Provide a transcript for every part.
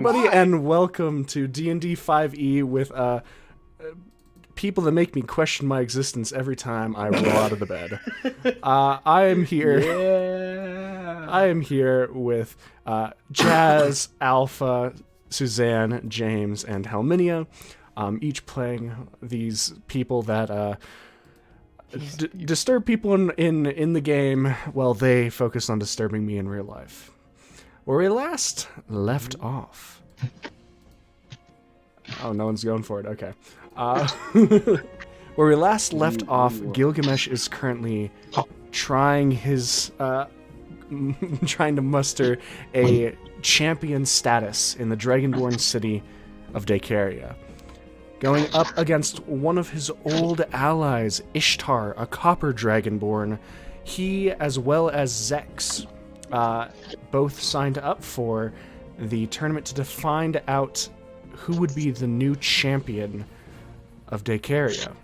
Everybody, and welcome to D&D 5e with people that make me question my existence every time I roll out of the bed. I am here. Yeah. I am here with Jazz, Alpha, Suzanne, James, and Helminia, each playing these people that disturb people in the game while they focus on disturbing me in real life. Where we last left off. Oh, no one's going for it. Okay. Where we last left off, Gilgamesh is currently trying to muster a champion status in the Dragonborn city of Daykaria, going up against one of his old allies, Ishtar, a copper Dragonborn. He, as well as Zex, both signed up for the tournament to find out who would be the new champion of Daykaria.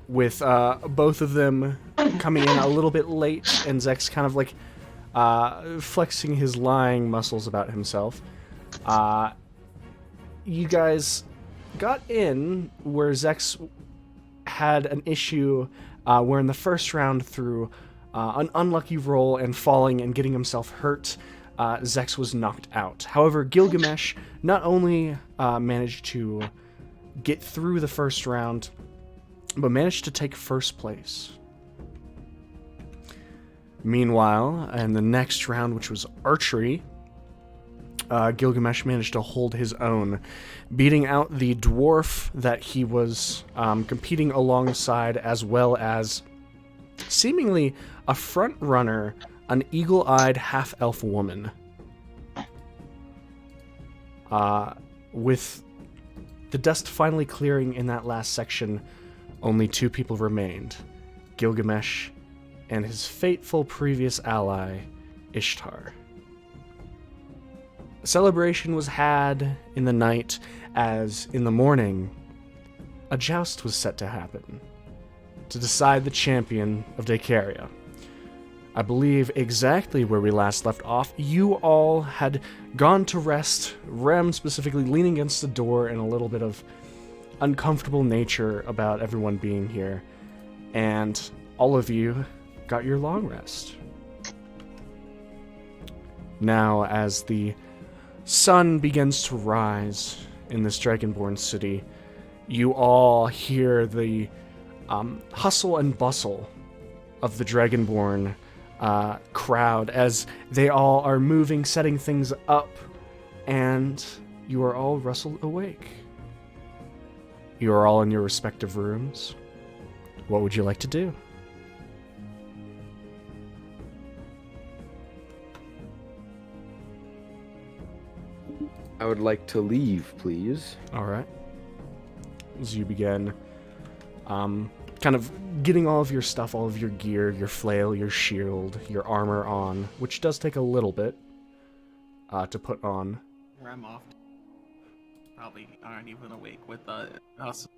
With both of them coming in a little bit late, and Zex kind of like flexing his lying muscles about himself. You guys got in where Zex had an issue where in the first round through an unlucky roll and falling and getting himself hurt, Zex was knocked out. However, Gilgamesh not only managed to get through the first round, but managed to take first place. Meanwhile, in the next round, which was archery, Gilgamesh managed to hold his own, beating out the dwarf that he was competing alongside, as well as seemingly a front runner, an eagle-eyed half-elf woman. With the dust finally clearing in that last section, only two people remained, Gilgamesh and his fateful previous ally, Ishtar. A celebration was had in the night, as in the morning, a joust was set to happen to decide the champion of Daykaria. I believe exactly where we last left off, you all had gone to rest, Rem specifically leaning against the door in a little bit of uncomfortable nature about everyone being here, and all of you got your long rest. Now, as the sun begins to rise in this Dragonborn city, you all hear the hustle and bustle of the Dragonborn crowd as they all are moving, setting things up, and you are all rustled awake. You are all in your respective rooms. What would you like to do? I would like to leave, please. All right. As you begin, kind of getting all of your stuff, all of your gear, your flail, your shield, your armor on, which does take a little bit to put on. I'm off. Probably aren't even awake with us.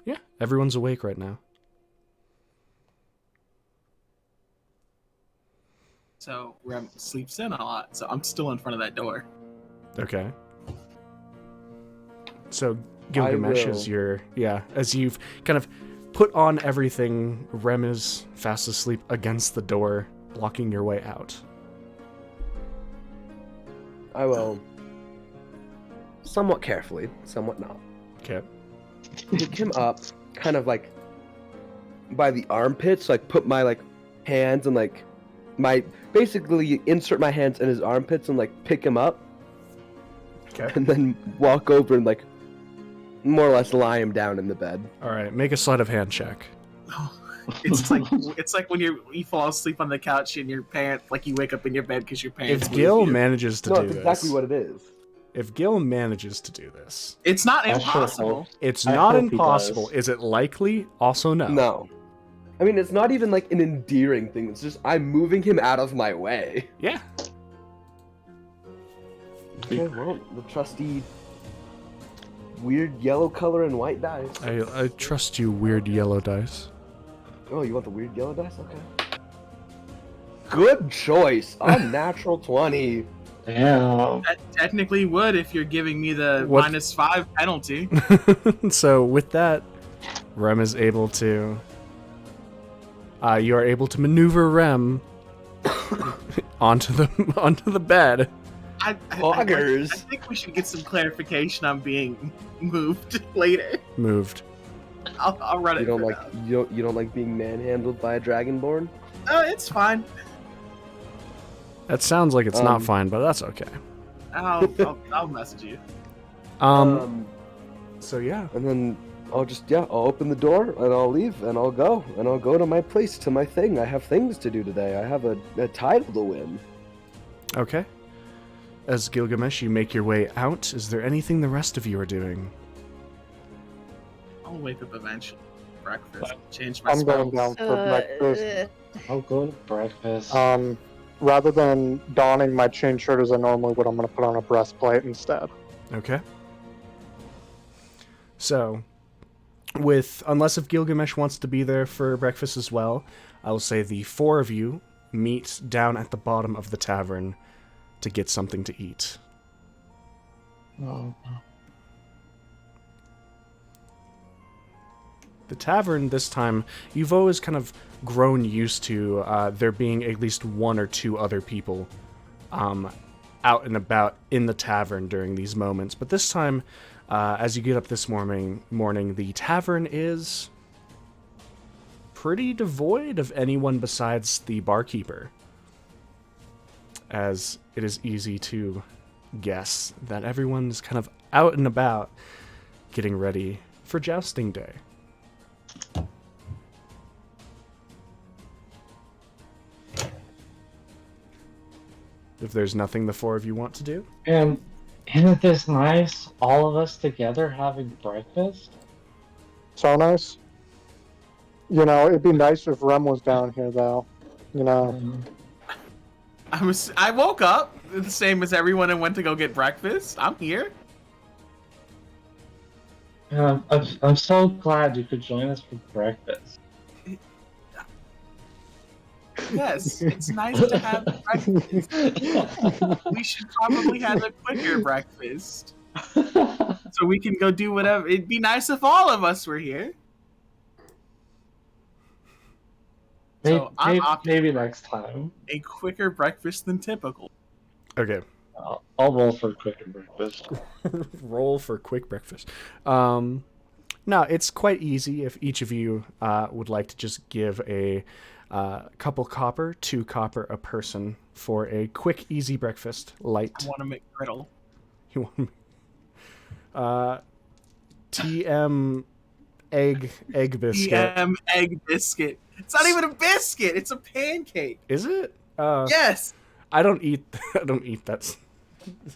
Yeah, everyone's awake right now. So Rem sleeps in a lot, so I'm still in front of that door. Okay. So Gilgamesh is as you've kind of put on everything, Rem is fast asleep against the door, blocking your way out. I will, somewhat carefully, somewhat not, Okay. pick him up, kind of like by the armpits, like put my hands and basically insert my hands in his armpits and pick him up. Okay. And then walk over and more or less lie him down in the bed. All right, make a sleight of hand check. It's like when you fall asleep on the couch and your pants, you wake up in your bed because your pants. If Gil manages to do that's this, exactly what it is. If Gil manages to do this, it's not impossible. it's I not hope he impossible. does. Is it likely? Also, no. No. I mean, it's not even an endearing thing. It's just I'm moving him out of my way. Yeah. Okay, well, the trusty weird yellow color and white dice. I trust you, weird yellow dice. Oh, you want the weird yellow dice? Okay. Good choice. A natural 20. Damn. That technically would if you're giving me the What- -5 penalty. So with that, Rem is able to. You are able to maneuver Rem onto the bed. I Poggers. think we should get some clarification on being moved later. Moved. I'll run it. You don't for like now. you don't like being manhandled by a Dragonborn? It's fine. That sounds like it's not fine, but that's okay. I'll message you. So yeah. And then I'll open the door and I'll leave and I'll go to my place, to my thing. I have things to do today. I have a title to win. Okay. As Gilgamesh, you make your way out. Is there anything the rest of you are doing? I'll wake up eventually. Breakfast. Change my I'm spells. going down for breakfast. I'll go to breakfast. Rather than donning my chain shirt as I normally would, I'm going to put on a breastplate instead. Okay. So, unless if Gilgamesh wants to be there for breakfast as well, I will say the four of you meet down at the bottom of the tavern to get something to eat. Oh. The tavern this time, you've always kind of grown used to there being at least one or two other people out and about in the tavern during these moments. But this time, as you get up this morning, the tavern is pretty devoid of anyone besides the barkeeper, as it is easy to guess that everyone's kind of out and about getting ready for Jousting Day. If there's nothing the four of you want to do. And isn't this nice? All of us together having breakfast? So nice. You know, it'd be nice if Rem was down here, though. You know. I woke up the same as everyone and went to go get breakfast. I'm here. I'm so glad you could join us for breakfast. Yes, it's nice to have breakfast. We should probably have a quicker breakfast so we can go do whatever. It'd be nice if all of us were here. So Maybe next time. a quicker breakfast than typical. Okay. I'll roll for a quicker breakfast. Roll for quick breakfast. Now, it's quite easy if each of you would like to just give a couple copper, 2 copper a person for a quick, easy breakfast. Light. I want to McGriddle. You want TM egg biscuit. TM egg biscuit. It's not even a biscuit. It's a pancake. Is it? Yes. I don't eat that.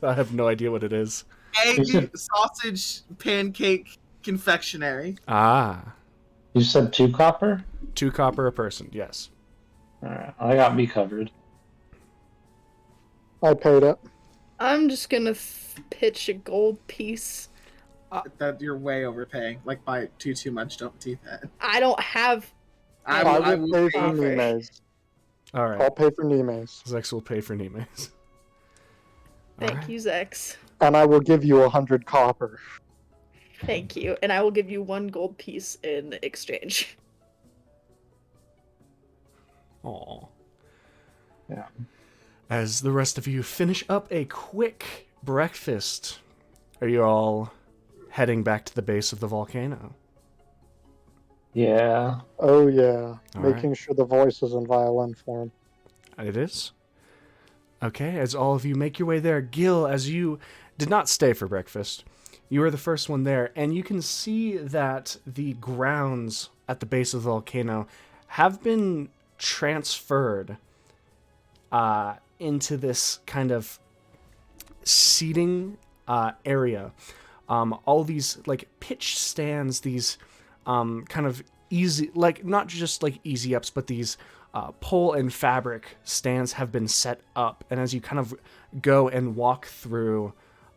I have no idea what it is. Egg, sausage, pancake, confectionery. Ah. You said 2 copper? 2 copper a person, yes. Alright, I got me covered. I paid it. I'm just gonna pitch a gold piece. That you're way overpaying. Like by too much. Don't do that. I don't have. I I will will pay for offer. Nimes. All right. I'll pay for Nimes. Zex will pay for Nemes. Thank you, Zex. And I will give you 100 copper. Thank you, and I will give you 1 gold piece in exchange. Aw. Yeah. As the rest of you finish up a quick breakfast, are you all heading back to the base of the volcano? Yeah. Oh, yeah. All Making sure the voice is in violin form. It is. Okay, as all of you make your way there, Gil, as you did not stay for breakfast, you were the first one there, and you can see that the grounds at the base of the volcano have been transferred into this kind of seating area. All these like pitch stands, these kind of easy, like not just like easy ups, but these pole and fabric stands have been set up. And as you kind of go and walk through,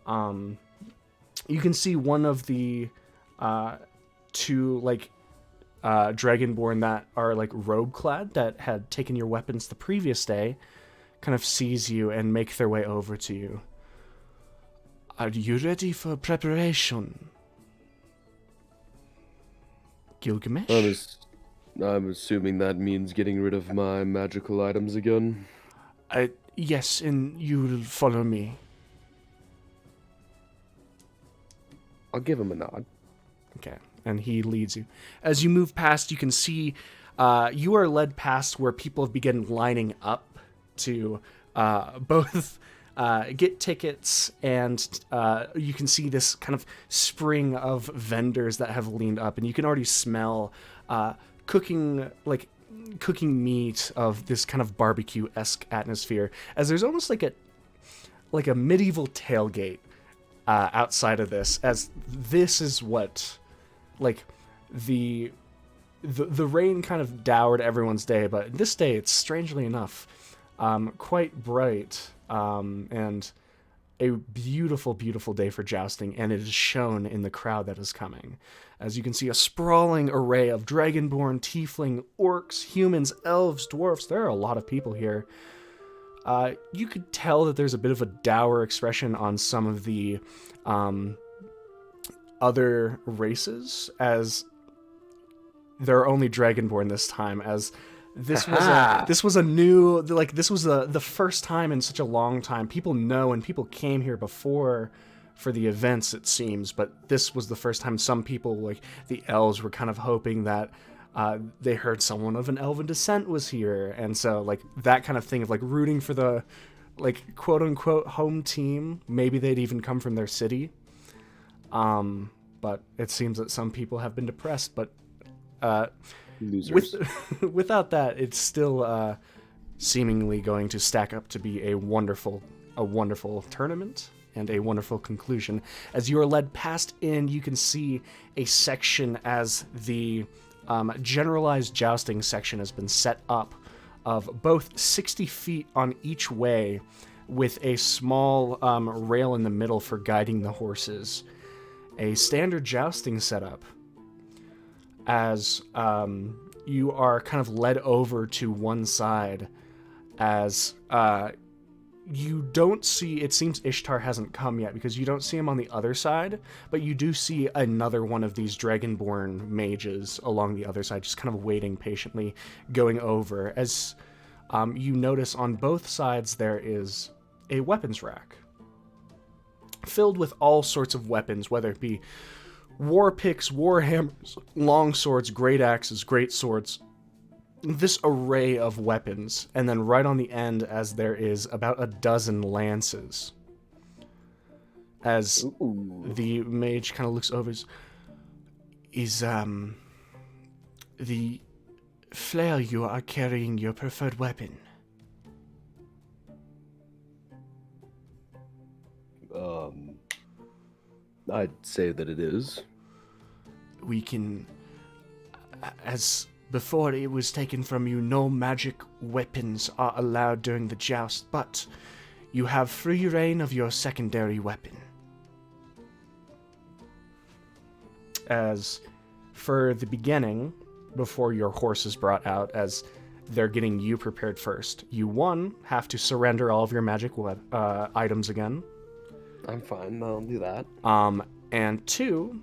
you can see one of the 2 like Dragonborn that are like robe clad that had taken your weapons the previous day kind of sees you and make their way over to you. Are you ready for preparation, Gilgamesh? I'm assuming that means getting rid of my magical items again. Yes, and you'll follow me. I'll give him a nod. Okay, and he leads you. As you move past, you can see you are led past where people have begun lining up to both get tickets, and you can see this kind of spring of vendors that have leaned up, and you can already smell cooking meat of this kind of barbecue-esque atmosphere, as there's almost like a medieval tailgate outside of this, as this is what the rain kind of dowered everyone's day, but this day it's strangely enough quite bright and a beautiful, beautiful day for jousting, and it is shown in the crowd that is coming. As you can see, a sprawling array of Dragonborn, Tiefling, Orcs, humans, Elves, Dwarfs. There are a lot of people here. You could tell that there's a bit of a dour expression on some of the other races, as there are only Dragonborn this time, as this was the first time in such a long time. People know, and people came here before for the events, it seems, but this was the first time. Some people, like the elves, were kind of hoping that they heard someone of an elven descent was here, and so like that kind of thing of like rooting for the quote unquote home team. Maybe they'd even come from their city. But it seems that some people have been depressed, but Losers. Without that, it's still seemingly going to stack up to be a wonderful tournament and a wonderful conclusion. As you are led past in, you can see a section as the generalized jousting section has been set up of both 60 feet on each way, with a small rail in the middle for guiding the horses. A standard jousting setup, as you are kind of led over to one side, as you don't see, it seems Ishtar hasn't come yet, because you don't see him on the other side, but you do see another one of these Dragonborn mages along the other side, just kind of waiting patiently, going over. As you notice on both sides there is a weapons rack, filled with all sorts of weapons, whether it be war picks, war hammers, long swords, great axes, great swords, this array of weapons. And then right on the end, as there is about a dozen lances. As the mage kind of looks over, is the flail you are carrying your preferred weapon? I'd say that it is. We can, as before it was taken from you, no magic weapons are allowed during the joust, but you have free reign of your secondary weapon. As for the beginning, before your horse is brought out, as they're getting you prepared first, you, one, have to surrender all of your magic items again. I'm fine, I'll do that. And two,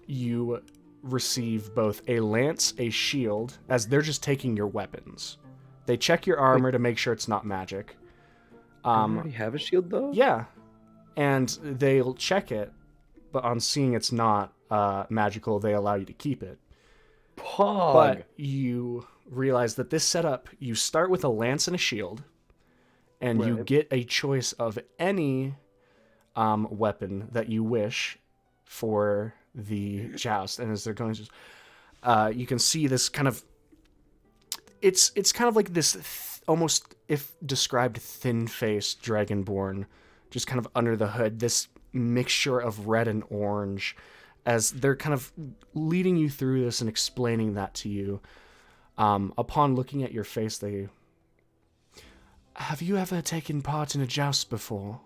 you receive both a lance, a shield, as they're just taking your weapons. They check your armor to make sure it's not magic. I already have a shield, though? Yeah. And they'll check it, but on seeing it's not magical, they allow you to keep it. Pog. But you realize that this setup, you start with a lance and a shield, and you get a choice of any weapon that you wish for the joust. And as they're going to, you can see this kind of, it's kind of like this almost, if described, thin-faced Dragonborn, just kind of under the hood, this mixture of red and orange, as they're kind of leading you through this and explaining that to you. Upon looking at your face, they, have you ever taken part in a joust before?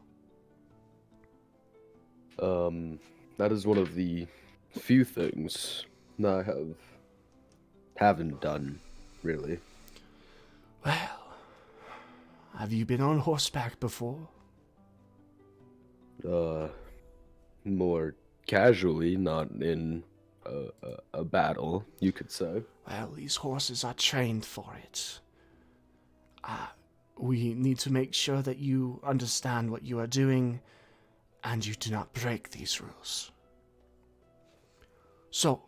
That is one of the few things I haven't done, really. Well, Have you been on horseback before? More casually, not in a battle, you could say. Well, these horses are trained for it. We need to make sure that you understand what you are doing and you do not break these rules. So,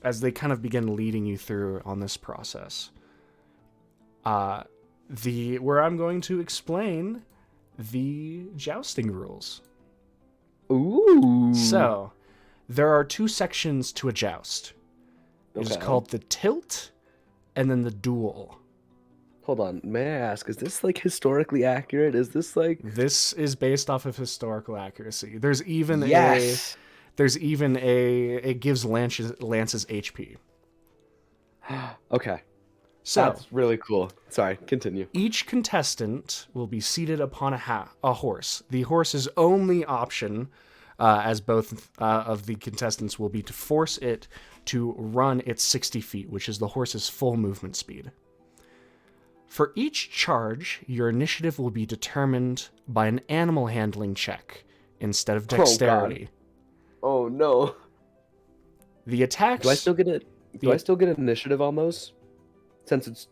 as they kind of begin leading you through on this process, where I'm going to explain the jousting rules. Ooh. So, there are 2 sections to a joust. It's called the tilt and then the duel. Hold on, may I ask, is this like historically accurate? Is this like... This is based off of historical accuracy. There's even Yes! it gives Lance's HP. Okay. So That's really cool. Sorry, continue. each contestant will be seated upon a horse. The horse's only option, as both of the contestants will be to force it to run its 60 feet, which is the horse's full movement speed. For each charge, your initiative will be determined by an animal handling check instead of dexterity. Oh no. The attacks... Do I still get it? I still get an initiative on those? Since it's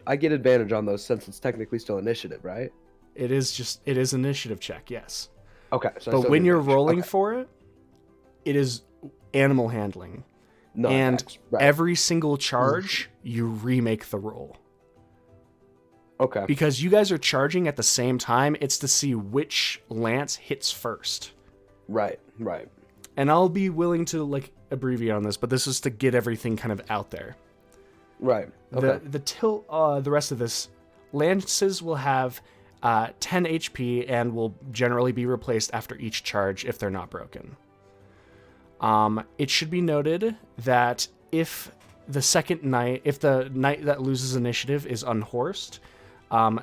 I get advantage on those since it's technically still initiative, right? It is initiative check, yes. Okay. So But when you're rolling for it, it is animal handling. no, and attacks, right. every single charge, you remake the roll. Okay. Because you guys are charging at the same time, it's to see which lance hits first. Right. And I'll be willing to like abbreviate on this, but this is to get everything kind of out there. Right. Okay. The rest of this, lances will have 10 HP and will generally be replaced after each charge if they're not broken. It should be noted that if the knight that loses initiative is unhorsed,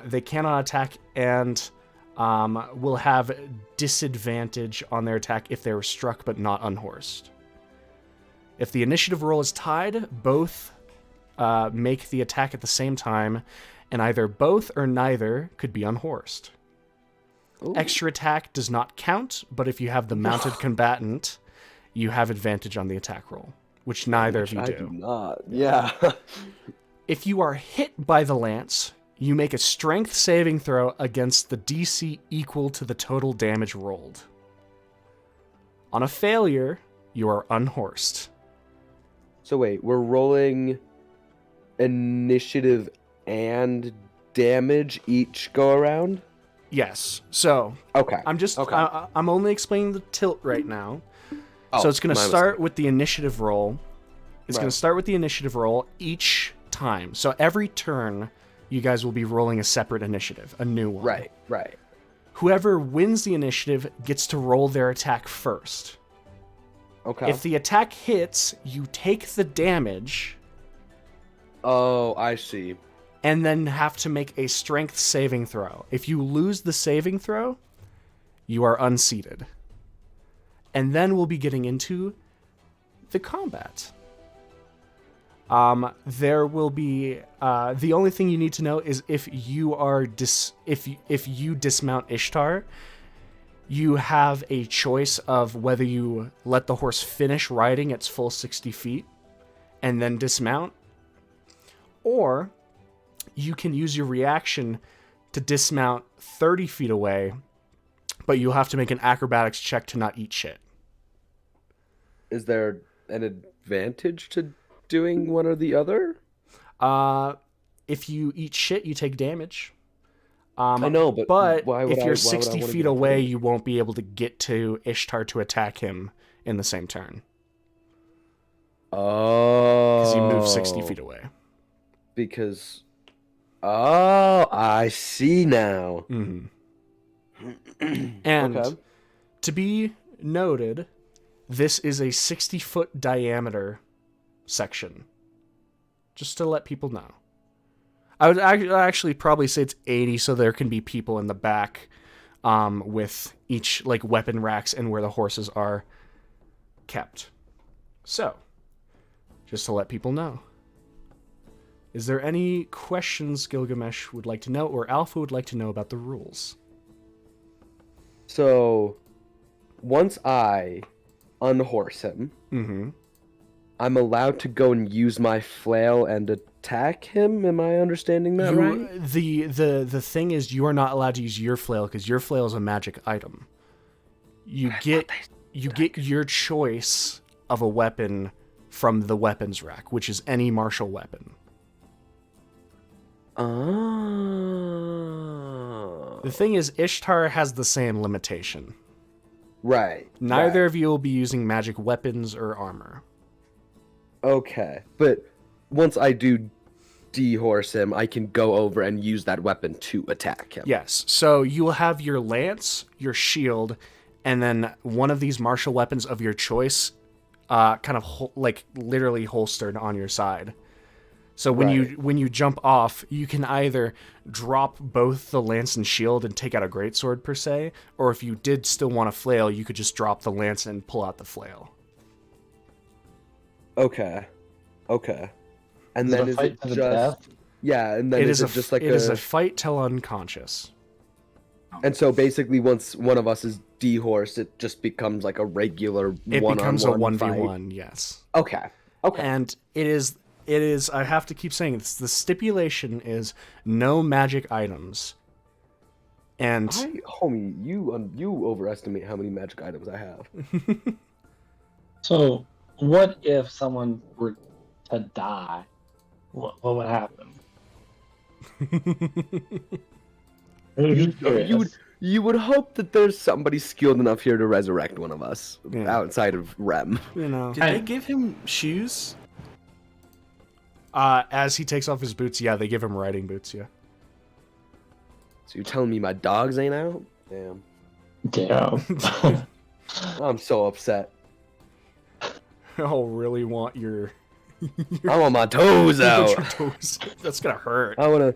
they cannot attack and will have disadvantage on their attack if they were struck but not unhorsed. If the initiative roll is tied, both make the attack at the same time, and either both or neither could be unhorsed. Ooh. Extra attack does not count, but if you have the mounted combatant, you have advantage on the attack roll, which neither of you I do. do not. Yeah. If you are hit by the lance, you make a strength saving throw against the DC equal to the total damage rolled. On a failure, you are unhorsed. So wait, we're rolling initiative and damage each go around? Yes. So Okay. I'm only explaining the tilt right now. Oh, So it's going to my start mistake. with the initiative roll. It's going Right. to start with the initiative roll each time. So every turn, you guys will be rolling a separate initiative, a new one. Right. Whoever wins the initiative gets to roll their attack first. Okay. If the attack hits, you take the damage Oh, I see. and then have to make a strength saving throw. If you lose the saving throw, you are unseated. And then we'll be getting into the combat. There will be the only thing you need to know is if you dismount Ishtar, you have a choice of whether you let the horse finish riding its full 60 feet and then dismount, or you can use your reaction to dismount 30 feet away, but you'll have to make an acrobatics check to not eat shit. Is there an advantage to doing one or the other? If you eat shit, you take damage. I know, but why would if you're why would I 60 wanna feet get away, advantage? you won't be able to get to Ishtar to attack him in the same turn. Oh. Because you move 60 feet away. Because... Oh, I see now. Mm-hmm. And Okay. to be noted, this is a 60-foot diameter section. Just to let people know. I would actually probably say it's 80, so there can be people in the back with each like weapon racks and where the horses are kept. So, just to let people know. Is there any questions Gilgamesh would like to know, or Alpha would like to know about the rules? So, once I unhorse him, Mm-hmm. I'm allowed to go and use my flail and attack him. Am I understanding that right? The thing is, you are not allowed to use your flail because your flail is a magic item. You get your choice of a weapon from the weapons rack, which is any martial weapon. Oh. The thing is, Ishtar has the same limitation. Right. Neither right. of you will be using magic weapons or armor. Okay, but once I do dehorse him, I can go over and use that weapon to attack him. Yes, so you will have your lance, your shield, and then one of these martial weapons of your choice kind of literally holstered on your side. So when you jump off, you can either drop both the lance and shield and take out a greatsword per se, or if you did still want a flail, you could just drop the lance and pull out the flail. Okay. And Is then it a is fight it to the just death? yeah? And then It is is it just like it is a fight till unconscious. And so basically, once one of us is dehorsed, it just becomes like a regular It one-on-one becomes a 1v1, fight. yes. Okay. And it is I have to keep saying this, the stipulation is no magic items. And Homie, you overestimate how many magic items I have. So, what if someone were to die? What would happen? You would hope that there's somebody skilled enough here to resurrect one of us Yeah. outside of Rem. you know, Did they give him shoes? as he takes off his boots, yeah, they give him riding boots, yeah. So you're telling me my dogs ain't out? Damn. Damn. I'm so upset. I'll really want your I want my toes out. your toes. That's gonna hurt. I wanna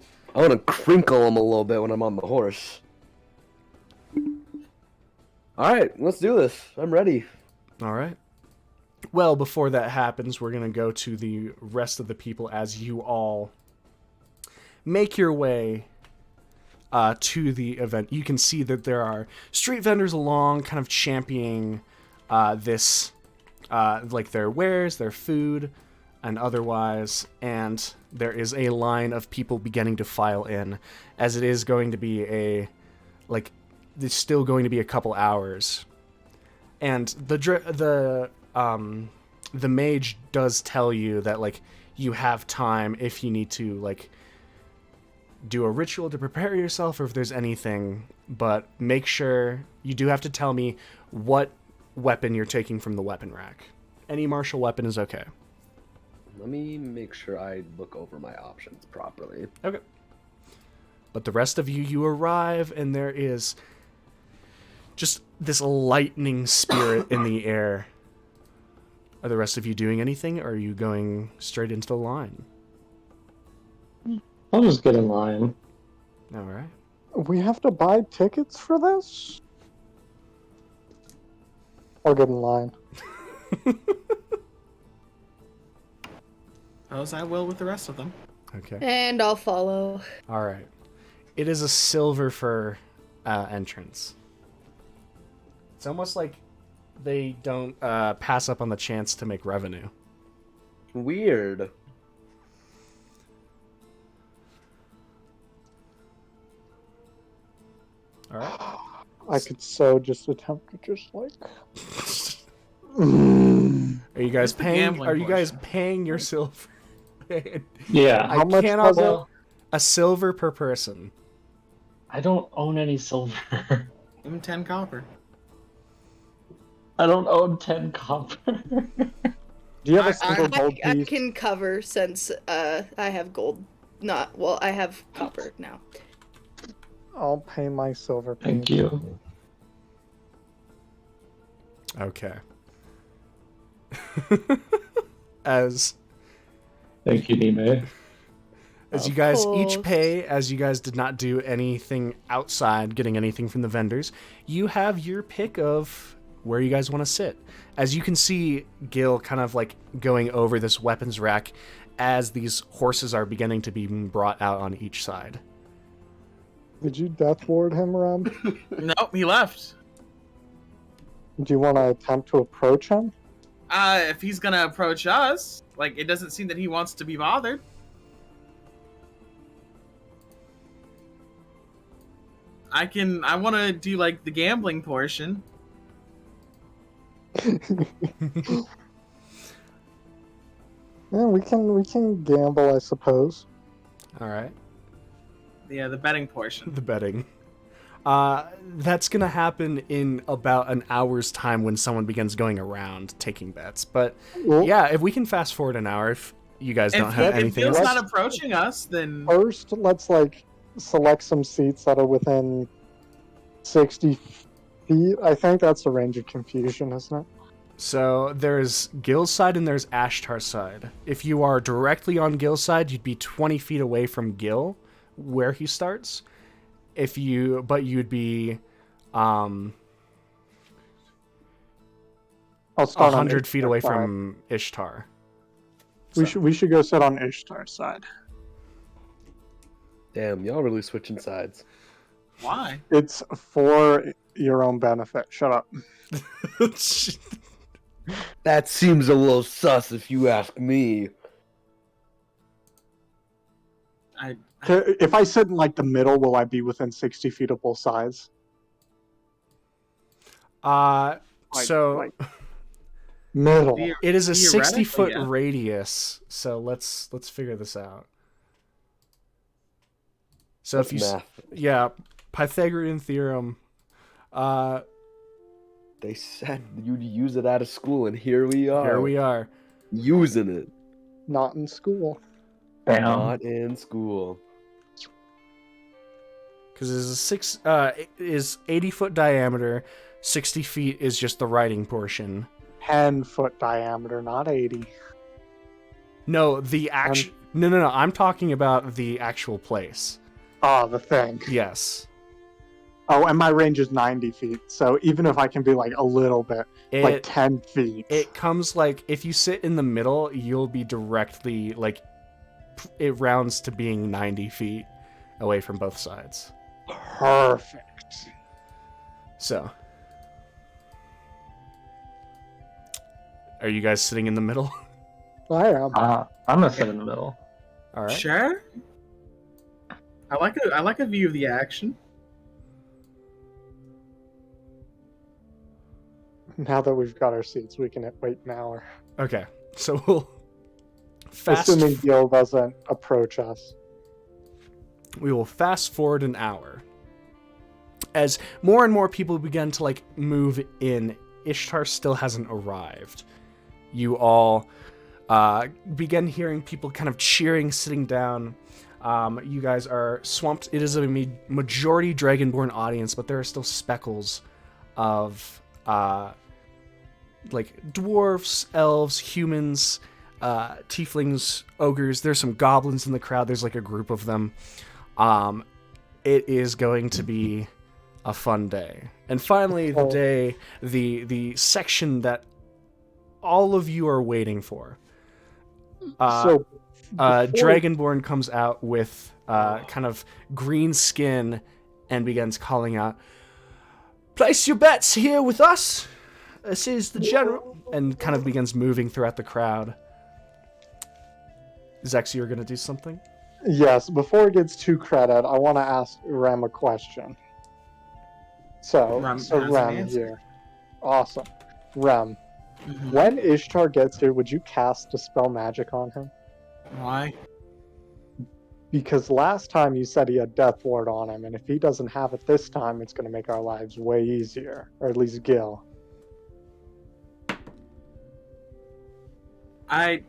crinkle them a little bit when I'm on the horse. All right, let's do this. I'm ready. All right. Well, before that happens, we're going to go to the rest of the people as you all make your way to the event. You can see that there are street vendors along kind of championing this, like their wares, their food, and otherwise. And there is a line of people beginning to file in, as it is going to be there's still going to be a couple hours. And the mage does tell you that, like, you have time if you need to, like, do a ritual to prepare yourself or if there's anything, but make sure you do have to tell me what weapon you're taking from the weapon rack. Any martial weapon is okay. Let me make sure I look over my options properly. Okay. But the rest of you arrive, and there is just this lightning spirit in the air. Are the rest of you doing anything, or are you going straight into the line? I'll just get in line. All right. We have to buy tickets for this? I'll get in line. As I will with the rest of them. Okay. And I'll follow. All right. It is a silver for entrance. It's almost like they don't pass up on the chance to make revenue. Weird. All right. I could so just attempt to just like. Are you guys the paying? gambling Are you guys portion. paying your silver? Yeah. I How much cannot. was it? A silver per person. I don't own any silver. Give him 10 copper. I don't own 10 copper. Do you have a single gold I piece? can cover since I have gold. I have copper now. I'll pay my silver piece. Thank you. Okay. As Thank you, Nime. you guys each course. pay, as you guys did not do anything outside, getting anything from the vendors, you have your pick of where you guys want to sit. As you can see, Gil kind of like going over this weapons rack as these horses are beginning to be brought out on each side. Did you death ward him, Rem? Nope, he left. Do you want to attempt to approach him? If he's gonna approach us, like, it doesn't seem that he wants to be bothered. I want to do, like, the gambling portion. Yeah, we can gamble, I suppose. All right. Yeah, the betting portion. The betting. That's going to happen in about an hour's time when someone begins going around taking bets. But Well, yeah, if we can fast forward an hour, if you guys don't have If anything Bill's else. not approaching us, then First, let's like select some seats that are within 60 feet. I think that's the range of confusion, isn't it? So there's Gil's side and there's Ashtar's side. If you are directly on Gil's side, you'd be 20 feet away from Gil, where he starts. But you'd be I'll start on 100 feet away Ishtar's side. from Ishtar. We should go sit on Ishtar's side. Damn, y'all really switching sides. why? It's for your own benefit. Shut up. That seems a little sus if you ask me. If I sit in like the middle, will I be within 60 feet of both sides? Like- like middle. It is a Theoretically, 60-foot yeah. radius, so let's figure this out. So That's if you math. yeah, Pythagorean Theorem. They said you'd use it out of school, and here we are. Here we are. Using it. Not in school. Bam. Not in school. Because it is 80-foot diameter, 60 feet is just the riding portion. 10-foot diameter, not 80. No, the actual. No. I'm talking about the actual place. Oh, the thing. Yes. Oh, and my range is 90 feet. So even if I can be like a little bit, like 10 feet. It comes like if you sit in the middle, you'll be directly like it rounds to being 90 feet away from both sides. Perfect. So, are you guys sitting in the middle? I am. I'm gonna sit in the middle. All right. Sure. I like a view of the action. Now that we've got our seats, we can wait an hour. Okay. So we'll Assuming Gil doesn't approach us. we will fast forward an hour. As more and more people begin to like move in, Ishtar still hasn't arrived. You all begin hearing people kind of cheering, sitting down. You guys are swamped. It is a majority Dragonborn audience, but there are still speckles of like dwarves, elves, humans, tieflings, ogres. There's some goblins in the crowd. There's like a group of them. It is going to be a fun day. And finally, the day, the section that all of you are waiting for. So Dragonborn comes out with kind of green skin and begins calling out, "Place your bets here with us. This is the general," and kind of begins moving throughout the crowd. Zex, you're going to do something? Yes, before it gets too credit, I want to ask Rem a question. So Rem has Rem an answer. here. Awesome. Rem, Mhm. when Ishtar gets here, would you cast Dispel Magic on him? Why? Because last time you said he had Death Ward on him, and if he doesn't have it this time, it's going to make our lives way easier. Or at least Gil. I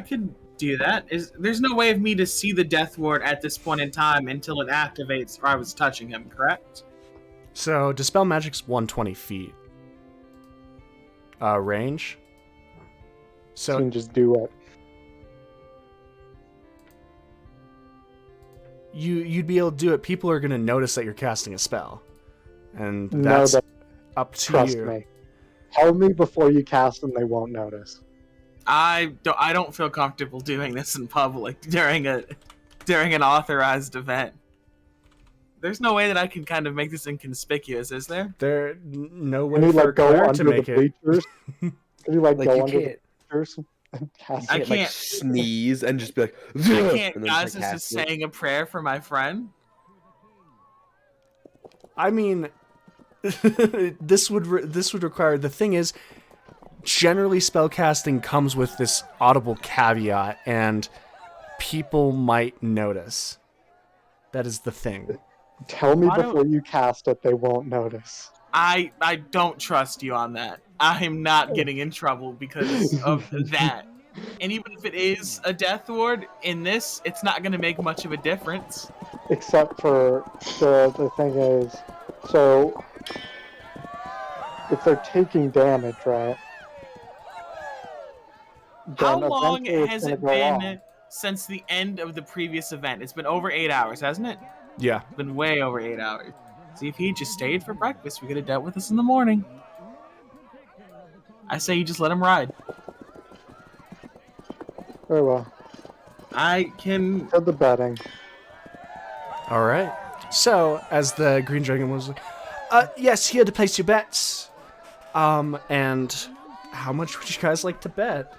could do that. There's no way of me to see the death ward at this point in time until it activates or I was touching him, correct? So, Dispel Magic's 120 feet. Range. So you So, can just do it. you'd be able to do it. People are going to notice that you're casting a spell. And No, that's that- up to Trust you. me. Tell me before you cast and they won't notice. I don't feel comfortable doing this in public during an authorized event. There's no way that I can kind of make this inconspicuous, is there? There no Can way you for like go Claire under to the make it. bleachers? Can you like Like go you under can't, the bleachers and cast I you it? can't like can't- sneeze and just be like. I can't. and then, Guys, like, this is cast it. saying a prayer for my friend. I mean, this would require. The thing is, generally spellcasting comes with this audible caveat, and people might notice. That is the thing. Tell me Why don't- before you cast it, they won't notice. I don't trust you on that. I'm not getting in trouble because of that. And even if it is a death ward, in this, it's not going to make much of a difference. Except for the thing is, so if they're taking damage, right? How then long eventually it's has gonna it go been off. since the end of the previous event? It's been over 8 hours, hasn't it? Yeah. It's been way over 8 hours. See, if he just stayed for breakfast, we could have dealt with this in the morning. I say you just let him ride. Very well. I can... For the betting. All right. So, as the Green Dragon was like, yes, here to place your bets. And how much would you guys like to bet?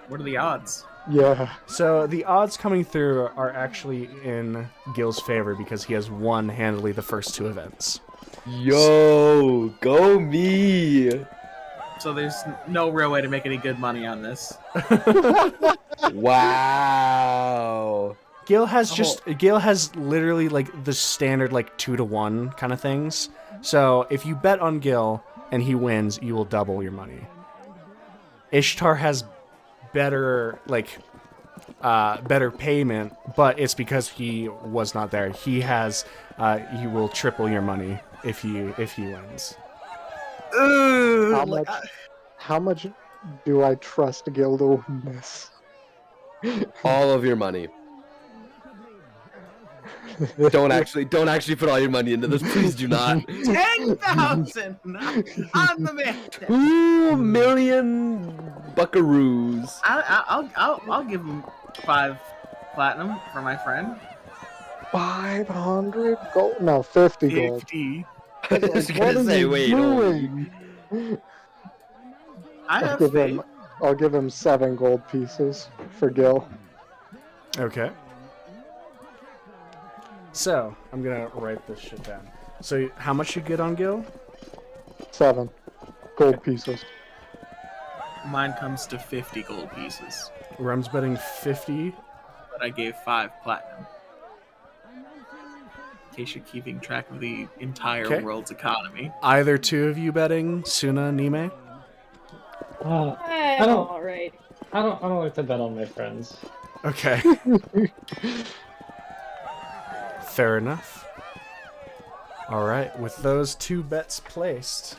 What are the odds? Yeah. So the odds coming through are actually in Gil's favor because he has won handily the first two events. Yo, go me! So there's no real way to make any good money on this. Wow. Gil has literally like the standard like 2-to-1 kind of things. So if you bet on Gil and he wins, you will double your money. Ishtar has better payment, but it's because he was not there. He will triple your money if he wins. How much do I trust Gil to win this? All of your money. Don't actually put all your money into this. Please do not. 10,000 on the man. 2 million buckaroos. I'll give him 5 platinum for my friend. 500 gold? No, 50 gold. 50. I was What gonna is say, he wait. hold on. doing? I I'll have give faith. him. I'll give him 7 gold pieces for Gil. Okay. So I'm gonna write this shit down. So how much you get on Gil? 7 gold pieces. Mine comes to 50 gold pieces, Rem's betting 50. but I gave 5 platinum. In case you're keeping track of the entire Okay. world's economy. Either two of you betting Suna, Nime? I'm don't- alright. I don't like to bet on my friends. Okay. Fair enough. All right, with those 2 bets placed,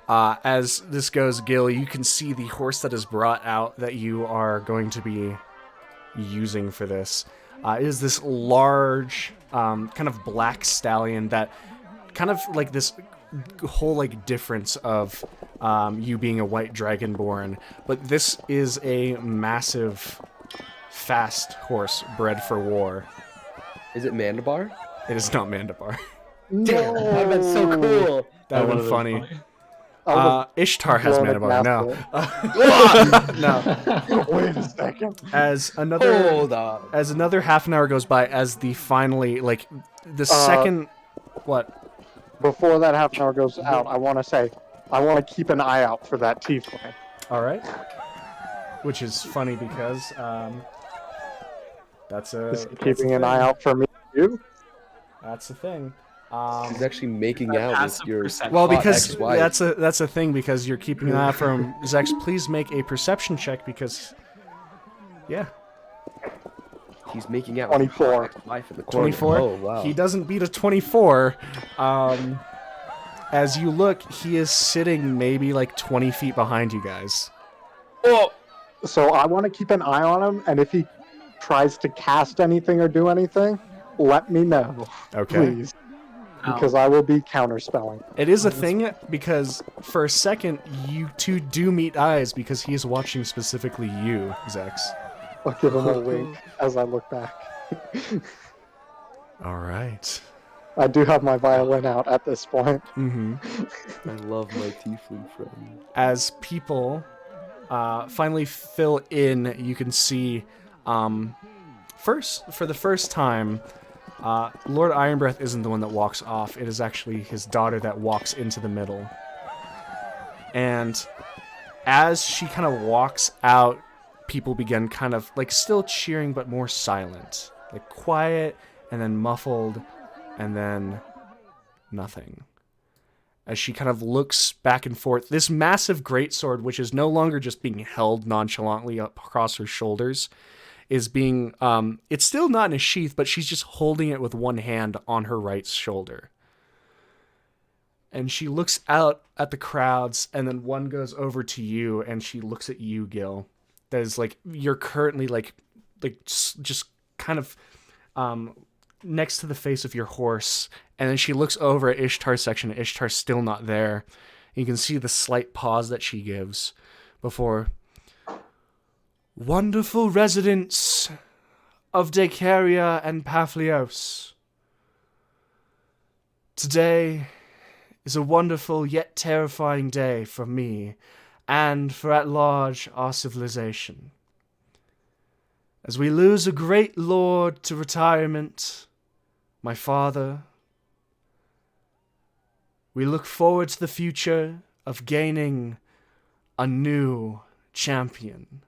as this goes, Gil, you can see the horse that is brought out that you are going to be using for this. It is this large, kind of black stallion that kind of like this whole like difference of you being a white dragonborn, but this is a massive, fast horse bred for war. Is it Mandabar? It is not Mandabar. Damn, that'd been so cool. That would have been funny. Ishtar has blown a Mandabar. No. No. Wait a second. As another Hold on. as another half an hour goes by, as the finally like the second what? Before that half an hour goes out, I want to say, I want to keep an eye out for that tiefling. All right. Which is funny because that's Is a he keeping an eye out for me? You? That's the thing. He's actually making out with Passive your perception. Well, hot because ex-wife. that's a thing because you're keeping an eye out for him. Zex, please make a perception check because, yeah, He's making out with your 24. hot ex-wife in the corner. 24. Oh wow. He doesn't beat a 24. As you look, he is sitting maybe like 20 feet behind you guys. Oh. So I want to keep an eye on him, and if he tries to cast anything or do anything, let me know, Okay. please. because I will be counterspelling. It is a thing because for a second you two do meet eyes because he is watching specifically you, Zex. I'll give him a wink as I look back. All right. I do have my violin out at this point. Mm-hmm. I love my tiefling friend. As people finally fill in, you can see for the first time, Lord Ironbreath isn't the one that walks off. It is actually his daughter that walks into the middle. And as she kind of walks out, people begin kind of like still cheering but more silent. Like quiet and then muffled and then nothing. As she kind of looks back and forth, this massive greatsword, which is no longer just being held nonchalantly up across her shoulders, is being, it's still not in a sheath, but she's just holding it with one hand on her right shoulder. And she looks out at the crowds, and then one goes over to you, and she looks at you, Gil. That is like, you're currently like just kind of next to the face of your horse. And then she looks over at Ishtar's section. Ishtar's still not there. You can see the slight pause that she gives before. Wonderful residents of Daykaria and Papihos. Today is a wonderful yet terrifying day for me and for at large our civilization. As we lose a great lord to retirement, my father, we look forward to the future of gaining a new champion.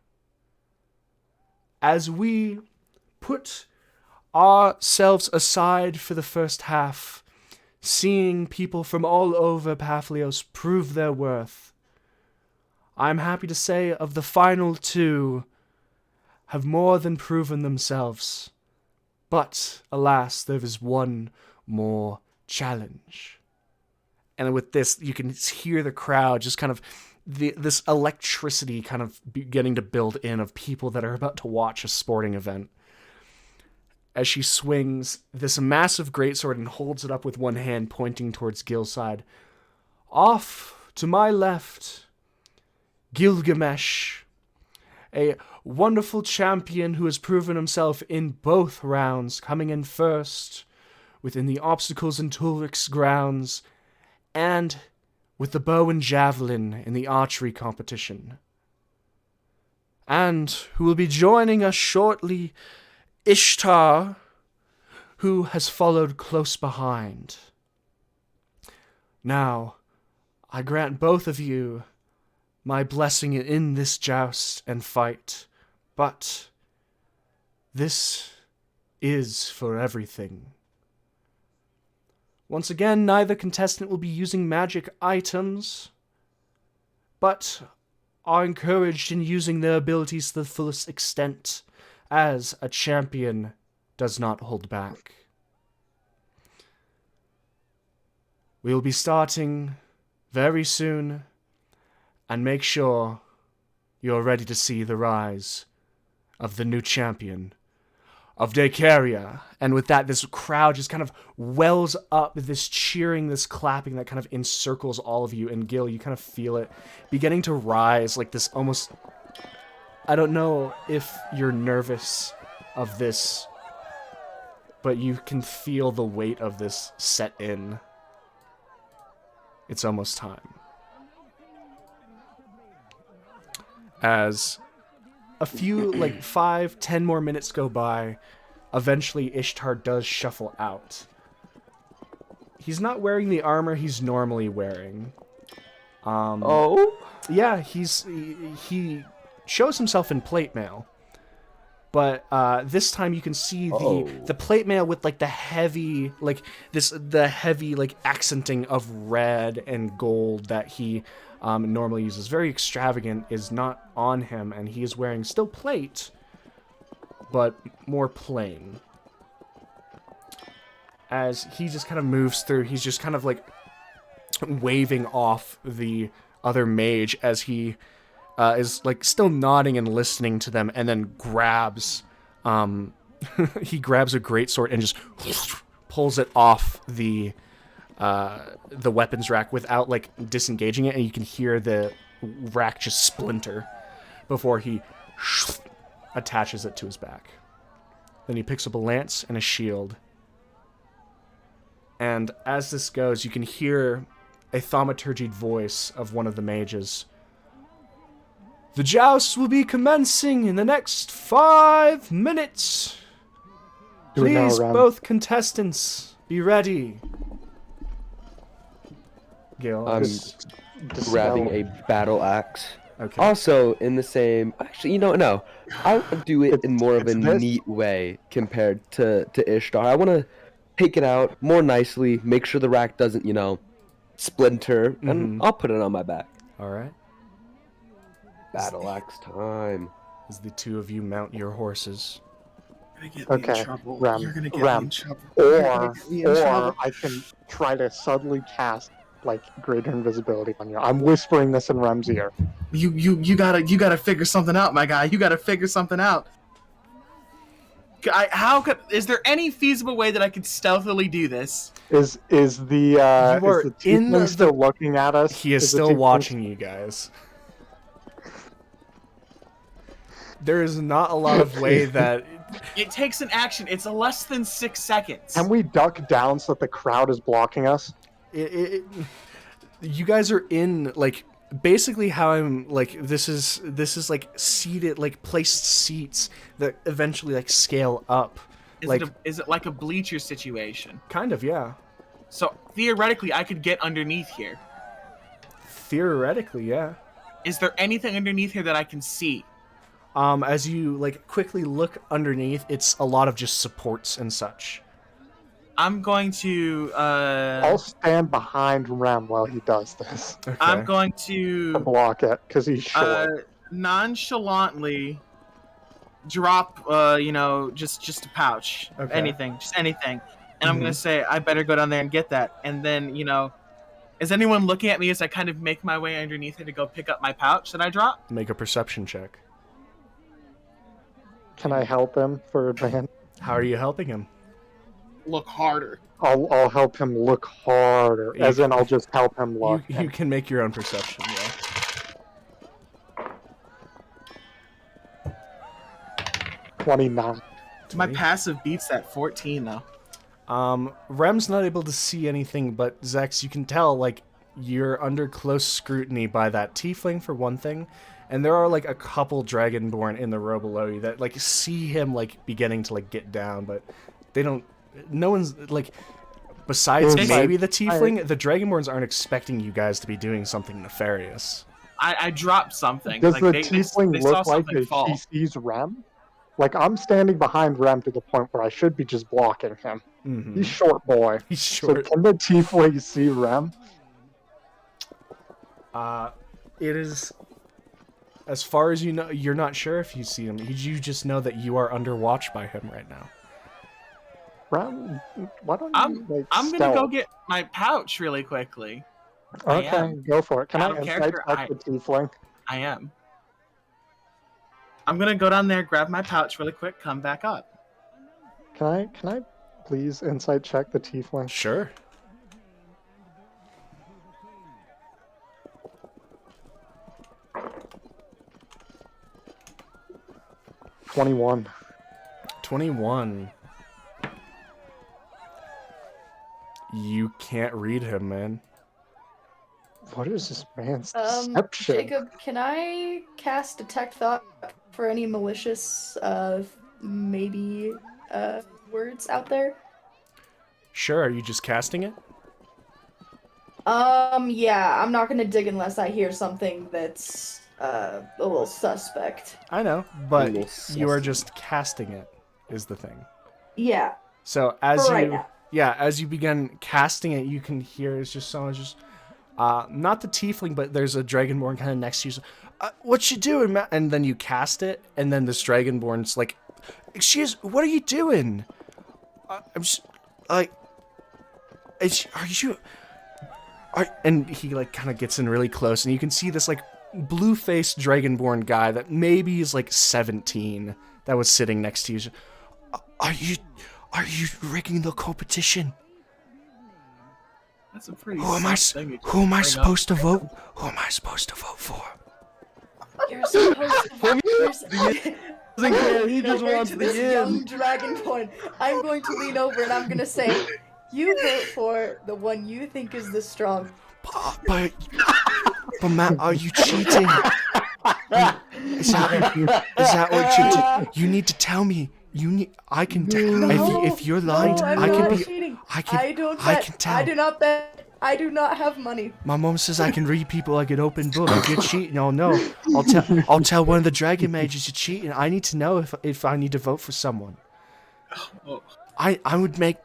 As we put ourselves aside for the first half, seeing people from all over Papihos prove their worth, I'm happy to say of the final two have more than proven themselves. But, alas, there is one more challenge. And with this, you can hear the crowd just kind of, this electricity kind of beginning to build in of people that are about to watch a sporting event. As she swings this massive greatsword and holds it up with one hand pointing towards Gil's side. Off to my left, Gilgamesh, a wonderful champion who has proven himself in both rounds, coming in first within the obstacles and Tulric's grounds, and with the bow and javelin in the archery competition. And who will be joining us shortly, Ishtar, who has followed close behind. Now, I grant both of you my blessing in this joust and fight, but this is for everything. Once again, neither contestant will be using magic items, but are encouraged in using their abilities to the fullest extent, as a champion does not hold back. We will be starting very soon, and make sure you're ready to see the rise of the new champion of Daykaria. And with that, this crowd just kind of wells up, this cheering, this clapping that kind of encircles all of you. And Gil, you kind of feel it beginning to rise, like this almost... I don't know if you're nervous of this, but you can feel the weight of this set in. It's almost time. As a few, 5-10 more minutes go by, eventually Ishtar does shuffle out. He's not wearing the armor he's normally wearing. Yeah, he shows himself in plate mail. But this time you can see the plate mail with the heavy accenting of red and gold that he normally uses. Very extravagant, is not on him, and he is wearing still plate, but more plain. As he just kind of moves through, he's just kind of waving off the other mage as he is still nodding and listening to them, and then grabs he grabs a greatsword and just pulls it off the the weapons rack without like disengaging it, and you can hear the rack just splinter before he attaches it to his back. Then he picks up a lance and a shield. And as this goes, you can hear a thaumaturgied voice of one of the mages. The joust will be commencing in the next 5 minutes. Do it now, Please, Ram. both contestants, be ready. Gil, I'm grabbing a battle axe. okay. Also, in the same. Actually, no. I want to do it in more of a It's this. neat way compared to Ishtar. I want to take it out more nicely, make sure the rack doesn't, splinter, and I'll put it on my back. All right. Battle axe time. As the two of you mount your horses. You're gonna get me in Okay, trouble. Ram, You're gonna get Ram. me in trouble. You're gonna Or get me in trouble. I can try to subtly cast like greater invisibility on you. I'm whispering this in Rem's ear. You gotta figure something out, my guy. You gotta figure something out. Is there any feasible way that I could stealthily do this? Is the are is the in tiefling the- still looking at us? He is the still tiefling- watching you guys. There is not a lot of way that... It takes an action. It's less than 6 seconds. Can we duck down so that the crowd is blocking us? You guys are in, like... Basically how I'm, like, this is like, seated, like, placed seats that eventually, like, scale up. Is it like a bleacher situation? Kind of, yeah. So theoretically, I could get underneath here. Theoretically, yeah. Is there anything underneath here that I can see? As you, like, quickly look underneath, it's a lot of just supports and such. I'm going to. I'll stand behind Rem while he does this Okay. I'm going to to block it because he's short. nonchalantly drop, just a pouch, Okay. anything, and I'm gonna say I better go down there and get that. And then, is anyone looking at me as I kind of make my way underneath it to go pick up my pouch that I dropped? Make a perception check. Can I help him for advantage? How are you helping him? Look harder. I'll help him look harder. As in, I'll just help him look. You can make your own perception, yeah. 29. My passive beats that 14 though. Rem's not able to see anything, but Zex, you can tell, like, you're under close scrutiny by that tiefling, for one thing, and there are, like, a couple Dragonborn in the row below you that, like, see him, like, beginning to, like, get down, but they don't... No one's, like... Besides It's maybe like- the tiefling, the Dragonborns aren't expecting you guys to be doing something nefarious. I dropped something. Does Like, the they tiefling saw look like something fall. he sees Rem? Like, I'm standing behind Rem to the point where I should be just blocking him. Mm-hmm. He's short boy. He's So short. can the tiefling see Rem? It is... As far as you know, you're not sure if you see him. You just know that you are under watch by him right now. Rem, why don't you, like, I'm gonna go stealth? get my pouch really quickly. I Okay, am. go for it. Can I Out of insight character, check the tiefling? I am. I'm gonna go down there, grab my pouch really quick, come back up. Can I please insight check the tiefling? Sure. $21. 21. You can't read him, man. What is this man's Um, deception? Jacob, can I cast Detect Thought for any malicious, maybe, words out there? Sure, are you just casting it? Yeah, I'm not gonna dig unless I hear something that's, a little suspect. I know, but little you are sussy. just casting it, is the thing. Yeah, So as for right you, now. yeah, as you begin casting it, you can hear it's just someone just, not the tiefling, but there's a dragonborn kind of next to you. So, what you doing, man? And then you cast it, and then this dragonborn's like, "Excuse, what are you doing? I'm just like, are you?" And he like kind of gets in really close, and you can see this like blue-faced dragonborn guy that maybe is like 17 that was sitting next to you. Are you rigging the competition? That's a pretty. Who am I sus thing to Who am I bring up. supposed to vote? Who am I supposed to vote for? You're supposed to vote. Doesn't care, he just Over wants to the this in. young Dragonborn. I'm going to lean over and I'm going to say, you vote for the one you think is the strong. But Matt, are you cheating? Is that what you need to tell me? I can No, if you're lying, no, I'm I can not be. cheating. I can. I don't I bet. can tell. I do not bet. I do not have money. My mom says I can read people like an open book. If you're cheating, oh no, I'll tell one of the dragon mages you're cheating. I need to know if I need to vote for someone. Oh. I would make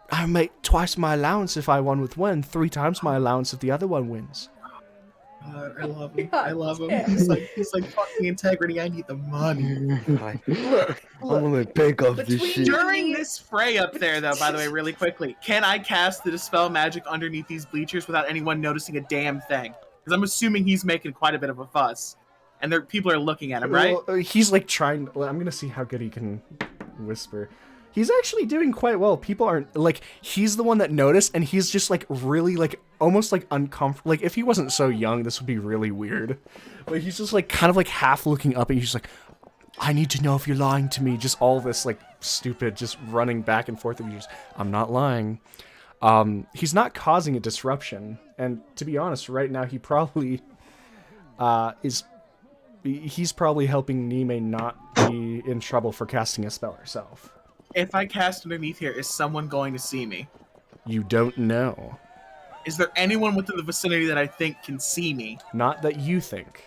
twice my allowance if I won with one, 3 times my allowance if the other one wins. I love him. God I love him. damn. He's like fucking integrity. I need the money. Look, I'm gonna bank off this Between shit. you- During this fray up there, though, by the way, really quickly, can I cast the Dispel Magic underneath these bleachers without anyone noticing a damn thing? Because I'm assuming he's making quite a bit of a fuss. And people are looking at him, right? Well, he's like trying. I'm gonna see how good he can whisper. He's actually doing quite well. People aren't like, he's the one that noticed, and he's just like really like almost like uncomfortable. Like if he wasn't so young, this would be really weird. But he's just like kind of like half looking up, and he's just like, I need to know if you're lying to me. Just all this like stupid, just running back and forth. And you just, I'm not lying. He's not causing a disruption, and to be honest, right now he probably he's probably helping Nime not be in trouble for casting a spell herself. If I cast underneath here, is someone going to see me? You don't know. Is there anyone within the vicinity that I think can see me? Not that you think.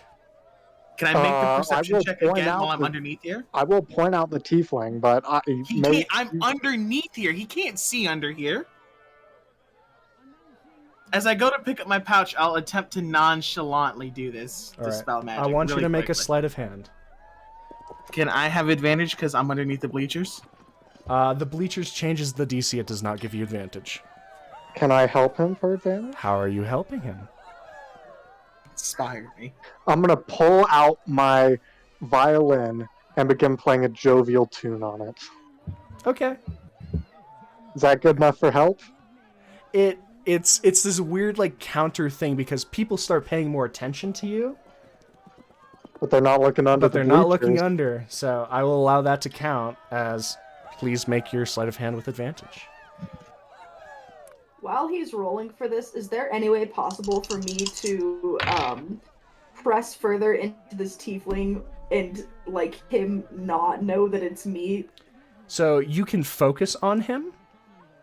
Can I make the I perception will check point again out while I'm the- underneath here? I will point out the tiefling, but He can't. I'm underneath here. He can't see under here. As I go to pick up my pouch, I'll attempt to nonchalantly do this All right. Dispel Magic. I want you really to make a quickly. sleight of hand. Can I have advantage because I'm underneath the bleachers? The bleachers changes the DC. It does not give you advantage. Can I help him for advantage? How are you helping him? Inspire me. I'm gonna pull out my violin and begin playing a jovial tune on it. Okay. Is that good enough for help? It's this weird like counter thing because people start paying more attention to you, But they're not looking under. but they're not looking under. So I will allow that to count as. Please make your sleight of hand with advantage. While he's rolling for this, is there any way possible for me to press further into this tiefling and like him not know that it's me? So you can focus on him.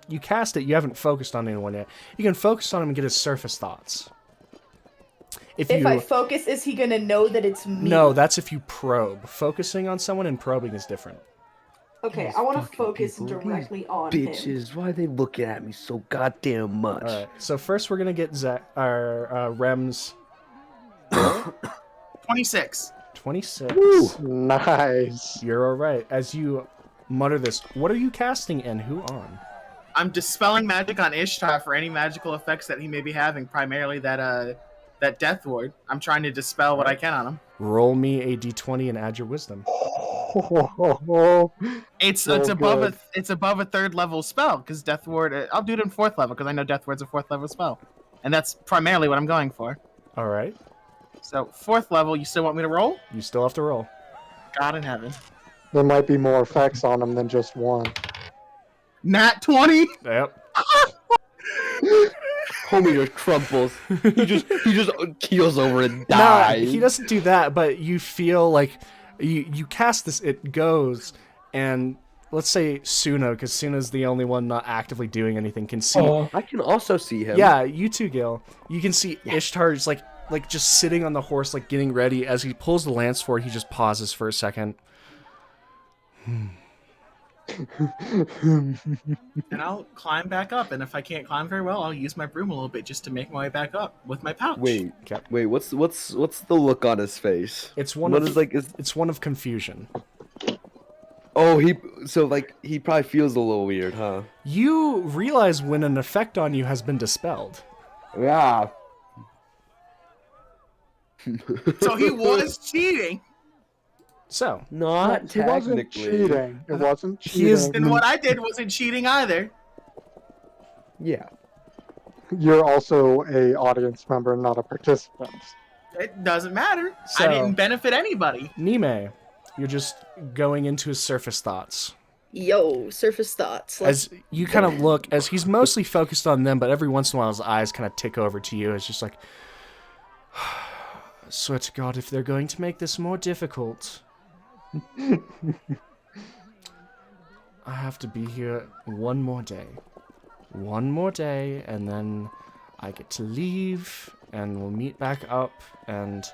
You cast it. You haven't focused on anyone yet. You can focus on him and get his surface thoughts. If I focus, is he gonna know that it's me? No, that's if you probe. Focusing on someone and probing is different. Okay, These I want to fucking focus people, directly on him. Bitches, why are they looking at me so goddamn much? All right. So first, we're gonna get Rem's 26. 26. Nice. You're all right. As you mutter this, what are you casting and who on? I'm dispelling magic on Ishtar for any magical effects that he may be having, primarily that Death Ward. I'm trying to dispel what I can on him. Roll me a d20 and add your wisdom. It's So above good. it's above a 3rd level spell because Death Ward. I'll do it in 4th level because I know Death Ward's a 4th level spell, and that's primarily what I'm going for. All right. So 4th level, you still want me to roll? You still have to roll. God in heaven. There might be more effects on him than just one. Nat 20. Yep. Homie just crumples. He just keels over and No, dies. he doesn't do that, but you feel like you cast this, it goes, and let's say Suna, because Suna's the only one not actively doing anything, can see. I can also see him. Yeah, you too, Gil. You can see Ishtar's like just sitting on the horse, like getting ready. As he pulls the lance forward, he just pauses for a second. And I'll climb back up, and if I can't climb very well, I'll use my broom a little bit just to make my way back up with my pouch. Wait, Okay. wait. What's the look on his face? It's one What of is like? it's one of confusion. Oh, he probably feels a little weird, huh? You realize when an effect on you has been dispelled. Yeah. So he was cheating. So Not He wasn't technically. cheating. It wasn't He is- cheating. And what I did wasn't cheating either. Yeah. You're also a audience member, not a participant. It doesn't matter. So- I didn't benefit anybody. Nime, you're just going into his surface thoughts. Yo, surface thoughts. As you kind of look, as he's mostly focused on them, but every once in a while his eyes kind of tick over to you. It's just like, swear to God, if they're going to make this more difficult, I have to be here one more day. One more day, and then I get to leave, and we'll meet back up, and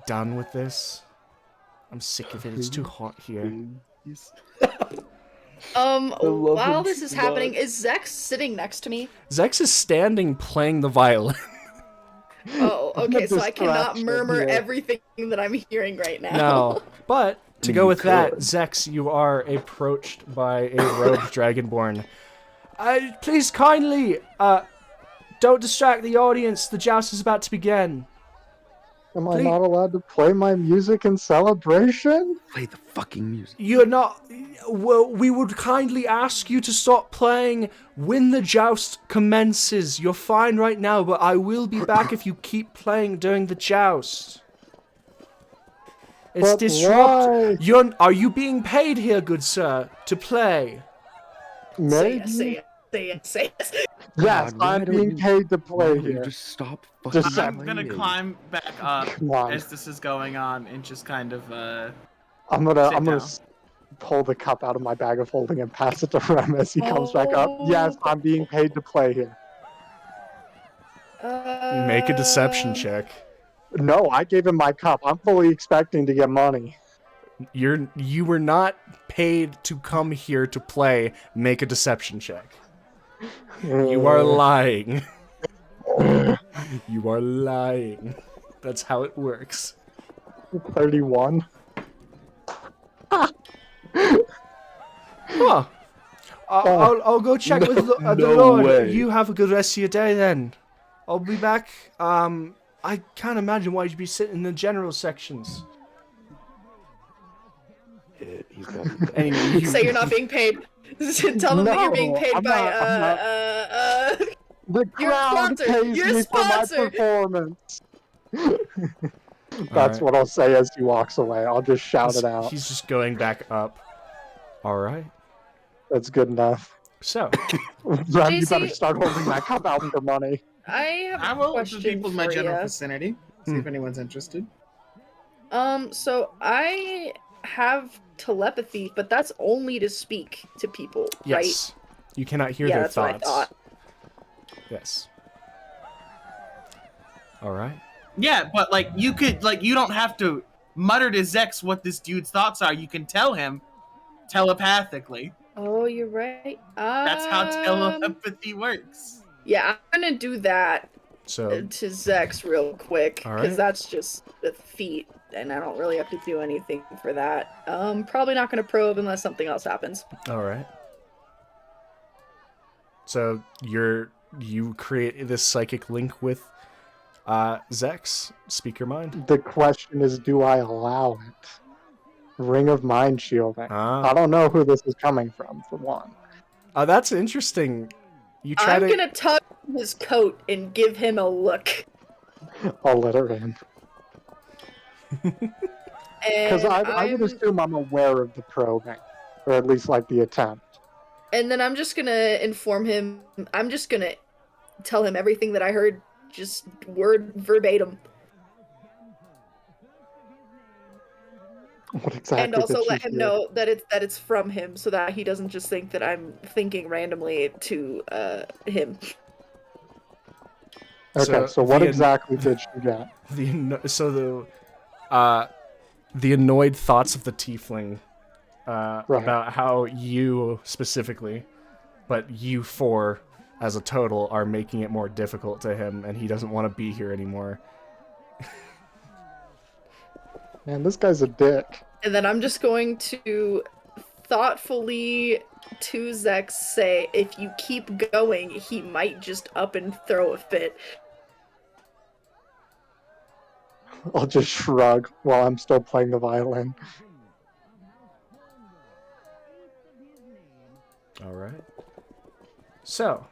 done with this. I'm sick of it. It's too hot here. While this is happening, is Zex sitting next to me? Zex is standing playing the violin. Oh, okay, so I cannot distraction murmur here. everything that I'm hearing right now. No, but to go You with that, could. Zex, you are approached by a robed Dragonborn. Please kindly, don't distract the audience. The joust is about to begin. Am I Please- not allowed to play my music in celebration? Play the fucking music. You're not. Well, we would kindly ask you to stop playing when the joust commences. You're fine right now, but I will be back if you keep playing during the joust. It's But disrupt. why? Are you being paid here, good sir, to play? Say Maybe? yes, say yes, say yes, say yes. Yes, God, why I'm don't being you- paid to Why play don't you here. just stop fucking Just I'm gonna playing? climb back up Come on. as this is going on and just kind of I'm gonna sit down. pull the cup out of my bag of holding and pass it to Rem as he comes back up. Oh. Yes, I'm being paid to play here. Make a deception Um, check. No, I gave him my cup. I'm fully expecting to get money. You were not paid to come here to play. Make a deception check. You are lying. You are lying. That's how it works. 31. Huh. I'll go check with the no Lord. way. You have a good rest of your day then. I'll be back. I can't imagine why you'd be sitting in the general sections. He's got Anyway, Say you're not being paid. Tell them that you're being No, paid I'm by not- I'm not. The You're a crowd sponsor. pays You're a me for my sponsor. performance. That's Alright. what I'll say as he walks away. I'll just shout it out. He's just going back up. All right. That's good enough. So, Rem, you better JC? start holding that cup out for money. I have I a will with question the people in my for general ya. vicinity. See if anyone's interested. So I have telepathy, but that's only to speak to people, right? yes. You cannot hear Yeah, their that's what I thoughts. thought. Yes. All right. Yeah, but like you don't have to mutter to Zex what this dude's thoughts are. You can tell him telepathically. Oh, you're right. That's how telepathy works. Yeah, I'm gonna do that So, to Zex real quick because Alright. that's just a feat, and I don't really have to do anything for that. Probably not gonna probe unless something else happens. all right. So, you create this psychic link with Zex. Speak your mind. The question is, do I allow it? Ring of Mind Shielding. Ah. I don't know who this is coming from, for one. That's interesting. You try I'm to gonna tug his coat and give him a look. I'll let her in. Because And I would assume I'm aware of the probing. Or at least, like, the attempt. And then I'm just gonna inform him. I'm just gonna tell him everything that I heard, just word verbatim, What exactly and also did let she him hear? know that it's from him, so that he doesn't just think that I'm thinking randomly to him. Okay, so what the- exactly did she get? the annoyed thoughts of the tiefling Right. about how you specifically, but you four as a total are making it more difficult to him, and he doesn't want to be here anymore. Man, this guy's a dick. And then I'm just going to thoughtfully to Zex say, if you keep going, he might just up and throw a fit. I'll just shrug while I'm still playing the violin. All right. So,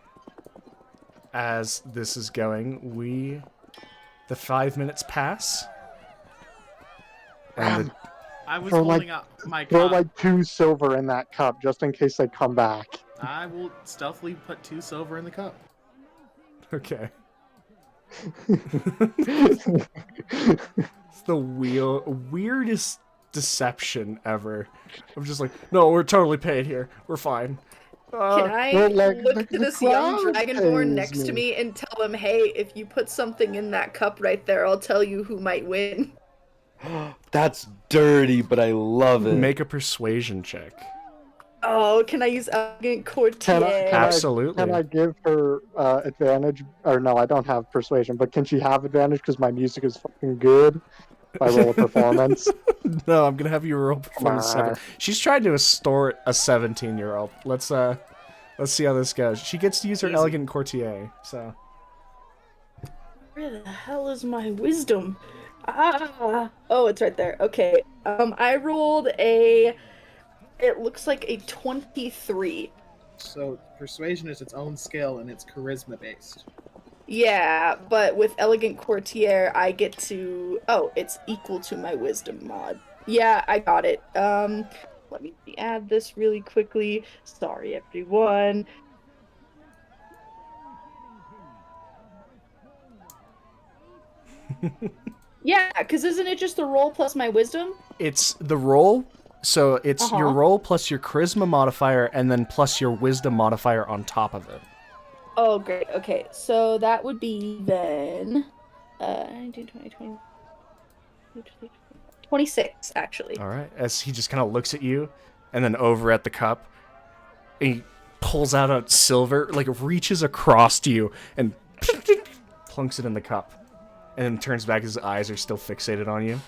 as this is going, the 5 minutes pass. And I was Throw, holding like- up my Throw cup. like 2 silver in that cup just in case they come back. I will stealthily put 2 silver in the cup. okay. It's the weirdest deception ever. I'm just like, no, we're totally paid here. We're fine. Can I well, like, look the to this young crowd dragonborn pays next to me. me and tell him, hey, if you put something in that cup right there, I'll tell you who might win. That's dirty, but I love it. Make a persuasion check. Oh, can I use elegant courtier? Can Absolutely. Can I give her advantage? Or no, I don't have persuasion, but can she have advantage because my music is fucking good? If I roll a performance. No, I'm gonna have you roll performance 7. She's trying to extort a 17-year-old. Let's see how this goes. She gets to use her Easy. elegant courtier. So Where the hell is my wisdom? Oh, it's right there. Okay. I rolled it looks like a 23. So persuasion is its own skill and it's charisma based. Yeah, but with elegant courtier, I get to. Oh, it's equal to my wisdom mod. Yeah, I got it. Let me add this really quickly. Sorry, everyone. Yeah, because isn't it just the roll plus my wisdom? it's the roll. So it's your Uh-huh. roll plus your charisma modifier, and then plus your wisdom modifier on top of it. Oh, great. Okay, so that would be then 19, 20, 20, 26, actually. All right. As he just kind of looks at you, and then over at the cup, and he pulls out a silver, like reaches across to you, and plunks it in the cup, and then turns back. His eyes are still fixated on you.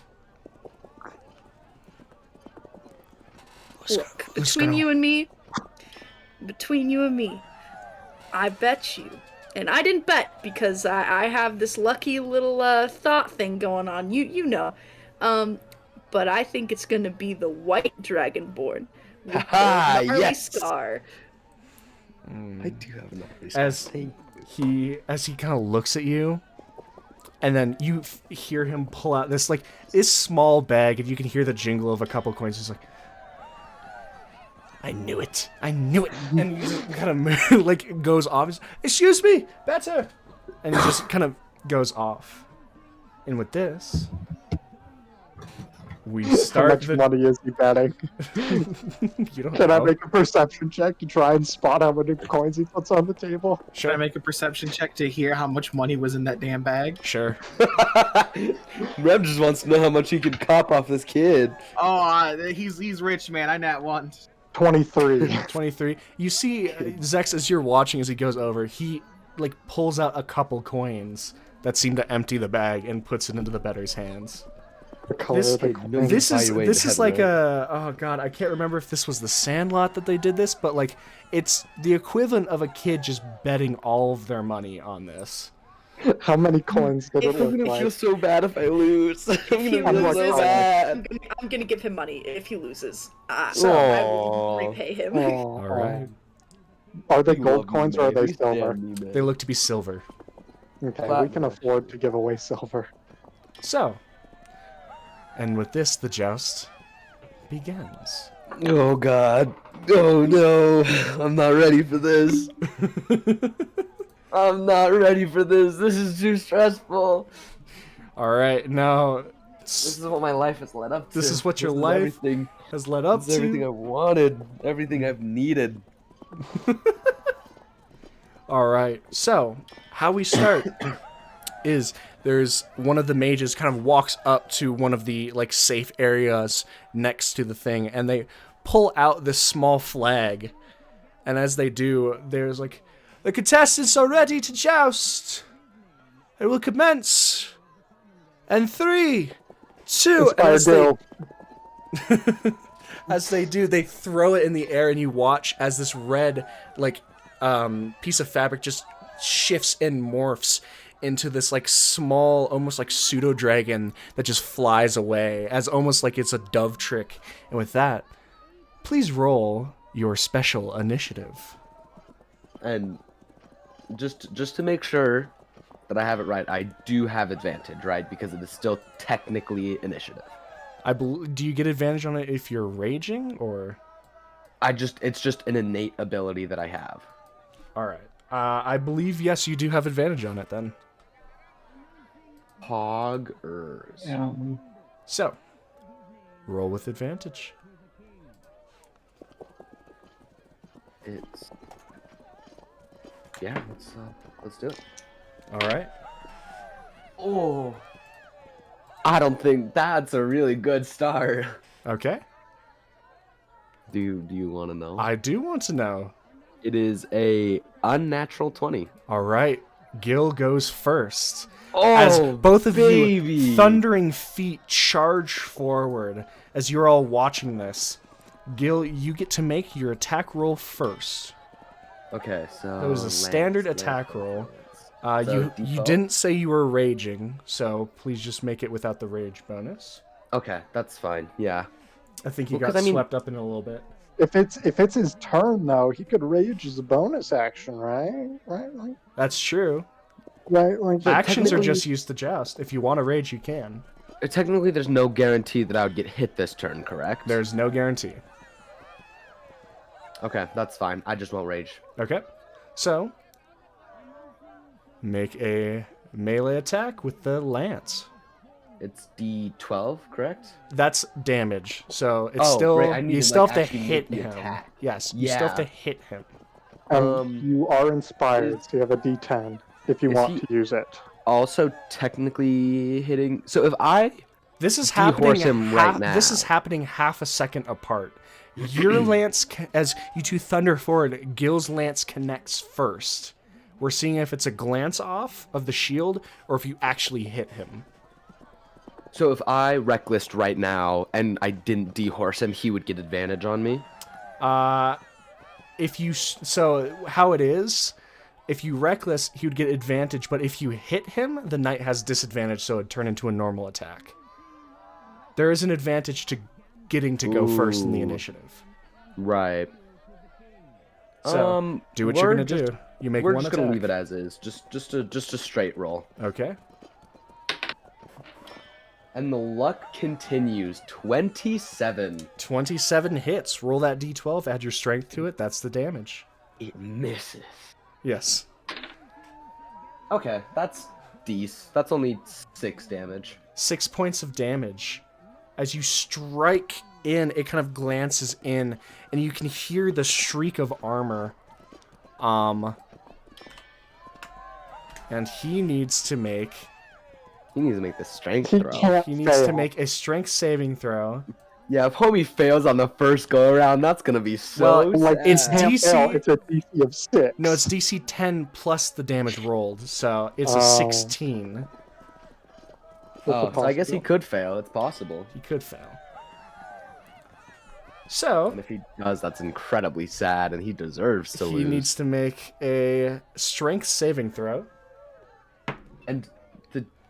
Look, who's between gonna- you and me, I bet you, and I didn't bet because I have this lucky little thought thing going on. You know, but I think it's gonna be the white dragonborn with Ha-ha, the gnarly yes! scar. I do have enough. As he kind of looks at you, and then you hear him pull out this small bag, and you can hear the jingle of a couple coins. He's like, I knew it, and he just kind of goes off. He's, excuse me, better, and he just kind of goes off. And with this, we How start much the. money is he betting? You don't Can I know. make a perception check to try and spot how many coins he puts on the table? Should I Sure, make a perception check to hear how much money was in that damn bag? sure. Reb just wants to know how much he can cop off this kid. Oh, he's rich, man. I nat one. 23. 23. You see Zex, as you're watching, as he goes over, he pulls out a couple coins that seem to empty the bag and puts it into the bettor's hands. The color This- of the no, coin. This Find is your way this to is heaven, like right? oh god, I can't remember if this was the Sandlot that they did this, but it's the equivalent of a kid just betting all of their money on this. How many coins did it If I'm look gonna like? feel so bad if I lose. I'm If he gonna feel loses, so bad. I'm gonna give him money if he loses. So I will Aw. repay him. Oh, All right. Are they You gold love me, coins or are man. they You stand silver? me, man. They look to be silver. Okay, we Platinum. can afford to give away silver. So, and with this, the joust begins. Oh god. Oh no. I'm not ready for this. I'm not ready for this. This is too stressful. All right, now This is what my life has led up to. This is what your This is life everything. has led up This is everything to. I've wanted. Everything I've needed. All right. So, how we start is there's one of the mages kind of walks up to one of the safe areas next to the thing, and they pull out this small flag. And as they do, there's the contestants are ready to joust. It will commence. And 3, 2, and Inspired Dill. as they do, they throw it in the air, and you watch as this red, piece of fabric just shifts and morphs into this small, almost pseudo dragon that just flies away, as almost like it's a dove trick. And with that, please roll your special initiative. And just to make sure that I have it right, I do have advantage, right? Because it is still technically initiative. Do you get advantage on it if you're raging, or? It's just an innate ability that I have. All right. I believe, yes, you do have advantage on it then. Poggers. So, roll with advantage. Yeah, let's do it. All right. Oh, I don't think that's a really good start. Okay. Do you want to know? I do want to know. It is a unnatural 20. All right. Gil goes first. Oh, as both of baby. you thundering feet charge forward as you're all watching this. Gil, you get to make your attack roll first. Okay, so It was a standard attack roll. You didn't say you were raging, so please just make it without the rage bonus. Okay, that's fine. Yeah. I think he Well, got swept up in it a little bit. If it's his turn though, he could rage as a bonus action, right? Like, That's true. right? Like Actions are just used to joust. If you want to rage, you can. Technically, there's no guarantee that I would get hit this turn, correct? There's no guarantee. Okay, that's fine. I just won't rage. Okay. So, make a melee attack with the lance. It's D12, correct? That's damage. So it's still right, I need you to, still like, have to actually hit make the him. attack. Yes, you still have to Yeah. hit him. you are inspired, so you have a D10 if you is want he- to use it. Also, technically hitting. So if I This is dehorse happening. him right now. This is happening half a second apart. Your lance, as you two thunder forward, Gil's lance connects first. We're seeing if it's a glance off of the shield or if you actually hit him. So if I recklessed right now and I didn't dehorse him, he would get advantage on me. So how it is, if you reckless, he would get advantage, but if you hit him, the knight has disadvantage, so it'd turn into a normal attack. There is an advantage to getting to go first in the Ooh. initiative. Right. So do what you're gonna do. You make We're one just attack. gonna leave it as is. Just a straight roll. Okay. And the luck continues. 27. 27 hits. Roll that d12. Add your strength to it. That's the damage. It misses. Yes. Okay, that's decent. That's only 6 damage. 6 points of damage. As you strike in, it kind of glances in, and you can hear the shriek of armor. And he needs to make He needs to make the strength He throw. can't He needs to fail. make a strength saving throw. Yeah, if homie fails on the first go around, that's gonna be so Well, Like, sad. it's can't DC fail, it's a DC of 6. No, it's DC 10 plus the damage rolled, so it's a Oh. 16. Oh, so I guess he possible. could fail. It's possible. He could fail. So, And if he does, that's incredibly sad, and he deserves to he lose. needs to make a strength saving throw. And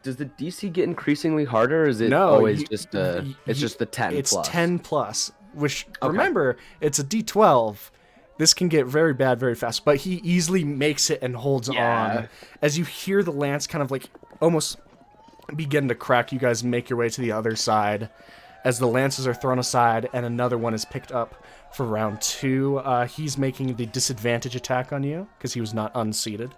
does the DC get increasingly harder, or is it No, always you- just you- it's just the 10 It's plus? 10 plus, which, Okay. remember, it's a D12. This can get very bad very fast, but he easily makes it and holds Yeah. on. As you hear the lance kind of like almost begin to crack, you guys make your way to the other side as the lances are thrown aside and another one is picked up for round 2. He's making the disadvantage attack on you because he was not unseated.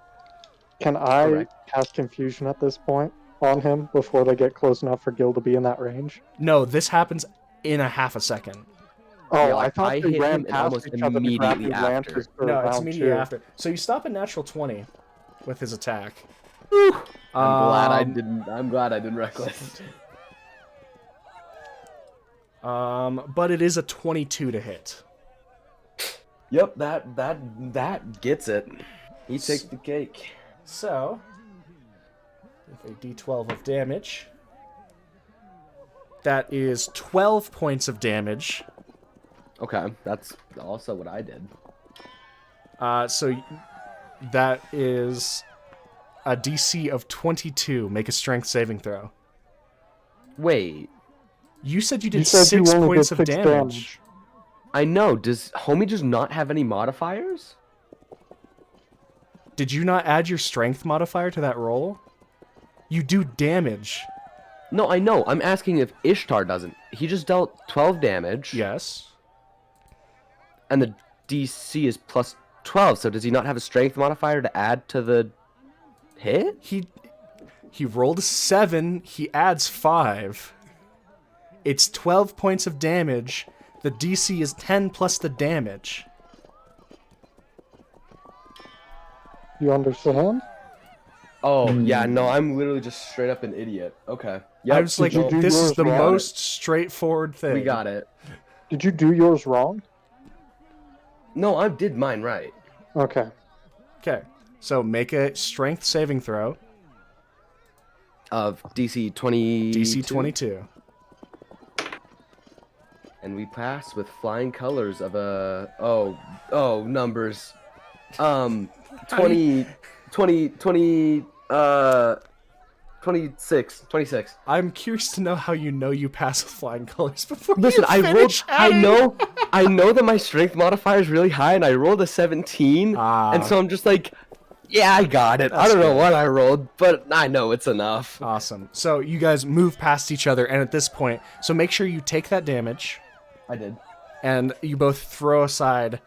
Can I Correct. cast confusion at this point on him before they get close enough for Gil to be in that range? No, this happens in a half a second. Oh, Yeah, I thought I they hit ran him and past almost each other to grab immediately their after. lances for No, it's round immediately 2. after. So you stop at natural 20 with his attack. I'm glad I Um, didn't. I'm glad I didn't reckless. But it is a 22 to hit. Yep, that gets it. He takes the cake. So, with a d12 of damage, that is 12 points of damage. Okay, that's also what I did. So that is a DC of 22. Make a strength saving throw. Wait, You said you You did said you 6 only points did of 6 damage. I know. Does homie just not have any modifiers? Did you not add your strength modifier to that roll? You do damage. No, I know. I'm asking if Ishtar doesn't. He just dealt 12 damage. Yes. And the DC is plus 12, so does he not have a strength modifier to add to the hit? He rolled a 7, he adds 5. It's 12 points of damage. The DC is 10 plus the damage. You understand? Oh, yeah, no, I'm literally just straight up an idiot. Okay. I was like, you do this is yours the wrong? most straightforward thing. We got it. Did you do yours wrong? No, I did mine right. Okay. Okay, so make a strength saving throw. Of DC 20. DC 22. And we pass with flying colors of a... Oh, numbers. 26. 26. I'm curious to know how you know you pass with flying colors before Listen, you I rolled. finish adding. I know that my strength modifier is really high, and I rolled a 17, and so I'm just like, yeah, I got it. I don't know what I rolled, but I know it's enough. Awesome. So you guys move past each other, and at this point, so make sure you take that damage, I did. and you both throw aside,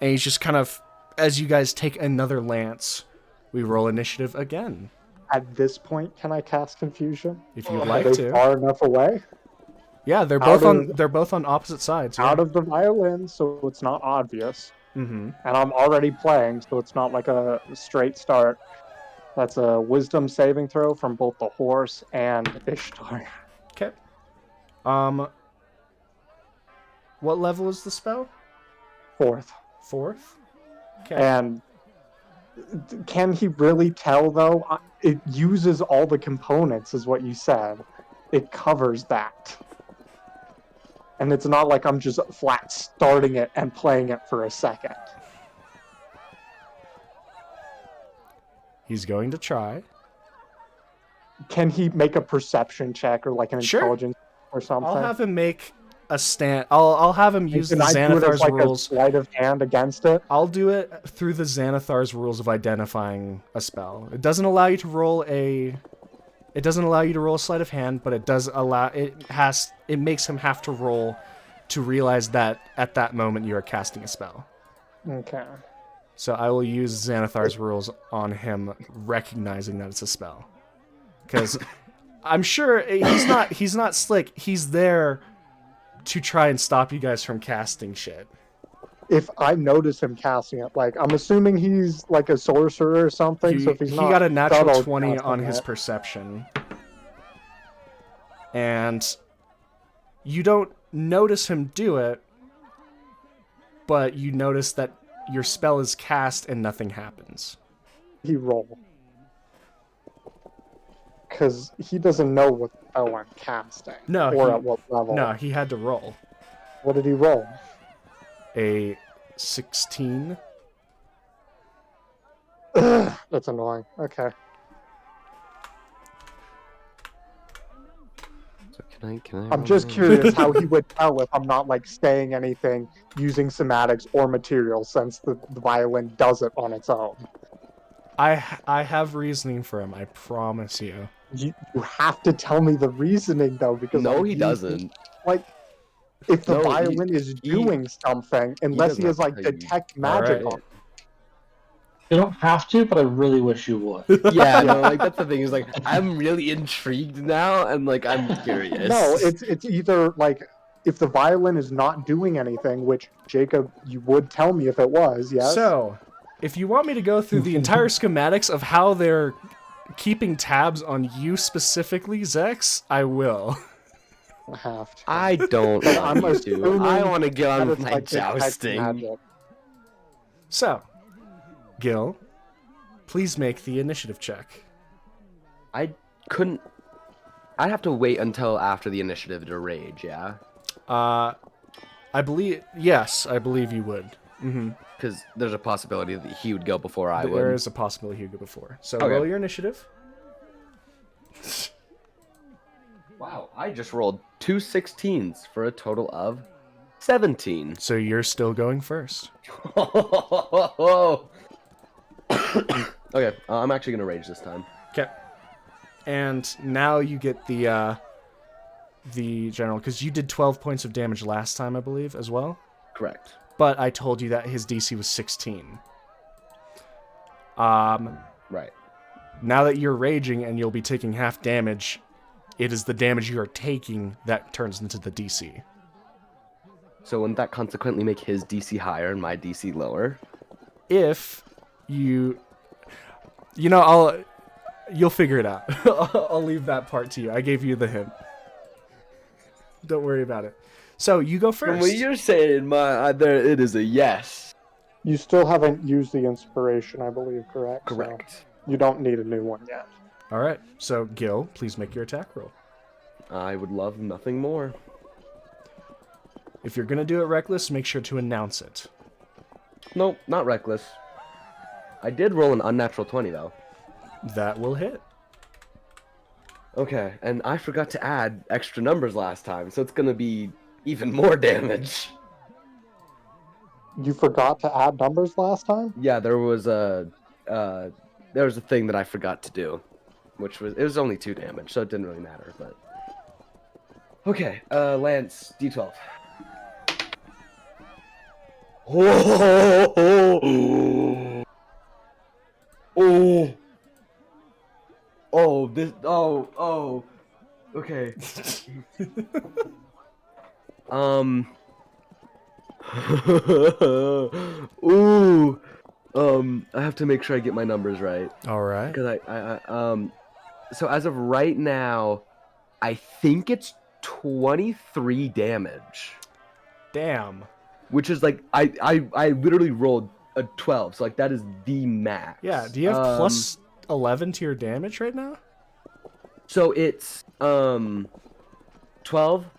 and he's just kind of, as you guys take another lance, we roll initiative again. At this point, can I cast Confusion? If you'd Are like they to. far enough away? Yeah, they're Out both on opposite sides. Yeah. Out of the violin, so it's not obvious. Mm-hmm. And I'm already playing, so it's not like a straight start. That's a wisdom saving throw from both the horse and Ishtar. Okay. What level is the spell? 4th. 4th? Okay. And can he really tell, though? It uses all the components, is what you said. It covers that. And it's not like I'm just flat starting it and playing it for a second. He's going to try. Can he make a perception check or like an Sure. intelligence or something? I'll have him make a stand. I'll have him use the Can I do it as Xanathar's like rules. a sleight of hand against it? I'll do it through the Xanathar's rules of identifying a spell. It doesn't allow you to roll a. It doesn't allow you to roll a sleight of hand, but it does allow. It makes him have to roll to realize that at that moment you are casting a spell. Okay. So I will use Xanathar's rules on him, recognizing that it's a spell. Because I'm sure he's not slick. He's there to try and stop you guys from casting shit. If I notice him casting it, like, I'm assuming he's like a sorcerer or something, so if he's He not got a natural subtle 20 on casting his it- perception. And you don't notice him do it, but you notice that your spell is cast and nothing happens. he roll. Because he doesn't know what spell I'm casting. No, Or he- at what level. No, he had to roll What did he roll? a 16. That's annoying. Okay. So can I I'm just curious how he would tell if I'm not like saying anything using somatics or material, since the violin does it on its own. I have reasoning for him, I promise you. You have to tell me the reasoning though, because No, like, he doesn't. Like, if the No, violin is doing something, unless he doesn't has like tell you. detect magic Alright. on. You don't have to, but I really wish you would. Yeah, no, like that's the thing is like I'm really intrigued now, and like I'm curious. No, it's either like if the violin is not doing anything, which Jacob, you would tell me if it was, yes. So, if you want me to go through the entire schematics of how they're keeping tabs on you specifically, Zex, I will. I have to. I don't But I'm want you to. assuming I want to get That on is with my like detect jousting. magic. So, Gil, please make the initiative check. I couldn't. I'd have to wait until after the initiative to rage, yeah, I believe you would. Mm-hmm. because there's a possibility that he would go before I There would. is a possibility he'd go before. So Okay. roll your initiative. Wow, I just rolled 2 16s for a total of 17. So you're still going first. Okay, I'm actually gonna rage this time. Okay. And now you get the general, because you did 12 points of damage last time, I believe, as well. Correct. But I told you that his DC was 16. Right. Now that you're raging and you'll be taking half damage, it is the damage you are taking that turns into the DC. So wouldn't that consequently make his DC higher and my DC lower? If you'll figure it out. I'll leave that part to you. I gave you the hint. Don't worry about it. So you go first. From what you're saying, it is a yes. You still haven't used the inspiration, I believe, correct? Correct. So you don't need a new one yet. All right. So Gil, please make your attack roll. I would love nothing more. If you're gonna do it reckless, make sure to announce it. Nope, not reckless. I did roll an unnatural 20 though. That will hit. Okay, and I forgot to add extra numbers last time, so it's gonna be even more damage. You forgot to add numbers last time? Yeah, there was a thing that I forgot to do, it was only 2 damage, so it didn't really matter. But okay, Lance, D12. Okay. I have to make sure I get my numbers right. All right. Because so as of right now, I think it's 23 damage. Damn. Which is like, I literally rolled a 12, so like that is the max. Yeah, do you have plus 11 to your damage right now? So it's 12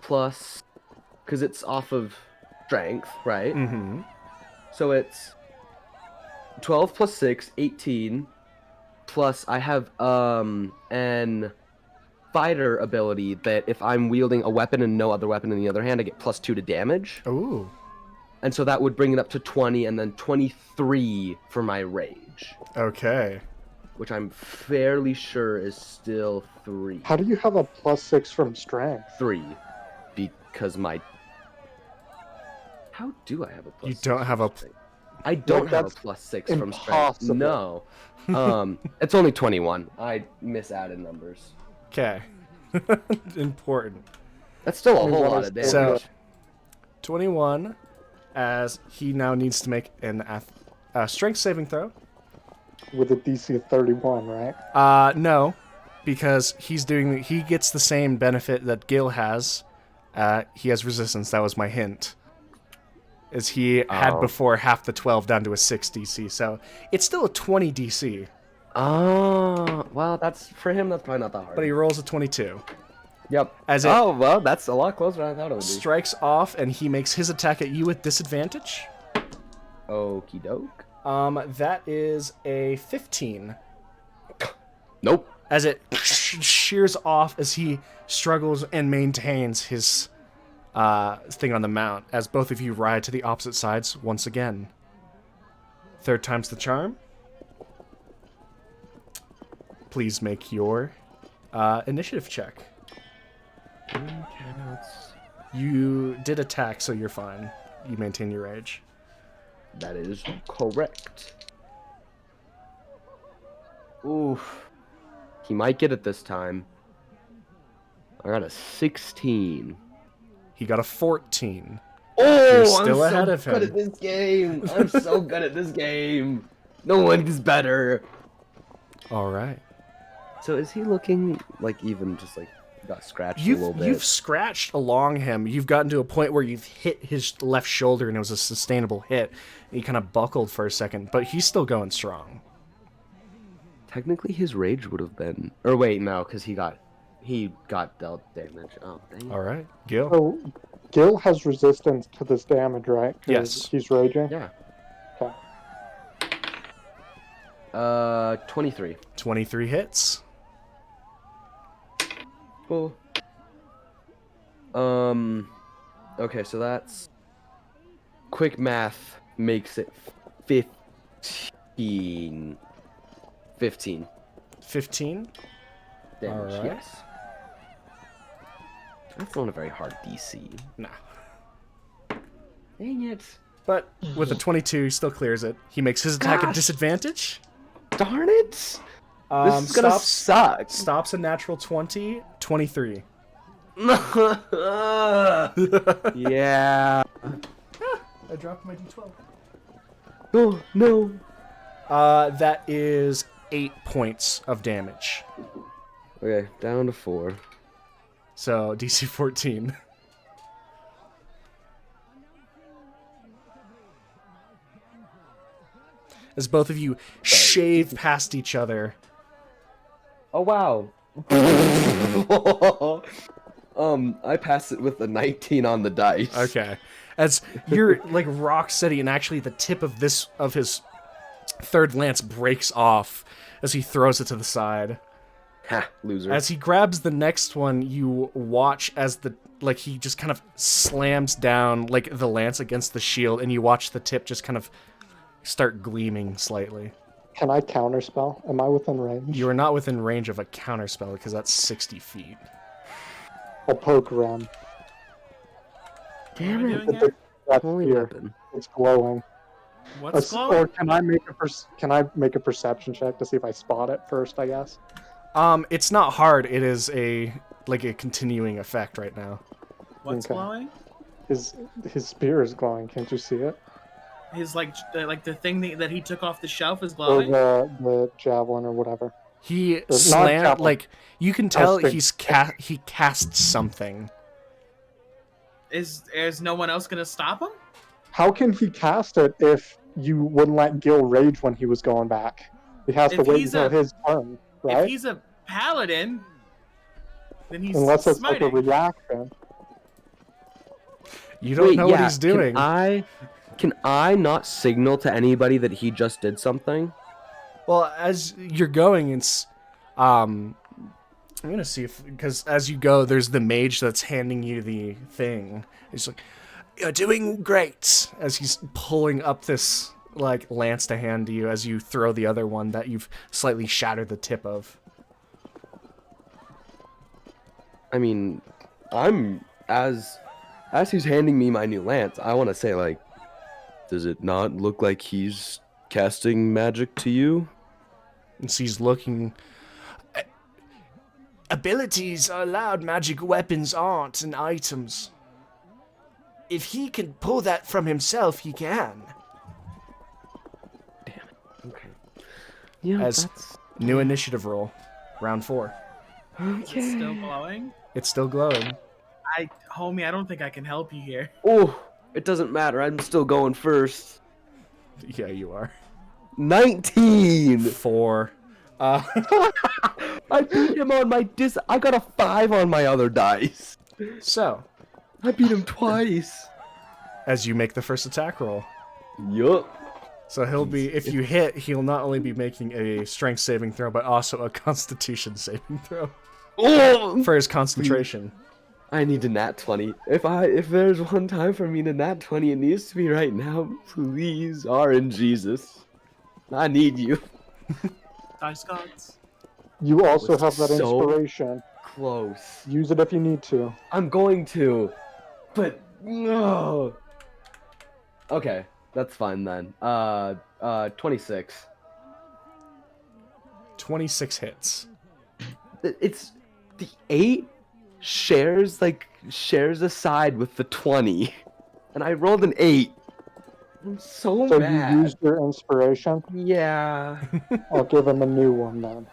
plus, because it's off of strength, right? Mm-hmm. So it's 12 plus 6, 18, plus I have an fighter ability that if I'm wielding a weapon and no other weapon in the other hand, I get plus 2 to damage. Ooh. And so that would bring it up to 20, and then 23 for my rage. Okay. Which I'm fairly sure is still 3. How do you have a +6 from strength? 3. Because my... How do I have a plus You 6 don't from have a... strength? I don't have a that's plus 6 from strength. impossible. No. It's only 21. I misadded numbers. Okay. Important. That's still a whole 21 lot is of damage. So, 21, as he now needs to make an strength saving throw. With a DC of 31, right? No, because he gets the same benefit that Gil has. He has resistance. That was my hint. As he had before half the 12 down to a 6 DC, so it's still a 20 DC. Oh, well, for him, that's probably not that hard. But he rolls a 22. Yep. As it well, that's a lot closer than I thought it would be. strikes off, and he makes his attack at you with disadvantage. Okie doke. That is a 15. Nope. As it shears off as he struggles and maintains his thing on the mount, as both of you ride to the opposite sides once again. Third time's the charm. Please make your initiative check. You did attack, so you're fine. You maintain your rage. That is correct. Oof. He might get it this time. I got a 16. He got a 14. Oh, You're still ahead of I'm so good him. at this game. I'm so good at this game. No one is better. All right. So is he looking like even just like got scratched a little bit? You've scratched along him. You've gotten to a point where you've hit his left shoulder, and it was a sustainable hit. He kind of buckled for a second, but he's still going strong. Technically, his rage would have been. Or wait, no, because he got dealt damage. Oh, dang. All right, Gil. So, Gil has resistance to this damage, right? 'Cause Yes. He's raging? Yeah. Okay. 23. 23 hits. Cool. Okay, so that's quick math makes it 15. 15. 15. Damage, Alright. yes. That's not a very hard DC. Nah. Dang it. But with a 22, he still clears it. He makes his attack at Gosh. disadvantage. Darn it! This is gonna suck. Stops a natural 20, 23. Yeah. I dropped my d12. Oh, no. That is 8 points of damage. Okay, down to 4. So DC 14. As both of you shave past each other. Oh, wow. I pass it with a 19 on the dice. Okay. As you're like rock steady, and actually the tip of his third lance breaks off as he throws it to the side. Ha, loser. As he grabs the next one, you watch as he just kind of slams down like the lance against the shield, and you watch the tip just kind of start gleaming slightly. Can I counterspell? Am I within range? You are not within range of a counterspell because that's 60 feet. I'll poke around. Damn it. Doing here? That's Holy here. weapon. It's glowing. What's Or glowing? can I make a perception check to see if I spot it first? I guess. It's not hard. It is a continuing effect right now. What's Okay. glowing? His spear is glowing. Can't you see it? His the thing that he took off the shelf is Or glowing. the javelin or whatever. He not slammed javelin. you can tell thinking- he cast something. Is no one else gonna stop him? How can he cast it if you wouldn't let Gil rage when he was going back? He has to If wait he's until a- his turn, If right? he's a paladin, then he's Unless it's like a smiting. reaction. You don't know what he's doing. Can I not signal to anybody that he just did something? Well, as you're going, it's I'm gonna see if, because as you go, there's the mage that's handing you the thing. He's like, "You're doing great," as he's pulling up this like lance to hand to you as you throw the other one that you've slightly shattered the tip of. I mean, I'm as he's handing me my new lance, I want to say, like, does it not look like he's casting magic to you? And so he's looking. Abilities are allowed, magic weapons aren't, and items. If he can pull that from himself, he can. Okay. Yeah, As- that's New initiative roll, round 4. Is it still glowing? It's still glowing. Homie, I don't think I can help you here. Oh, it doesn't matter. I'm still going first. Yeah, you are. 19. 4. I beat him on my I got a 5 on my other dice. So, I beat him twice. as you make the first attack roll. Yup. So he'll be, if you hit, he'll not only be making a strength saving throw, but also a constitution saving throw Oh, for his concentration. I need a nat 20. If there's one time for me to nat 20, it needs to be right now. Please, RNGesus. I need you. Dice gods. You also Was have that so- inspiration. Close. Use it if you need to. I'm going to, but no. Okay, that's fine then. 26. 26 hits. It's the 8 shares aside with the 20, and I rolled an 8. I'm so So mad. you used your inspiration. Yeah. I'll give him a new one then.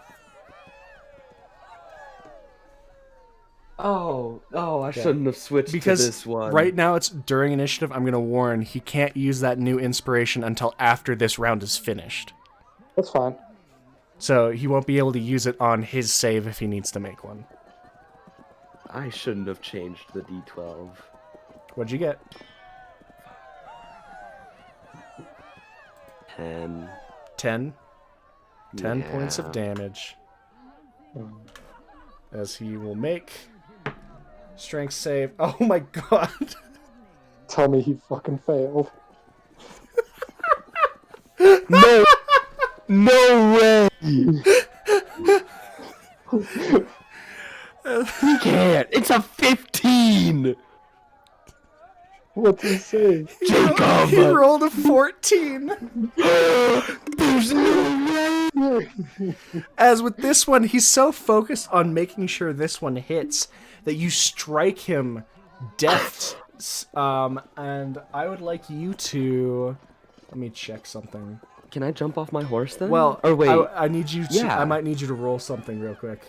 Oh, I shouldn't have switched Because to this one. right now it's during initiative. I'm going to warn, he can't use that new inspiration until after this round is finished. That's fine. So he won't be able to use it on his save if he needs to make one. I shouldn't have changed the D12. What'd you get? 10. 10? 10 Yeah. points of damage. As he will make strength save. Oh my god. Tell me he fucking failed. No! No way! He can't. It's a 15. What's he say? Jacob. He rolled a 14. There's no way. As with this one, he's so focused on making sure this one hits that you strike him deft. And I would like you to... Let me check something. Can I jump off my horse then? Well, or wait. I need you to... Yeah. I might need you to roll something real quick.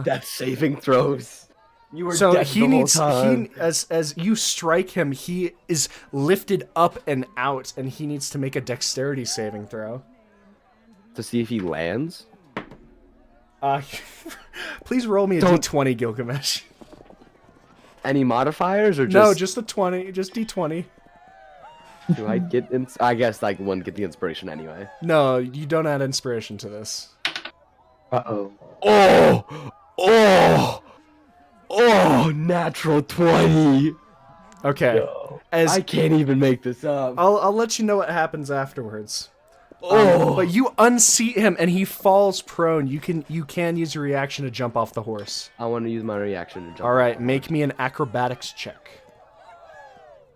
Death saving throws. You were So dead he the whole needs time. as you strike him, he is lifted up and out, and he needs to make a dexterity saving throw. To see if he lands. Please roll me a Don't- d20, Gilgamesh. Any modifiers or just? No, just a 20, just d20. Do I get? I guess I wouldn't get the inspiration anyway. No, you don't add inspiration to this. Uh-oh. Oh! Natural 20. Okay. Yo. As I can't even make this up. I'll let you know what happens afterwards. Oh! But you unseat him and he falls prone. You can use your reaction to jump off the horse. I want to use my reaction to jump. All right, make me an acrobatics check.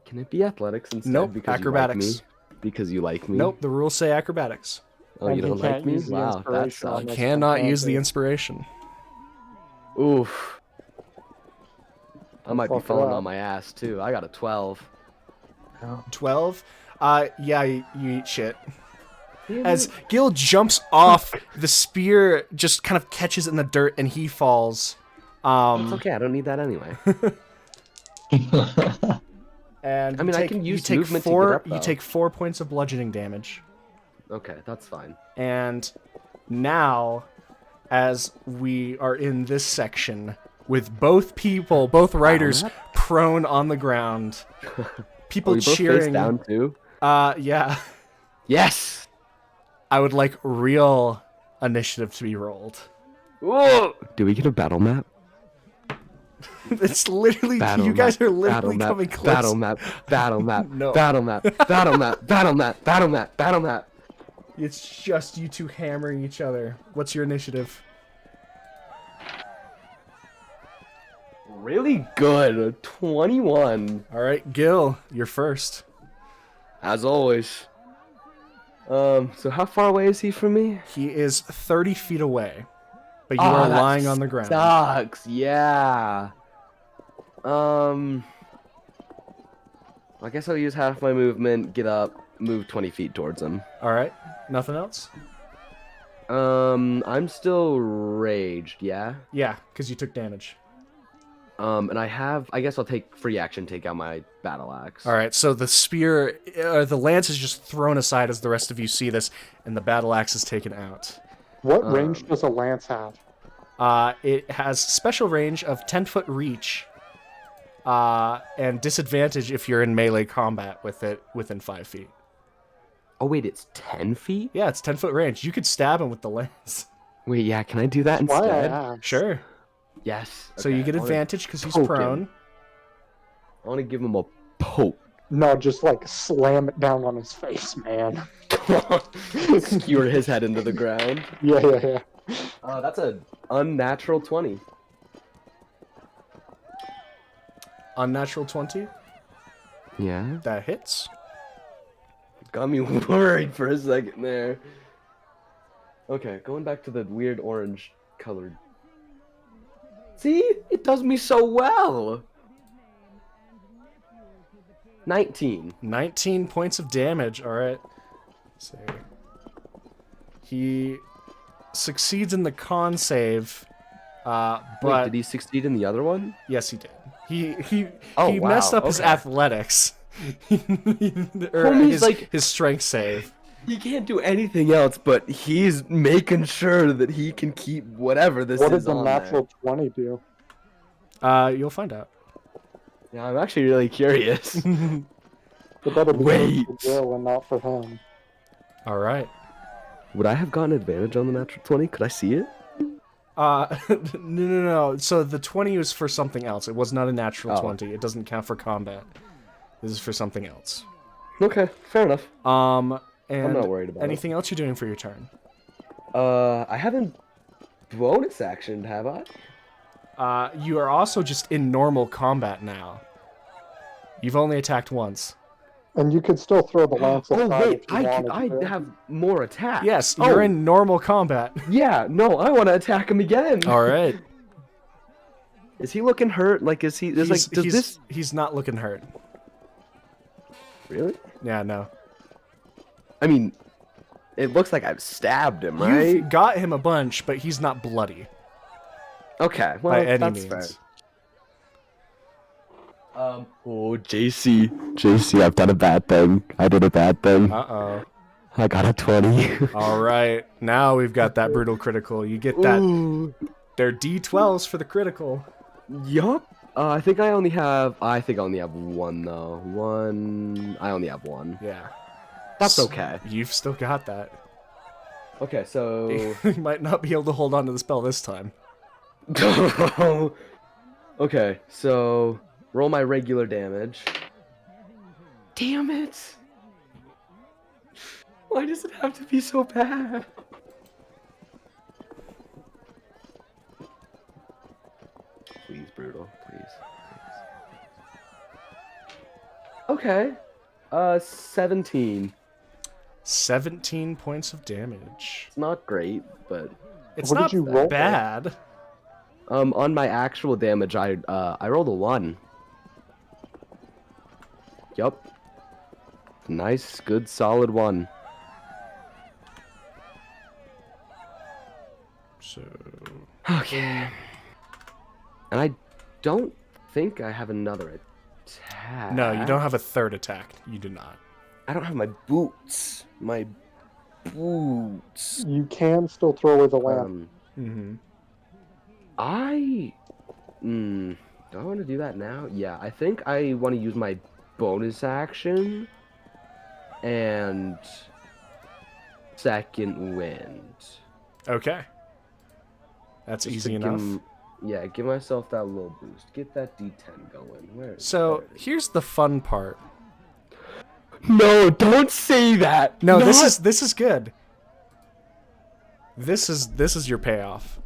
Can it be athletics instead? Nope, because acrobatics. You like me? Because you like me? Nope, the rules say acrobatics. Oh, And you he don't like can't me? use the Wow, that inspiration on sucks. this Cannot one, use the can inspiration. Oof. I might be Fuck falling up. on my ass too. I got a 12. 12? Yeah, you eat shit. As Gil jumps off, the spear just kind of catches in the dirt and he falls. It's okay. I don't need that anyway. And I mean, you I take, can use you take movement to four. get up, You though. take 4 points of bludgeoning damage. Okay, that's fine. And now, as we are in this section with both riders Battle prone on the ground, people Are we both face cheering. down too? Yeah. Yes. I would like real initiative to be rolled. Whoa! Do we get a battle map? It's literally Battle you guys map, are literally battle coming map, close. Battle map. Battle map. No. Battle map. Battle map. Battle map. Battle map. Battle map. It's just you two hammering each other. What's your initiative? Really good. 21. All right, Gil, you're first. As always. So how far away is he from me? He is 30 feet away, but you Oh, are that lying on the ground. Sucks. Yeah. I guess I'll use half my movement, get up, move 20 feet towards him. All right, nothing else? I'm still raged, yeah? Yeah, because you took damage. And I guess I'll take free action, take out my battle axe. All right, so the spear, the lance is just thrown aside as the rest of you see this, and the battle axe is taken out. What range does a lance have? It has special range of 10-foot reach, and disadvantage if you're in melee combat with it within 5 feet. Oh, wait, it's 10 feet? Yeah, it's 10-foot range. You could stab him with the lance. Wait, yeah, can I do that Why I instead? ask? Sure. Yes. So okay, you get I wanna- advantage because he's poke him. prone. I want to give him a poke. No, just like slam it down on his face, man. Skewer his head into the ground. Yeah. That's a unnatural 20. Unnatural 20. Yeah. That hits. Got me worried for a second there. Okay, going back to the weird orange colored. See? It does me so well. 19. 19 points of damage. All right. Let's see. He succeeds in the con save, but Wait, did he succeed in the other one? yes, he did. He Oh, he wow, messed up his okay. athletics, or Homie's like- his strength save. He can't do anything else, but he's making sure that he can keep whatever this What is does a on natural 20 do? You'll find out. there. Yeah, I'm actually really curious. But that'll be Wait. for Gil and not for him. All right. Would I have gotten advantage on the natural 20? Could I see it? No. So the 20 was for something else. It was not a natural Oh. 20. It doesn't count for combat. This is for something else. Okay, fair enough. And not worried about it. anything else you're doing for your turn? I haven't bonus actioned, have I? You are also just in normal combat now. You've only attacked once. And you could still throw the lance Oh aside wait, if you wanted I to. have more attack. Yes, you're Oh, in normal combat. Yeah, no, I want to attack him again. All right. Is he looking hurt? Like, is he? Does this He's not looking hurt. really? Yeah, no. I mean, it looks like I've stabbed him, right? You've got him a bunch, but he's not bloody Okay, well, by any that's means. fair. Oh, JC, I've done a bad thing. I did a bad thing. Uh-oh. I got a 20. All right. Now we've got that brutal critical. You get that. Ooh. They're D12s for the critical. Yup. I think I only have one though. I only have one. Yeah. That's okay. You've still got that. Okay, so You might not be able to hold on to the spell this time. okay, so roll my regular damage. Damn it! Why does it have to be so bad? Please, brutal, please. Okay. 17. 17 points of damage. It's not great, but It's What did not you roll? bad. on my actual damage, I rolled a 1. Yup. Nice, good, solid 1. So Okay. And I don't think I have another attack. no, you don't have a third attack. You do not. I don't have my boots. My boots. You can still throw away the lamp. Mm-hmm. Do I want to do that now? Yeah, I think I want to use my bonus action and second wind. Okay. That's Just easy to enough. Yeah, give myself that little boost. Get that D10 going. Where is So it? here's the fun part. No, don't say that. No, this is good. This is your payoff.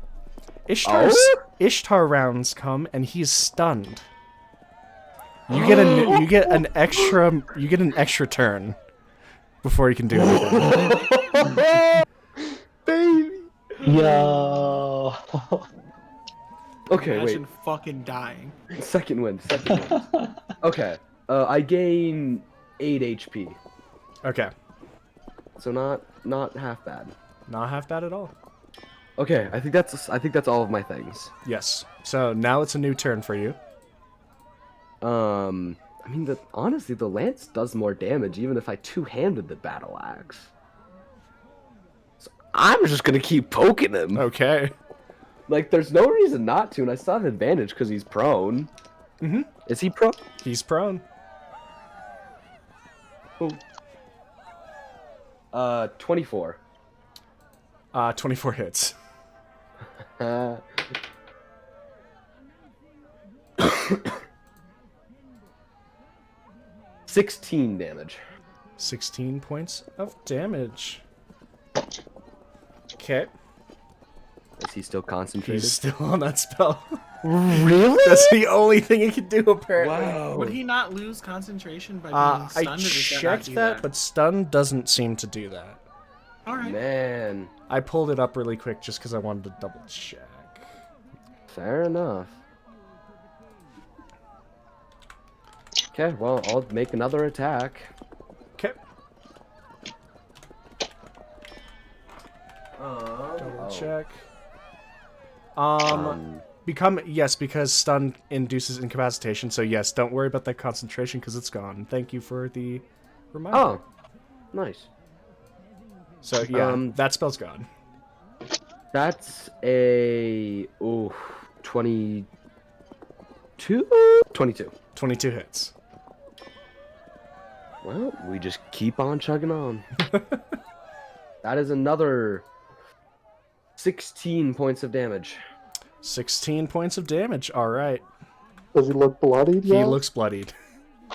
Ishtar rounds come and he's stunned. You get an extra turn before you can do anything. Baby. Yo. Okay, Imagine fucking dying. wait. Second wind. Okay. I gain 8 HP. Okay. So not half bad. Not half bad at all. Okay, I think that's all of my things. Yes. So now it's a new turn for you. I mean, honestly, the lance does more damage even if I two-handed the battle axe. So I'm just gonna keep poking him. Okay. Like, there's no reason not to, and I still have advantage because he's prone. Mm-hmm. Is he prone? He's prone. Oh. 24. 24 hits. 16 damage. 16 points of damage. Okay. Is he still concentrated? He's still on that spell. Really? That's the only thing he can do, apparently. Wow. Would he not lose concentration by being I stunned? Or does that not checked do that, but stun doesn't seem to do that. All right. Man, I pulled it up really quick just because I wanted to double check. fair enough. Okay, well, I'll make another attack. Okay. Oh. Double check. Um, Because stun induces incapacitation. So yes, don't worry about that concentration because it's gone. Thank you for the reminder. Oh, nice. So yeah, um, that spell's gone. That's a 22. 22 hits. Well, we just keep on chugging on. That is another 16 points of damage. 16 points of damage. All right. Does he look bloodied yet? He looks bloodied.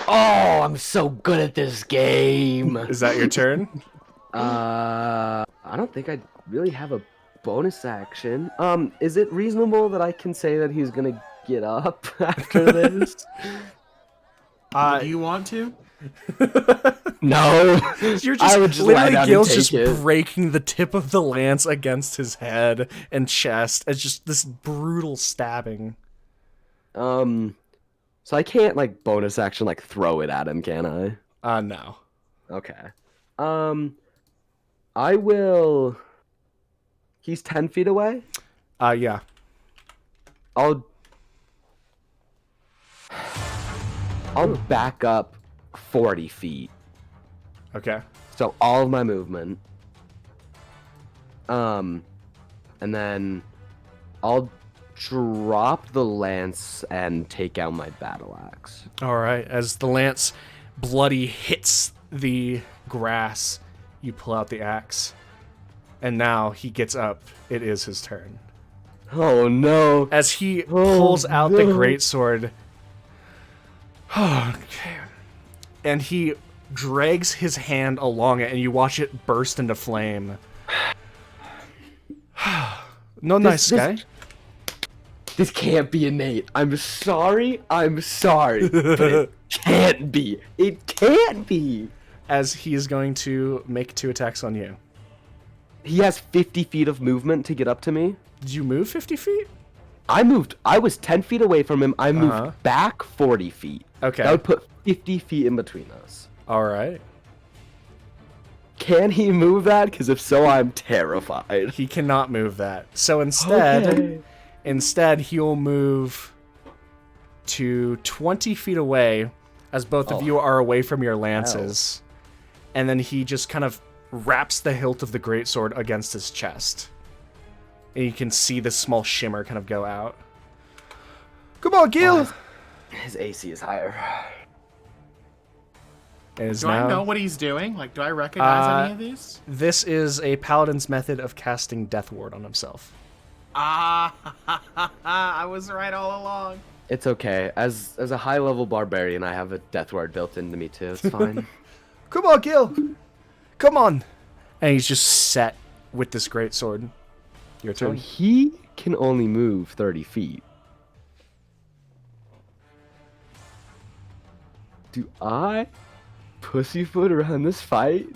Oh, I'm so good at this game. Is that your turn? I don't think I really have a bonus action. Is it reasonable that I can say that he's gonna get up after this? Do you want to? No. You're I just would just lie literally down and Gil's take just it. breaking the tip of the lance against his head and chest as just this brutal stabbing. So I can't like bonus action like throw it at him, can I? No. Okay. I will. He's 10 feet away. Yeah. I'll back up 40 feet. Okay. So all of my movement. And then I'll drop the lance and take out my battle axe. All right. As the lance bloody hits the grass, you pull out the axe. And now he gets up. It is his turn. Oh no. As he pulls out the greatsword. Okay. And he drags his hand along it, and you watch it burst into flame. No nice guy. This can't be innate. I'm sorry, but it can't be. It can't be. As he is going to make 2 attacks on you. He has 50 feet of movement to get up to me. Did you move 50 feet? I was 10 feet away from him. I moved back 40 feet. Okay. That would put 50 feet in between us. All right. Can he move that? Because if so, I'm terrified. He cannot move that. So instead, he'll move to 20 feet away as both of you are away from your lances. And then he just kind of wraps the hilt of the greatsword against his chest. And you can see this small shimmer kind of go out. Come on, Gil! His AC is higher. Do I know what he's doing? Like, do I recognize any of these? This is a paladin's method of casting Death Ward on himself. I was right all along. It's okay. As a high-level barbarian, I have a death ward built into me too. It's fine. Come on, Gil! Come on! And he's just set with this greatsword. Your So turn. he can only move 30 feet. Do I pussyfoot around this fight?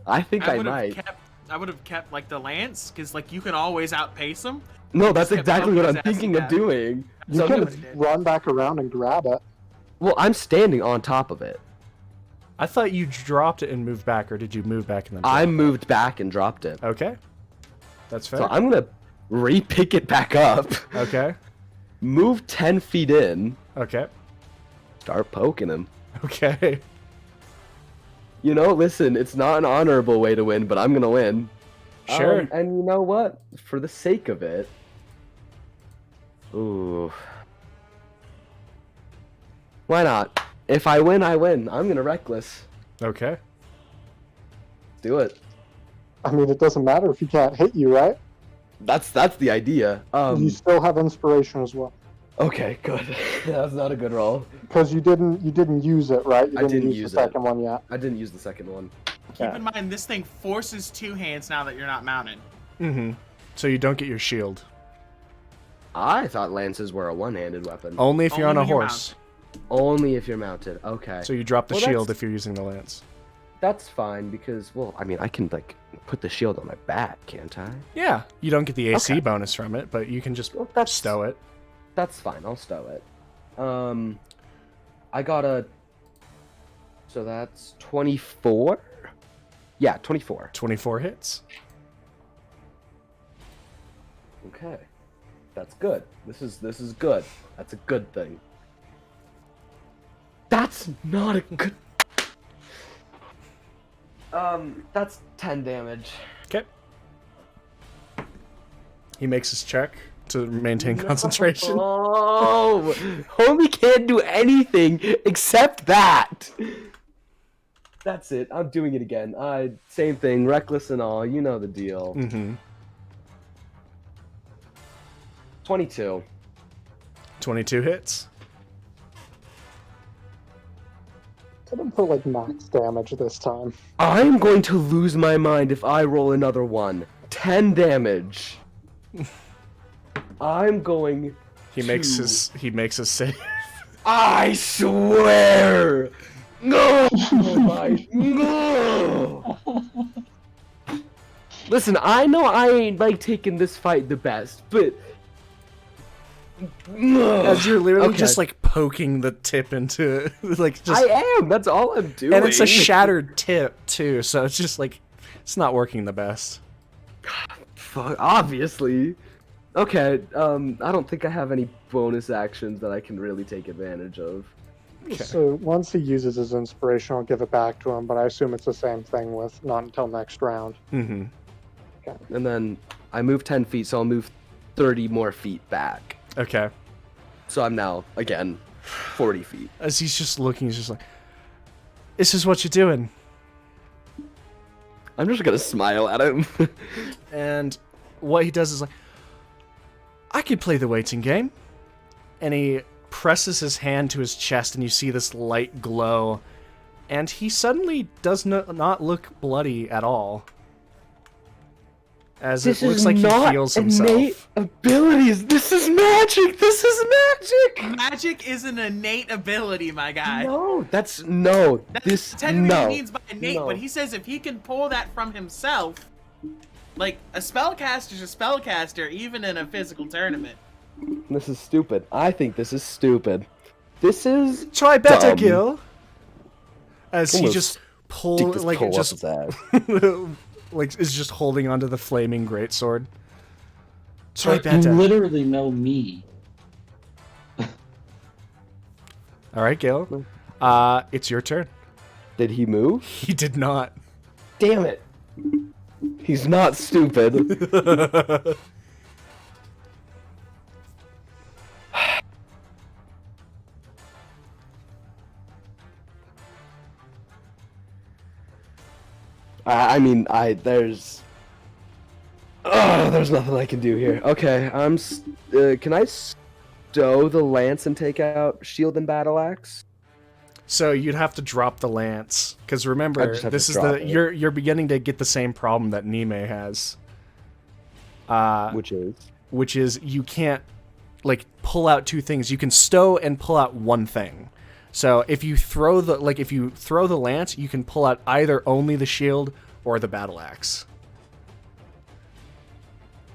I think I might. I would have kept like the lance, because like you can always outpace him. No, that's kept exactly what I'm poking his ass thinking of down. doing. You So can did. run back around and grab it. well, I'm standing on top of it. I thought you dropped it and moved back, or did you move back and then drop I moved back and dropped it. it? Okay. That's fair. So I'm gonna re-pick it back up. Okay. Move 10 feet in. Okay. Start poking him. Okay. You know, listen, it's not an honorable way to win, but I'm gonna win. Sure. And you know what? For the sake of it. Ooh. Why not? If I win, I win. I'm gonna reckless. Okay. Do it. I mean, it doesn't matter if he can't hit you, right? That's the idea. You still have inspiration as well. Okay, good. That's not a good roll. Because you didn't use it, right? You I didn't use the it. second one yet. I didn't use the second one. Keep in mind, this thing forces 2 hands now that you're not mounted. Mm-hmm. So you don't get your shield. I thought lances were a one-handed weapon. Only if you're on Only a when you're horse. Only if you're mounted. Okay. So you drop the Well, shield that's- if you're using the lance. That's fine because, well, I mean, I can like put the shield on my back, can't I? Yeah. You don't get the AC Okay. bonus from it, but you can just Well, that's- stow it. That's fine. I'll stow it. I got a. So that's 24. Yeah, 24. 24 hits. Okay, that's good. This is good. That's a good thing. That's not a good. That's 10 damage. Okay. He makes his check to maintain concentration. Oh, homie can't do anything except that. That's it. I'm doing it again. Same thing, reckless and all. You know the deal. Mm-hmm. 22. 22 hits. Hit him for like max damage this time. I'm going to lose my mind if I roll another one. 10 damage. I'm going. He makes his save. I swear. No. Oh my. No. Listen, I know I ain't like taking this fight the best, but As you're literally Okay. just like poking the tip into like just I am. That's all I'm doing. and it's a shattered tip too, so it's just like it's not working the best. Fuck, obviously. Okay. I don't think I have any bonus actions that I can really take advantage of. So once he uses his inspiration, I'll give it back to him, but I assume it's the same thing with not until next round. Mm-hmm. And then I move 10 feet, so I'll move 30 more feet back. Okay. So I'm now, again, 40 feet. As he's just looking, he's just like, "This is what you're doing." I'm just gonna smile at him. And what he does is like, "I could play the waiting game." And he presses his hand to his chest, and you see this light glow. And he suddenly does not look bloody at all. As it looks like he heals himself. Abilities. This is magic. This is magic. Magic is an innate ability, my guy. No, that's That's technically what no. he means by innate, No. but he says if he can pull that from himself, like a spellcaster's a spellcaster, even in a physical tournament. This is stupid. I think this is stupid. This is Try better, dumb. Gil. As he Almost just Stick this like pole up just his ass. like is just holding onto the flaming greatsword. Try You better. literally know me. All right, Gil. It's your turn. Did he move? He did not. Damn it. He's not stupid. There's nothing I can do here. Okay, can I stow the lance and take out shield and battle axe? So you'd have to drop the lance, because I remember, just have this to is drop it. you're beginning to get the same problem that Nime has. Which is? You can't like pull out two things. You can stow and pull out one thing. So if you throw the lance, you can pull out either only the shield or the battle axe.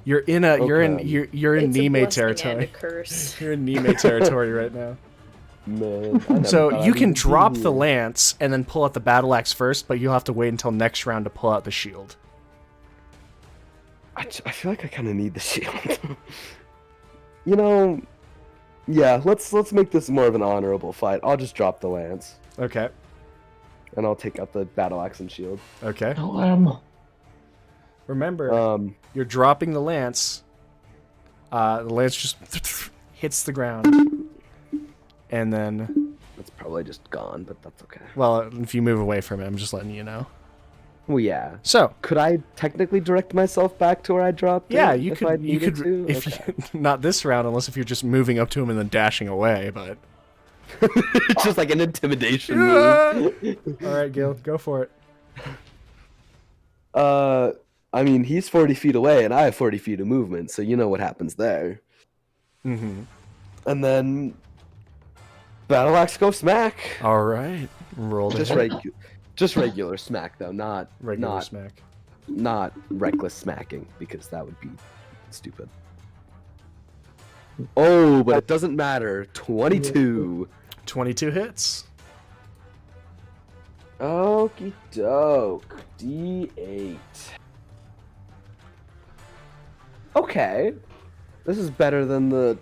You're in It's a Nime blessing and a territory. curse. You're in Nime territory right now. Man, I never So thought you I'd can even drop be the here. lance and then pull out the battle axe first, but you'll have to wait until next round to pull out the shield. I feel like I kind of need the shield. You know, yeah. Let's make this more of an honorable fight. I'll just drop the lance, Okay. and I'll take out the battle axe and shield. Okay. Remember, you're dropping the lance. The lance just hits the ground. And then, It's probably just gone, but that's okay. well, if you move away from it, I'm just letting you know. Well, yeah. So, Could I technically direct myself back to where I dropped? yeah, it you if I could, needed to? if Okay. you, not this round, unless if you're just moving up to him and then dashing away, but. It's just like an intimidation move. All right, Gil, go for it. I mean, he's 40 feet away, and I have 40 feet of movement, so you know what happens there. Mm-hmm. And then battle axe go smack. All right, roll Just just regular smack though, not regular smack. not reckless smacking, because that would be stupid. Oh, but it doesn't matter. 22. 22 hits. Okie doke. D8. Okay. This is better than the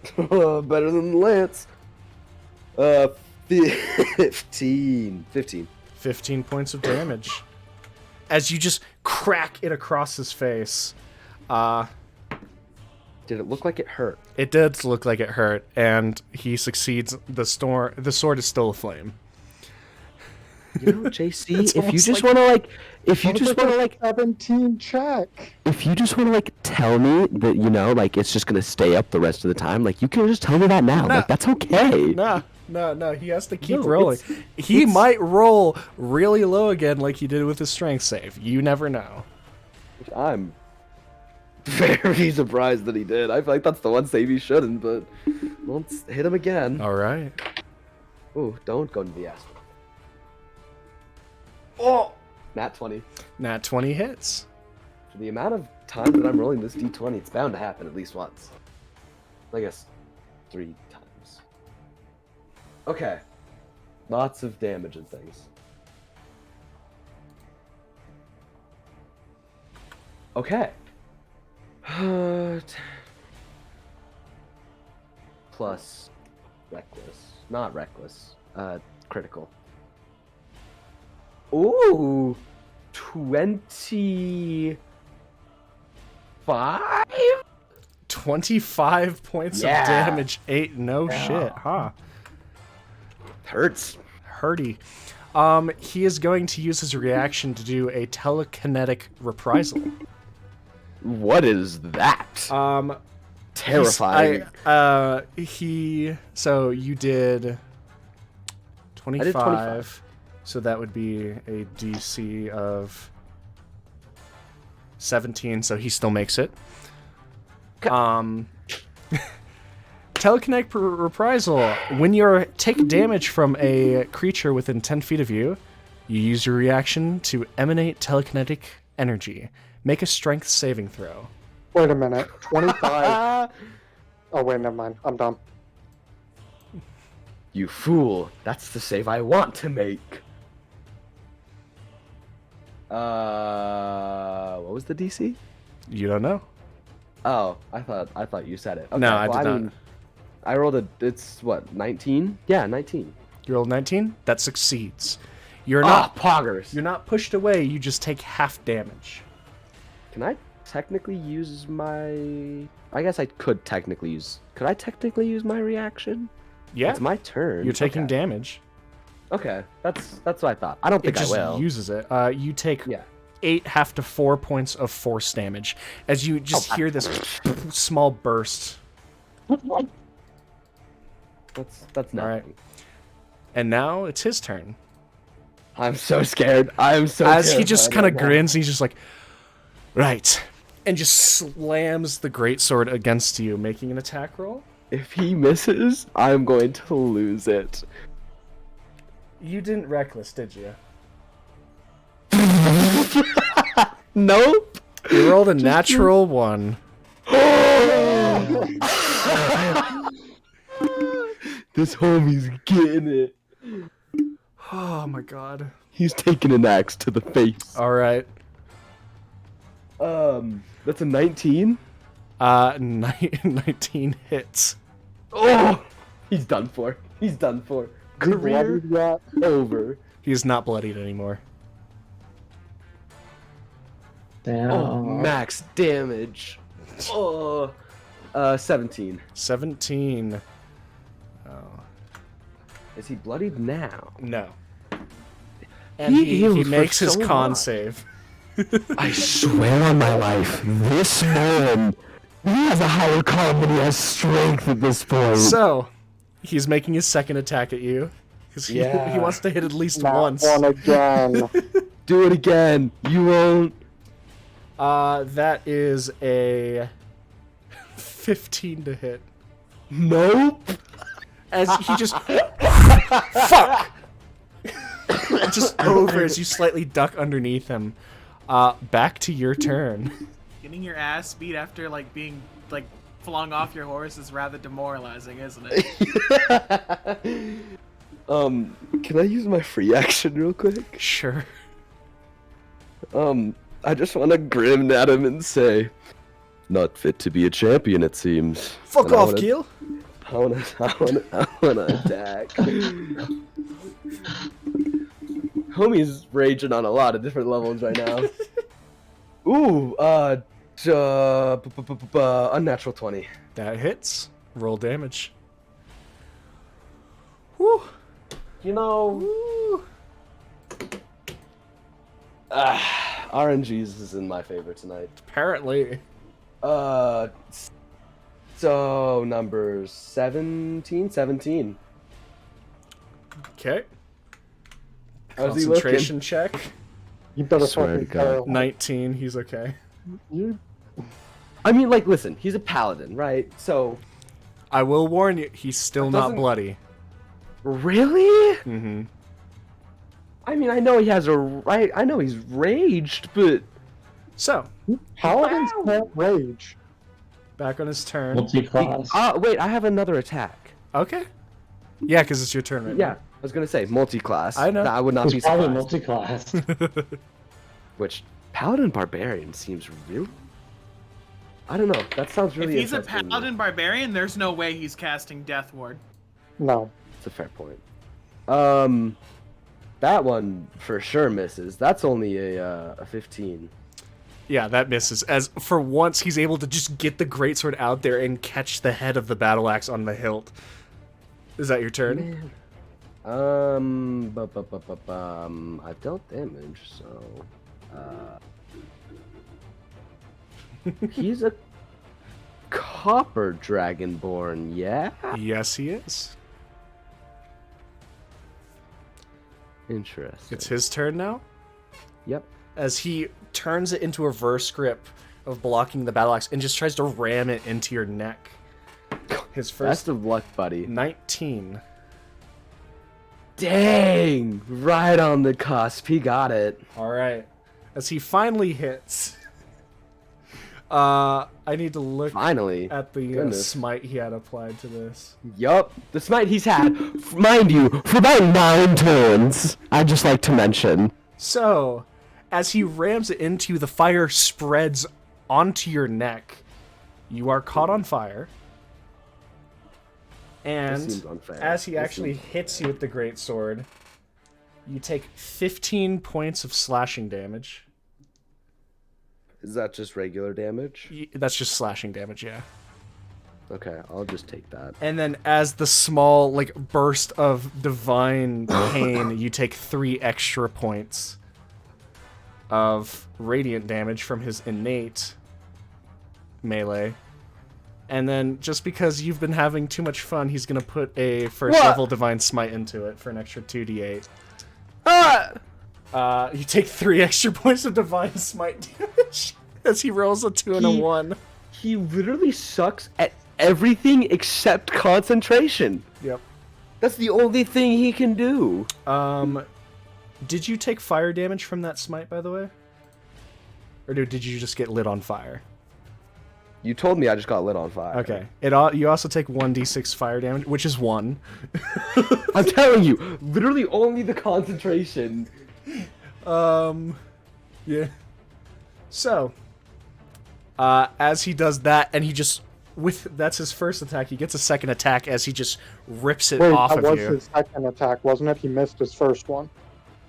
better than the lance. 15. 15 points of damage. As you just crack it across his face. Did it look like it hurt? It did look like it hurt, and he succeeds. The sword is still aflame. You know, JC, It's if you almost just like- want to if you just want to 17 check. if you just want to tell me that, it's just gonna stay up the rest of the time, you can just tell me that now. Nah. That's okay. Nah, No, he has to keep No, rolling. He might roll really low again like he did with his strength save. You never know. I'm very surprised that he did. I feel like that's the one save he shouldn't, but let's hit him again. All right. Ooh, don't go into the ass. Oh! Nat 20. Nat 20 hits. For the amount of time that I'm rolling this d20, it's bound to happen at least once. I guess 3 times. Okay. Lots of damage and things. Okay. Plus reckless. Not reckless. Critical. Ooh! 25? 25 points Yeah. of damage. 8. No shit, huh? Hurts. Hurty. He is going to use his reaction to do a telekinetic reprisal. What is that? Terrifying. So you did 25. I did 25. So that would be a DC of 17, so he still makes it. Telekinetic reprisal. When you take damage from a creature within 10 feet of you, you use your reaction to emanate telekinetic energy. Make a strength saving throw. Wait a minute. 25. Oh, wait, never mind. I'm done. You fool. That's the save I want to make. What was the DC? You don't know? Oh, I thought you said it. Okay, No, I did not. I rolled it's what, 19? Yeah, 19. You rolled 19? That succeeds. You're not poggers. You're not pushed away, you just take half damage. Can I technically use my... I guess I could technically use... Could I technically use my reaction? Yeah. It's my turn. You're taking Okay. damage. Okay, that's what I thought. I don't think It just I will. uses it. You take Yeah. 8 half to 4 points of force damage as you just hear this small burst. That's nothing. All right. And now it's his turn. I'm so scared. I'm so As he just terrified kind of right now. grins, he's just like, right. And just slams the greatsword against you, making an attack roll. If he misses, I'm going to lose it. You didn't reckless, did you? Nope. You rolled a natural 1. This homie's getting it. Oh my god. He's taking an axe to the face. All right. That's a 19. 19 hits. Oh, he's done for. He's done for. Career Bloodied yet? over. He is not bloodied anymore. Damn. Oh, max damage. Oh, 17. 17. Oh. Is he bloodied now? No. And He he healed for makes his so con much. save. I swear on my life, this man, he has a higher con than he has strength at this point. So, he's making his second attack at you. Because he Yeah. wants to hit at least Not once. one again. Do it again. You won't. That is a 15 to hit. Nope. As he just... Fuck! Just over as you slightly duck underneath him. Back to your turn. Getting your ass beat after like being like flung off your horse is rather demoralizing, isn't it? Can I use my free action real quick? Sure. I just want to grin at him and say, not fit to be a champion, it seems. Fuck And I off, wanna- Keel. I wanna attack. Homie's raging on a lot of different levels right now. Ooh, unnatural 20. That hits. Roll damage. Whew. You know, RNGs is in my favor tonight. Apparently. So numbers 17. Okay. How's he Concentration check. You better Swear to fucking God. fail. 19. He's okay. You I mean, like, listen, he's a paladin, right? So, I will warn you, he's still That not doesn't- bloody. really? Mm-hmm. I mean, I know he has I know he's raged, but So, paladins can't rage. back on his turn. Multi-class. wait, I have another attack. Okay. Yeah, because it's your turn right Yeah, I was gonna say multi-class. I know. That I would not be He's probably surprised. multi-class. now. Which paladin barbarian seems real. I don't know. That sounds really. If he's a interesting. paladin barbarian, there's no way he's casting Death Ward. No. That's a fair point. That one for sure misses. That's only a 15. Yeah, that misses. As for once, he's able to just get the greatsword out there and catch the head of the battle axe on the hilt. Is that your turn? I've dealt damage, so. He's a copper dragonborn, yeah? Yes, he is. Interesting. It's his turn now. Yep. As he turns it into a reverse grip of blocking the battle axe and just tries to ram it into your neck. His Best first of luck, buddy. 19. Dang! Right on the cusp. He got it. All right. As he finally hits. I need to look Finally. at the Goodness. smite he had applied to this. Yup. The smite he's had, mind you, for about 9 turns. I'd just like to mention. So, as he rams it into you, the fire spreads onto your neck. You are caught on fire. And seems unfair. as he This actually seems hits you with the greatsword, you take 15 points of slashing damage. Is that just regular damage? That's just slashing damage, yeah. Okay, I'll just take that. And then as the small, like, burst of divine pain, you take 3 extra points of radiant damage from his innate melee. And then, just because you've been having too much fun, he's gonna put a first level divine smite into it for an extra 2d8. Ah! You take 3 extra points of divine smite damage as he rolls a 2 and a 1. He literally sucks at everything except concentration. Yep. That's the only thing he can do. Did you take fire damage from that smite, by the way? Or did you just get lit on fire? You told me I just got lit on fire. Okay. You also take 1d6 fire damage, which is 1. I'm telling you, literally only the concentration. Yeah. So, as he does that, and he just, that's his first attack, he gets a second attack as he just rips it Wait, off that of was you. his second attack, wasn't it? He missed his first one.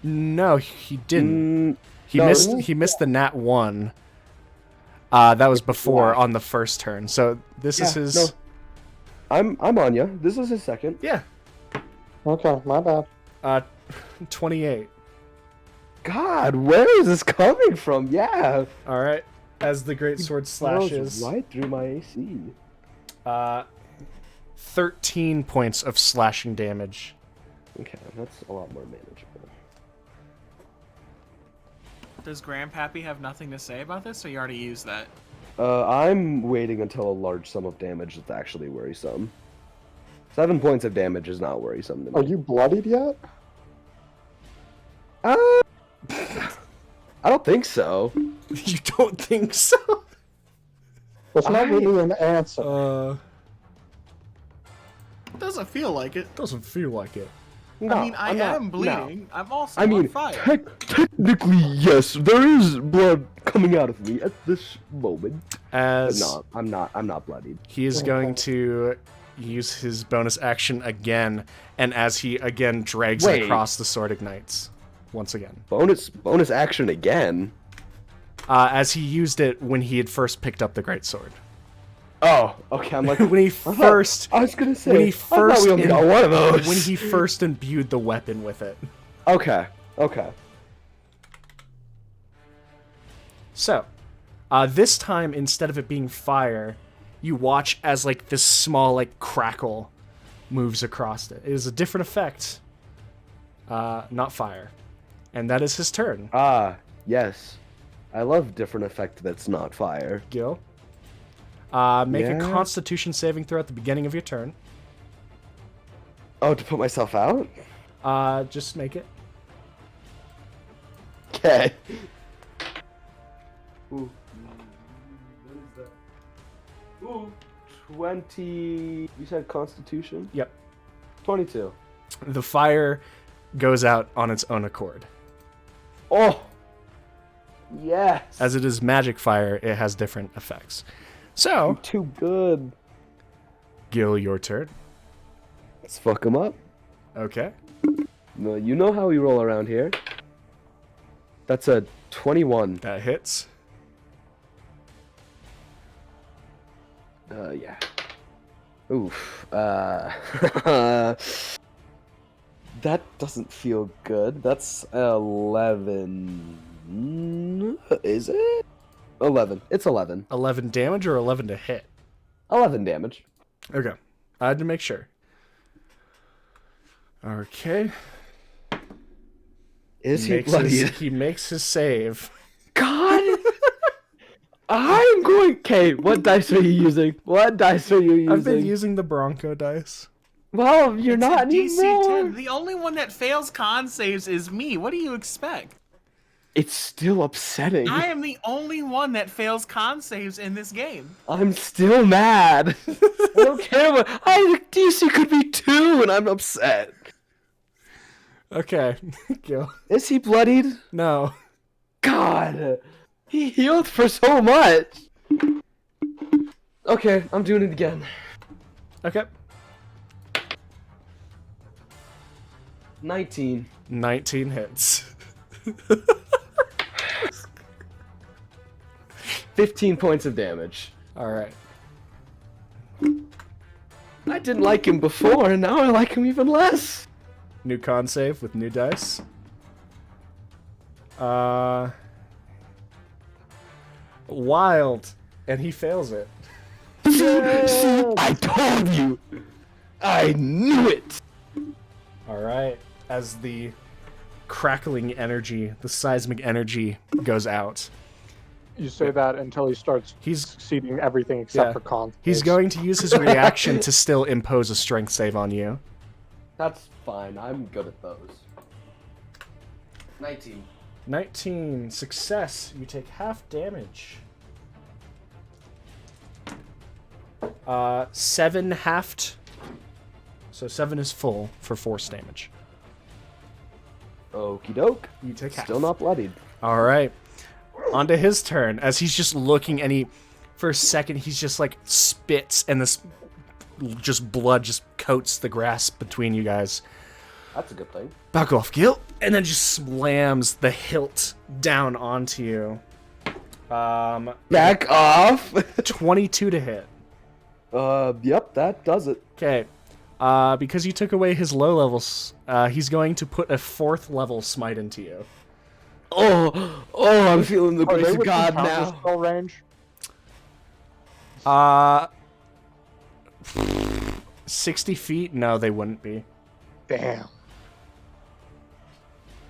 No, he didn't. He no, missed the nat 1. That was before on the first turn. So this is his. No. I'm on ya. This is his second. Yeah. Okay, my bad. 28. God, where is this coming from? Yeah. All right. As the great sword slashes, Right through my AC. 13 points of slashing damage. Okay, that's a lot more manageable. Does Grandpappy have nothing to say about this, or you already used that? I'm waiting until a large sum of damage that's actually worrisome. 7 points of damage is not worrisome to me. Are you bloodied yet? I don't think so. You don't think so? That's not really an answer. Doesn't feel like it. Doesn't feel like it. No, I mean, I I'm not- am bleeding. I'm also I mean, on fire. technically, yes, there is blood coming out of me at this moment. But As no, I'm not bloodied. he is going to use his bonus action again, and as he again drags it Wait. across, the sword ignites once again. Bonus action again. As he used it when he had first picked up the greatsword. Oh, okay. I'm like, When he first, I was gonna say, when he I thought first, we only got one of those. when he first imbued the weapon with it. Okay. So, this time, instead of it being fire, you watch as, like, this small, like, crackle moves across it. It is a different effect not fire. And that is his turn. Ah, yes. I love different effect that's not fire. Gil. Make a Yeah. Constitution saving throw at the beginning of your turn. Oh, to put myself out? Just make it. Okay. Ooh. What is that? Ooh. 20. You said Constitution? Yep. 22. The fire goes out on its own accord. Oh! Yes! As it is magic fire, it has different effects. So, Too good. Gil, your turn. Let's fuck him up. Okay. No, you know how we roll around here. That's a 21. That hits. Yeah. Oof. That doesn't feel good. That's 11. Is it? 11. It's 11. 11 damage or 11 to hit? 11 damage. Okay. I had to make sure. Okay. Is he bloodied? He makes his save. God! I'm going... Okay, what dice are you using? What dice are you using? I've been using the Bronco dice. Well, you're It's not a DC anymore. 10. The only one that fails con saves is me. What do you expect? It's still upsetting. I am the only one that fails con saves in this game. I'm still mad. I don't care what... DC could be 2 and I'm upset. Okay. Gil. Is he bloodied? No. God, he healed for so much. Okay, I'm doing it again. Okay. 19. 19 hits. 15 points of damage. Alright. I didn't like him before, and now I like him even less. New con save with new dice. Wild. And he fails it. See, I told you. I knew it. Alright. As the crackling energy, the seismic energy goes out. You say that until he starts He's succeeding everything except Yeah. for con. he's going to use his reaction to still impose a strength save on you. That's fine. I'm good at those. 19. 19. Success. You take half damage. 7 halved. So 7 is full for force damage. Okie doke. You take half. Still not bloodied. All right. On to his turn. As he's just looking, and for a second, he's just like spits, and this just blood just coats the grass between you guys. That's a good thing. Back off, Gil. And then just slams the hilt down onto you. Back off. 22 to hit. Yep, that does it. Okay. Because you took away his low levels, he's going to put a 4th level smite into you. Oh, I'm feeling the Are they grace of within God counter now. spell range? 60 feet? No, they wouldn't be. Damn.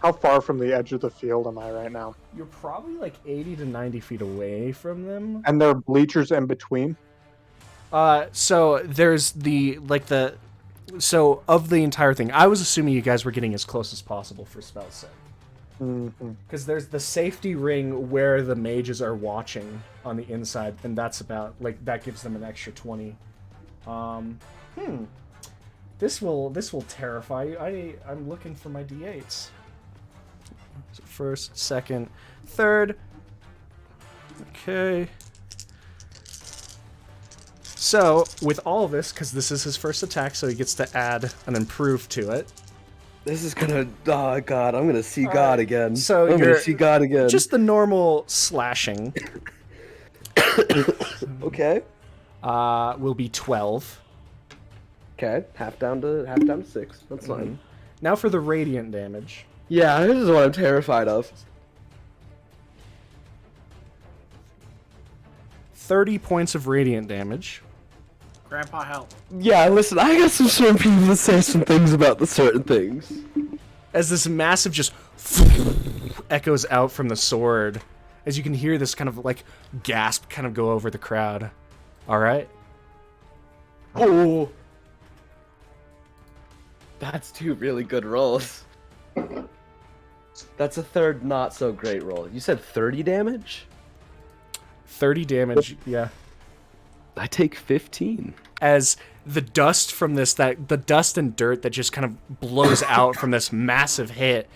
How far from the edge of the field am I right now? You're probably like 80 to 90 feet away from them. And there are bleachers in between? So there's so of the entire thing, I was assuming you guys were getting as close as possible for spell set. Mm-hmm. Because there's the safety ring where the mages are watching on the inside, and that's about, like, that gives them an extra 20. This will terrify you. I'm looking for my d8s. So first, second, third. Okay. So, with all of this, because this is his first attack, so he gets to add an improve to it. This is gonna... Oh, God, I'm gonna see God again. So I'm you're gonna see God again. Just the normal slashing Okay. will be 12. Okay, half down to 6. That's fine. Now for the radiant damage. Yeah, this is what I'm terrified of. 30 points of radiant damage. Grandpa, help. Yeah, listen, I got some certain people that say some things about the certain things. as this massive just echoes out from the sword, as you can hear this kind of like gasp kind of go over the crowd. All right. Oh, that's 2 really good rolls. That's a third not so great roll. You said 30 damage? 30 damage, yeah. I take 15. As the dust from this, the dust and dirt that just kind of blows out from this massive hit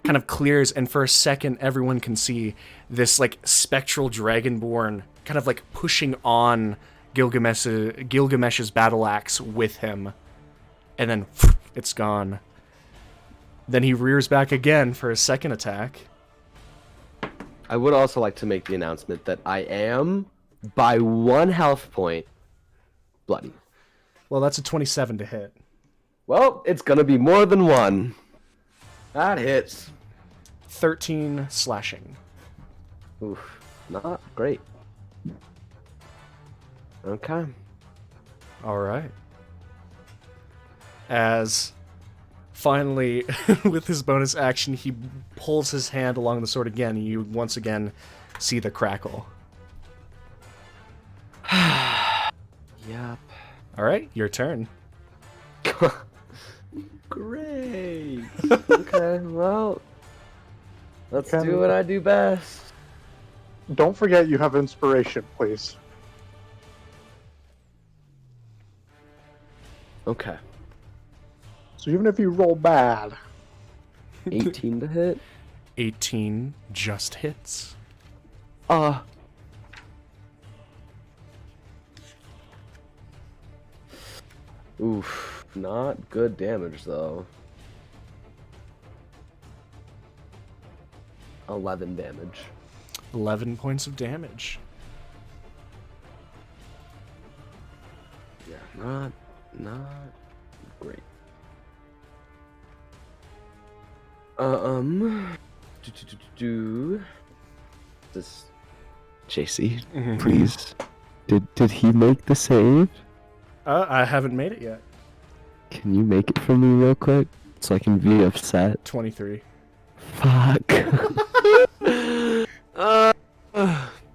kind of clears, and for a second everyone can see this like spectral dragonborn kind of like pushing on Gilgamesh's battle axe with him, and then it's gone. Then he rears back again for a second attack. I would also like to make the announcement that I am, by 1 health point, bloody. Well, that's a 27 to hit. Well, it's gonna be more than 1. That hits. 13 slashing. Oof, not great. Okay. All right. As finally, with his bonus action, he pulls his hand along the sword again, and you once again see the crackle. Yep. All right, your turn. Great. Okay, well, let's do what I do best. Don't forget you have inspiration, please. Okay. So even if you roll bad, 18 to hit. 18 just hits. Oof, not good damage though. 11 damage. 11 points of damage. Yeah, not great. This JC, please. Did he make the save? I haven't made it yet. Can you make it for me real quick so I can be upset? 23. Fuck.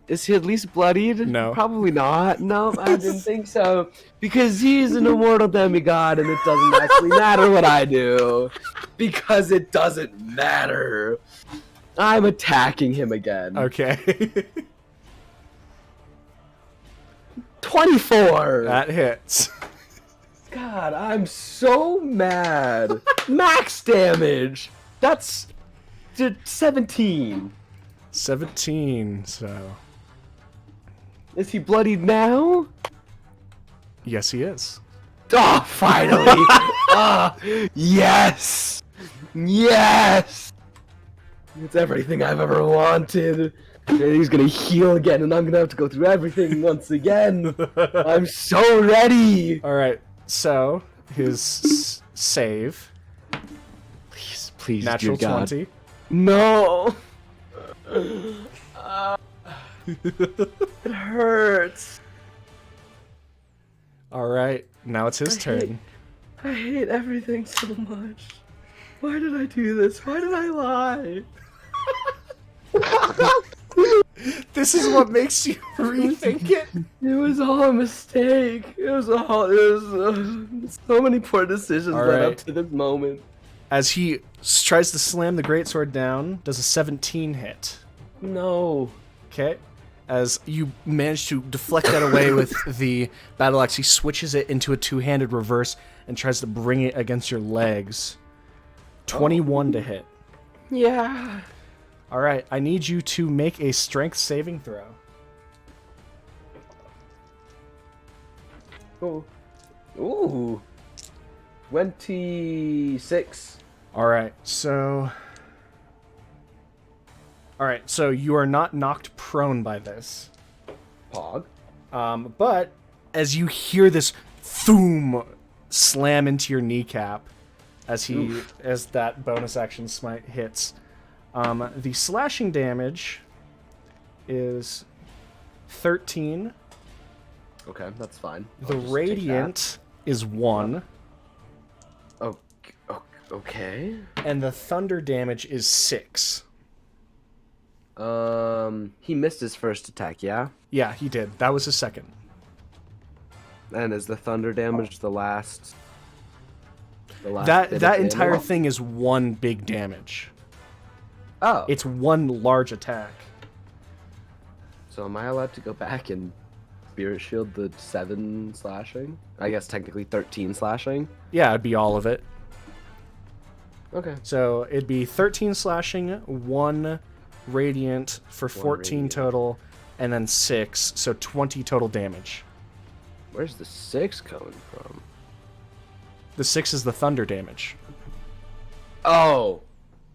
Is he at least bloodied? No. Probably not. No, I didn't think so. Because he's an immortal demigod and it doesn't actually matter what I do. Because it doesn't matter. I'm attacking him again. Okay. 24! That hits. God, I'm so mad. Max damage! That's 17. 17, so... Is he bloodied now? Yes, he is. Oh, finally! Yes! Yes! It's everything I've ever wanted. And he's gonna heal again, and I'm gonna have to go through everything once again. I'm so ready! Alright, so, his save. Please, Natural dear God. 20. No! It hurts. Alright, now it's his turn. I hate everything so much. Why did I do this? Why did I lie? This is what makes you rethink it? It was all a mistake. It was so many poor decisions led up to this moment. As he tries to slam the greatsword down, does a 17 hit. No. Okay. As you manage to deflect that away with the battle axe, he switches it into a two-handed reverse and tries to bring it against your legs. 21 to hit. Yeah. All right, I need you to make a strength saving throw. Oh. Ooh. 26. All right, so you are not knocked prone by this. Pog. But as you hear this thoom slam into your kneecap as that bonus action smite hits, the slashing damage is 13. Okay, that's fine. The radiant is 1. Okay. And the thunder damage is 6. He missed his first attack, yeah? Yeah, he did. That was his second. And is the thunder damage the last That bit of entire damage? thing is one big damage. Oh. It's one large attack. So am I allowed to go back and Spirit Shield the 7 slashing? I guess technically 13 slashing. Yeah, it'd be all of it. Okay. So it'd be 13 slashing, 1 radiant for 14 radiant. total, and then 6, so 20 total damage. Where's the 6 coming from? The 6 is the thunder damage. Oh.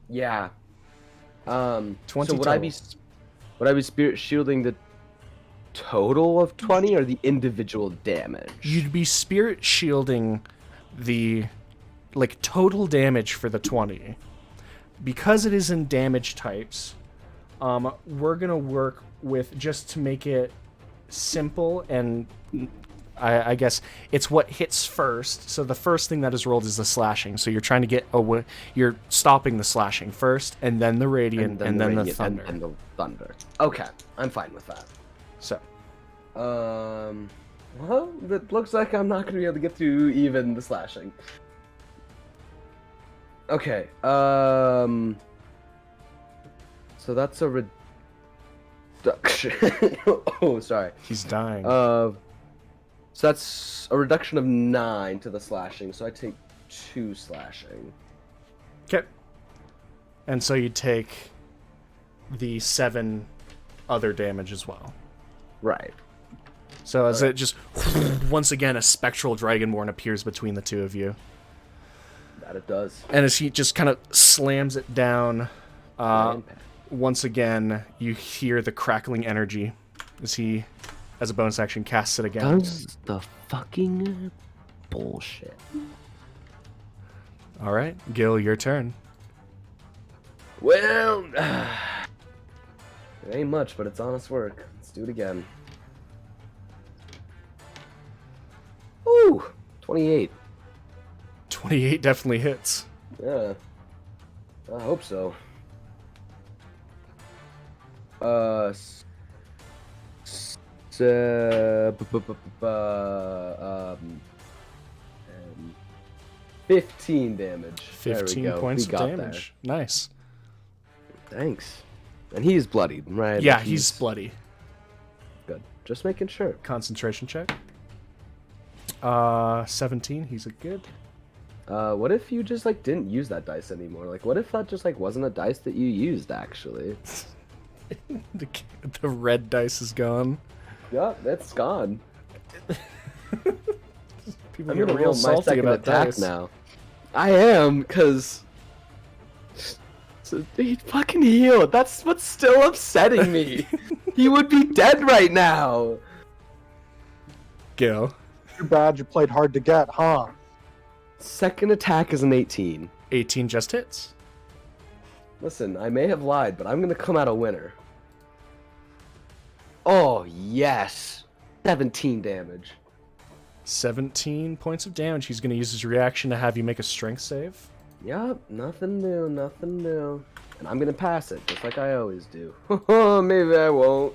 Yeah. 20 so would total. I be Spirit Shielding the total of 20 or the individual damage? You'd be spirit shielding the total damage for the 20. Because it is in damage types, we're gonna work with, just to make it simple, and I guess it's what hits first. So the first thing that is rolled is the slashing. So you're trying to get away, you're stopping the slashing first, and then the radiant, and then the thunder. And the thunder. Okay, I'm fine with that. So Well, it looks like I'm not gonna be able to get through even the slashing. Okay, so that's a reduction. Oh, sorry. he's dying. So that's a reduction of 9 to the slashing, so I take 2 slashing. Okay. And so you take the 7 other damage as well. Right. So as it just, once again, a spectral Dragonborn appears between the two of you. That it does. And as he just kind of slams it down, Impact. once again, you hear the crackling energy as he, as a bonus action, casts it again. Does the fucking bullshit. All right, Gil, your turn. Well, it ain't much, but it's honest work. Let's do it again. Ooh, 28. 28 definitely hits. Yeah, I hope so. And 15 damage. There we 15 go. points We of got damage. Nice. there. Thanks. And he's bloodied, right? Yeah, Like, he's bloody. good. Just making sure. Concentration check. 17, he's a good. What if you just like didn't use that dice anymore? Like, what if that just like wasn't a dice that you used actually? The red dice is gone. Yeah, that's gone. People I'm get gonna real roll my salty second about attack dice. now. I am, cause so he fucking healed. That's what's still upsetting me. He would be dead right now. Gil. Too bad you played hard to get, huh? Second attack is an 18. 18 just hits. Listen, I may have lied, but I'm gonna come out a winner. Oh yes, 17 damage. 17 points of damage. He's going to use his reaction to have you make a strength save. Yup, nothing new, nothing new. And I'm gonna pass it, just like I always do. Maybe I won't.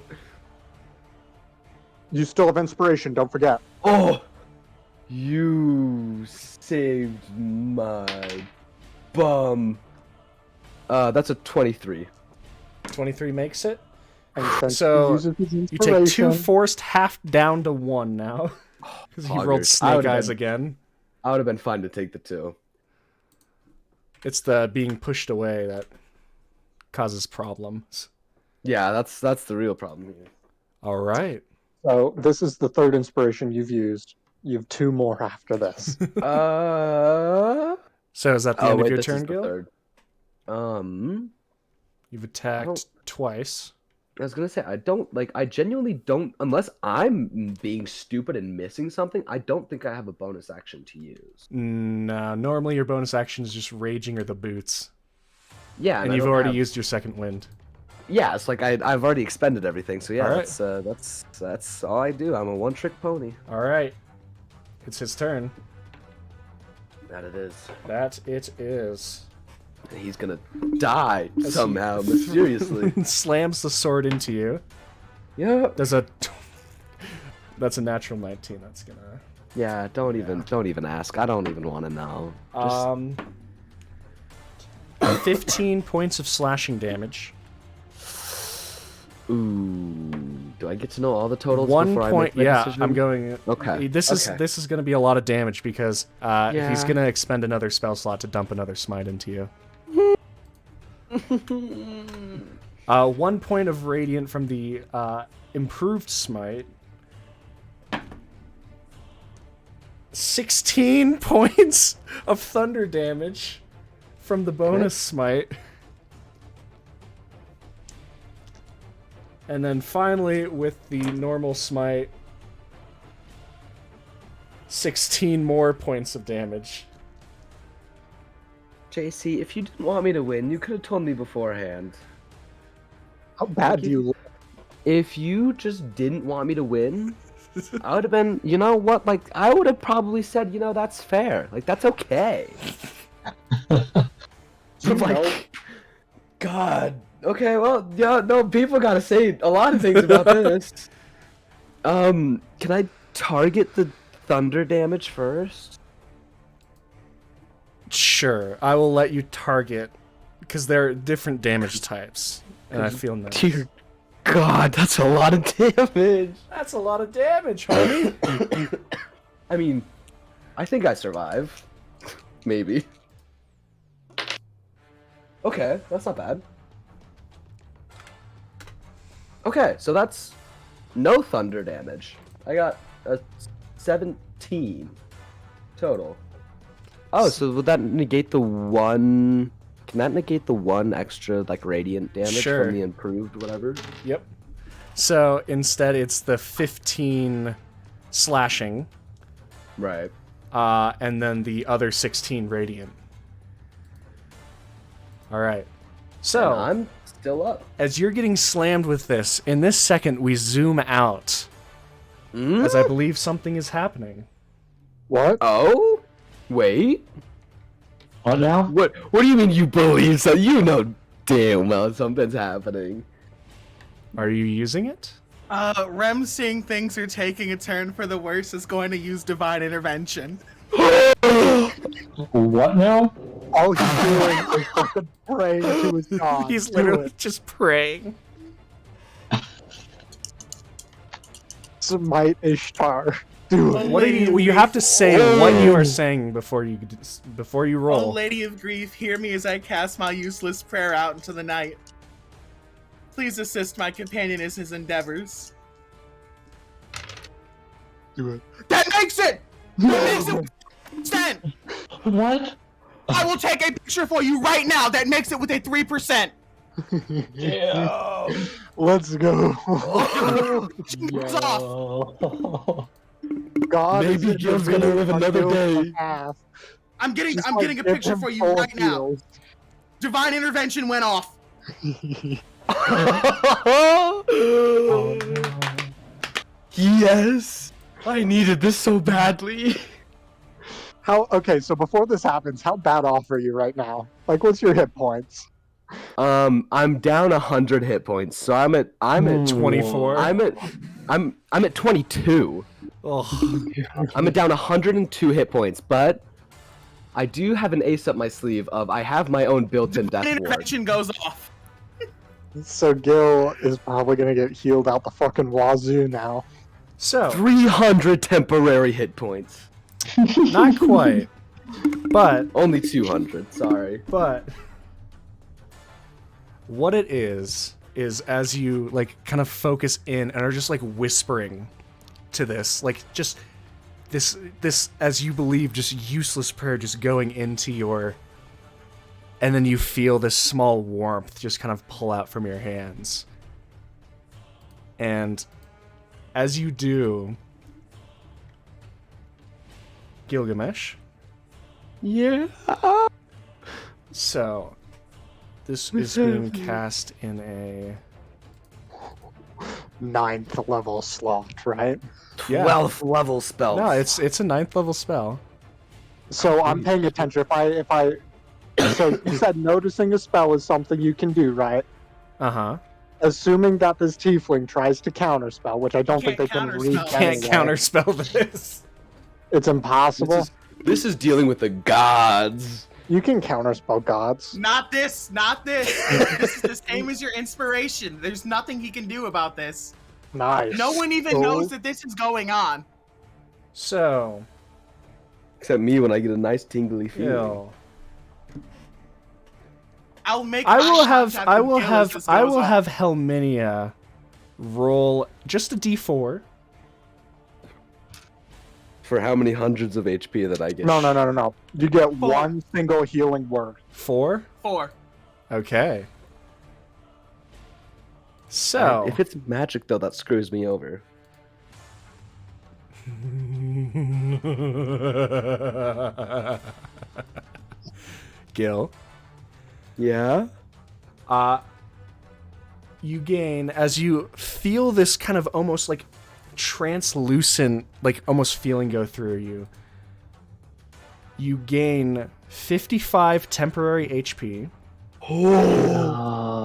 You still have inspiration, don't forget. Oh! You saved my bum. That's a 23. 23 makes it. And since So, he uses his You take inspiration, 2 forced, half down to 1 now. Because he rolled Poggers. I snake would've eyes been- again. I would have been fine to take the 2. It's the being pushed away that causes problems. Yeah, that's the real problem here. All right. So this is the third inspiration you've used. You have 2 more after this. So is that the end of your this is turn, the Gil? third. You've attacked don't- twice. I was gonna say I genuinely don't, unless I'm being stupid and missing something. I don't think I have a bonus action to use. No, normally your bonus action is just raging or the boots. Yeah, And I you've don't already have- used your second wind. Yeah, it's like I've already expended everything. So yeah, All right. that's all I do. I'm a one-trick pony. All right. It's his turn. That it is. That it is. He's gonna die somehow, mysteriously. Slams the sword into you. Yeah. There's a. That's a natural 19. That's gonna. Yeah. Don't even ask. I don't even want to know. Just... 15 points of slashing damage. Ooh. Do I get to know all the totals 1 before point. I make my Yeah, decision? I'm going. Okay. This is going to be a lot of damage because he's going to expend another spell slot to dump another smite into you. 1 point of radiant from the improved smite. 16 points of thunder damage from the bonus smite. And then finally, with the normal smite, 16 more points of damage. JC, if you didn't want me to win, you could have told me beforehand. How bad do you look? If you just didn't want me to win, I would have been, you know what, like, I would have probably said, you know, that's fair. Like, that's okay. Like, God. Okay, well, yeah, no, people gotta say a lot of things about this. Can I target the thunder damage first? Sure, I will let you target, because there are different damage types, and I feel nice. Dear God, that's a lot of damage. That's a lot of damage, homie. I mean, I think I survive. Maybe. Okay, that's not bad. Okay, so that's no thunder damage. I got a 17 total. Oh, so would that negate the one... Can that negate the one extra, like, radiant damage from the improved whatever? Yep. So instead it's the 15 slashing. Right. And then the other 16 radiant. Alright. So... And I'm still up. As you're getting slammed with this, in this second we zoom out. As I believe something is happening. What? Oh? Wait. What now? What do you mean you believe so? You know damn well something's happening. Are you using it? Rem seeing things are taking a turn for the worse is going to use divine intervention. What now? All he's doing is fucking praying to his god. He's Do literally it. just praying. Smite Ishtar. Do it. What are you? Well, you have to say what you are saying before you Oh, roll. Lady of Grief, hear me as I cast my useless prayer out into the night. Please assist my companion in his endeavors. Do it. That makes it! That makes it 10! What? I will take a picture for you right now that makes it with a 3%! Yeah. Let's go. It's off! God Maybe is Gil's gonna live another day. I'm getting Just, a give picture him for you full right now. heals. Divine intervention went off. Oh, no. Yes! I needed this so badly. Okay, so before this happens, how bad off are you right now? Like, what's your hit points? I'm down 100 hit points, so I'm at 24. I'm at 22. Oh, I'm at down 102 hit points, but I do have an ace up my sleeve of I have my own built-in death ward. Intervention goes off. So Gil is probably gonna get healed out the fucking wazoo now. so 300 temporary hit points. not quite, but Only 200, sorry. what it is as you like kind of focus in and are just like whispering to this, like just this as you believe just useless prayer just going into your, and then you feel this small warmth just kind of pull out from your hands. And as you do, Gilgamesh. Yeah. So, this is being cast in a 9th level slot, right? 12th level spell. No, it's a 9th level spell. So I'm paying attention. So you said noticing a spell is something you can do, right? Uh-huh. Assuming that this tiefling tries to counterspell, which I don't think can't they can counterspell. read You Can't anyway. counterspell this. It's impossible. This is dealing with the gods. You can counterspell gods. Not this. This is the same as your inspiration. There's nothing he can do about this. Nice. No one even knows that this is going on. So, Except me when I get a nice tingly feeling. Gil. I'll make. I will Gil as this goes on. have Helminia roll just a d4. For how many hundreds of HP that I get? No. You get 4. one single healing word. 4? 4. Okay. So, If it's magic, though, that screws me over. Gil, Yeah? you gain, as you feel this kind of almost like translucent, like almost feeling go through you, you gain 55 temporary HP Oh!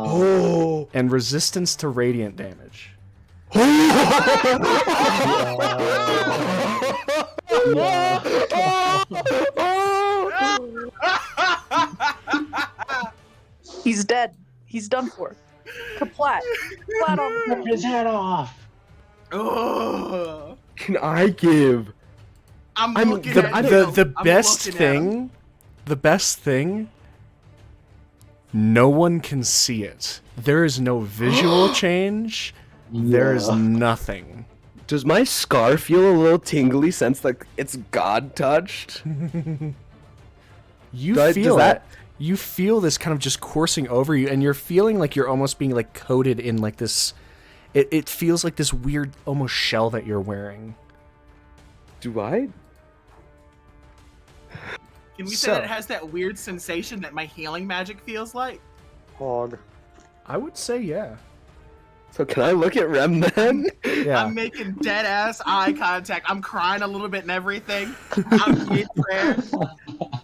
and resistance to radiant damage. He's dead. He's done for. Kaplat. Flat on the Rip his head off. Ugh. Can I give? I'm I'm- looking The, at the, him. the I'm best looking at him. thing, the best thing, no one can see it. There is no visual change. There is nothing. Does my scar feel a little tingly since like it's God touched? You Does feel that- it. You feel this kind of just coursing over you, and you're feeling like you're almost being like coated in like this. It feels like this weird almost shell that you're wearing. Do I? Can we So- say that it has that weird sensation that my healing magic feels like? Hog. I would say yeah. So can I look at Rem then? Yeah. I'm making dead ass eye contact. I'm crying a little bit and everything. I'm mid prayer.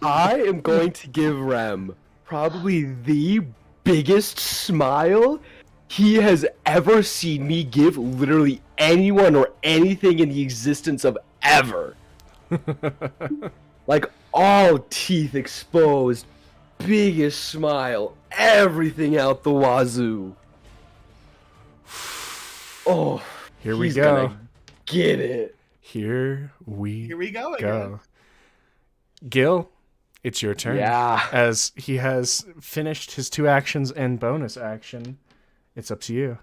I am going to give Rem probably the biggest smile he has ever seen me give literally anyone or anything in the existence of ever. Like all teeth exposed, biggest smile, everything out the wazoo. Oh, Here we he's go. gonna get it. Here we Here we go again. go. Gil, it's your turn. Yeah. As he has finished his 2 actions and bonus action, it's up to you.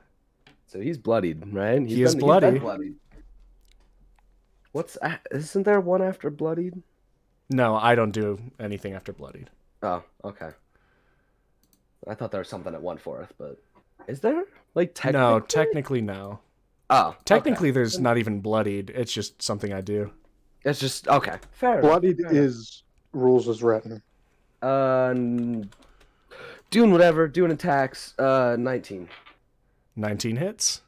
So he's bloodied, right? He is he's bloody. been bloodied. Isn't there one after bloodied? No, I don't do anything after bloodied. Oh, okay. I thought there was something at 1/4, but is there? Like technically? No, technically no. Oh, Technically, okay. there's not even bloodied. It's just something I do. It's just okay. Fair. Bloodied enough, fair is rules as written. enough. Doing whatever. Doing attacks. 19. 19 hits.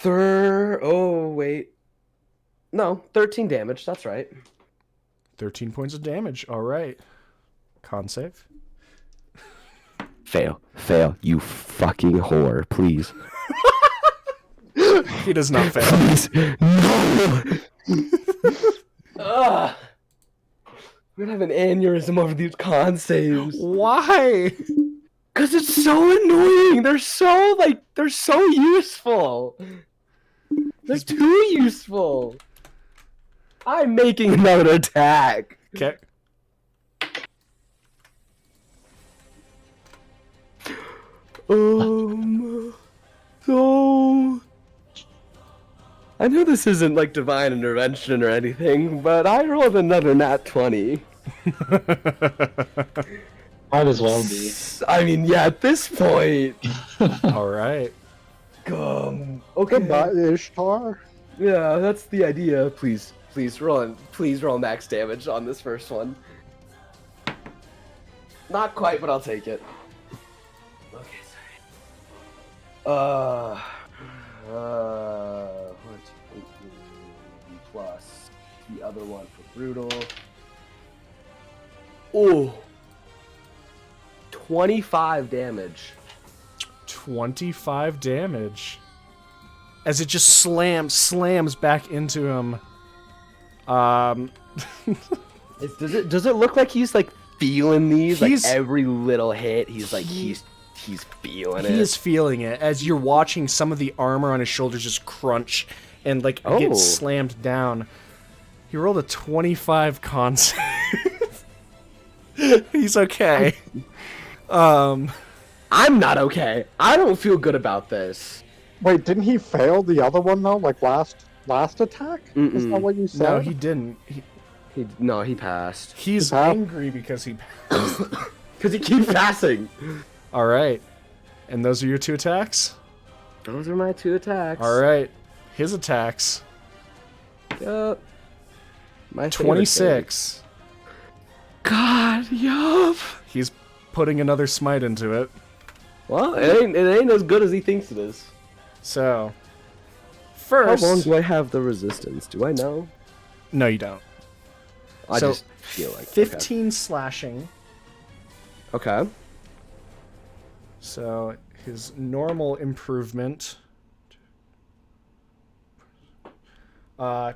Oh wait. No, 13 damage. That's right. 13 points of damage. All right. Con save. Fail. You fucking whore. Please. He does not fail. Please. No. Ugh. I'm gonna have an aneurysm over these con saves. Why? Cause it's so annoying. They're so useful. They're too useful. I'm making another attack. Okay. So I know this isn't like divine intervention or anything, but I rolled another nat 20. Might as well be. I mean, yeah, at this point. All right. Okay. Goodbye, Ishtar. Yeah, that's the idea. Please roll max damage on this first one. Not quite, but I'll take it. Okay, sorry. plus the other one for brutal. Oh, 25 damage. 25 damage. As it just slams back into him. Does it look like he's like feeling these? He's- Like every little hit, he's like he's feeling it. He is feeling it as you're watching some of the armor on his shoulders just crunch and like Oh. get slammed down. He rolled a 25 con save. He's okay. I'm not okay. I don't feel good about this. Wait, didn't he fail the other one though? Like last attack? Is that what you said? No, he didn't. He passed. He's Huh? angry because he passed. Because he keeps passing. All right. And those are your 2 attacks? Those are my 2 attacks. All right. His attacks. Yup. My 26. God, yup. He's putting another smite into it. Well, it ain't as good as he thinks it is. So, How first... long do I have the resistance? Do I know? No, you don't. I So, just feel like 15 slashing. Okay. So his normal improvement,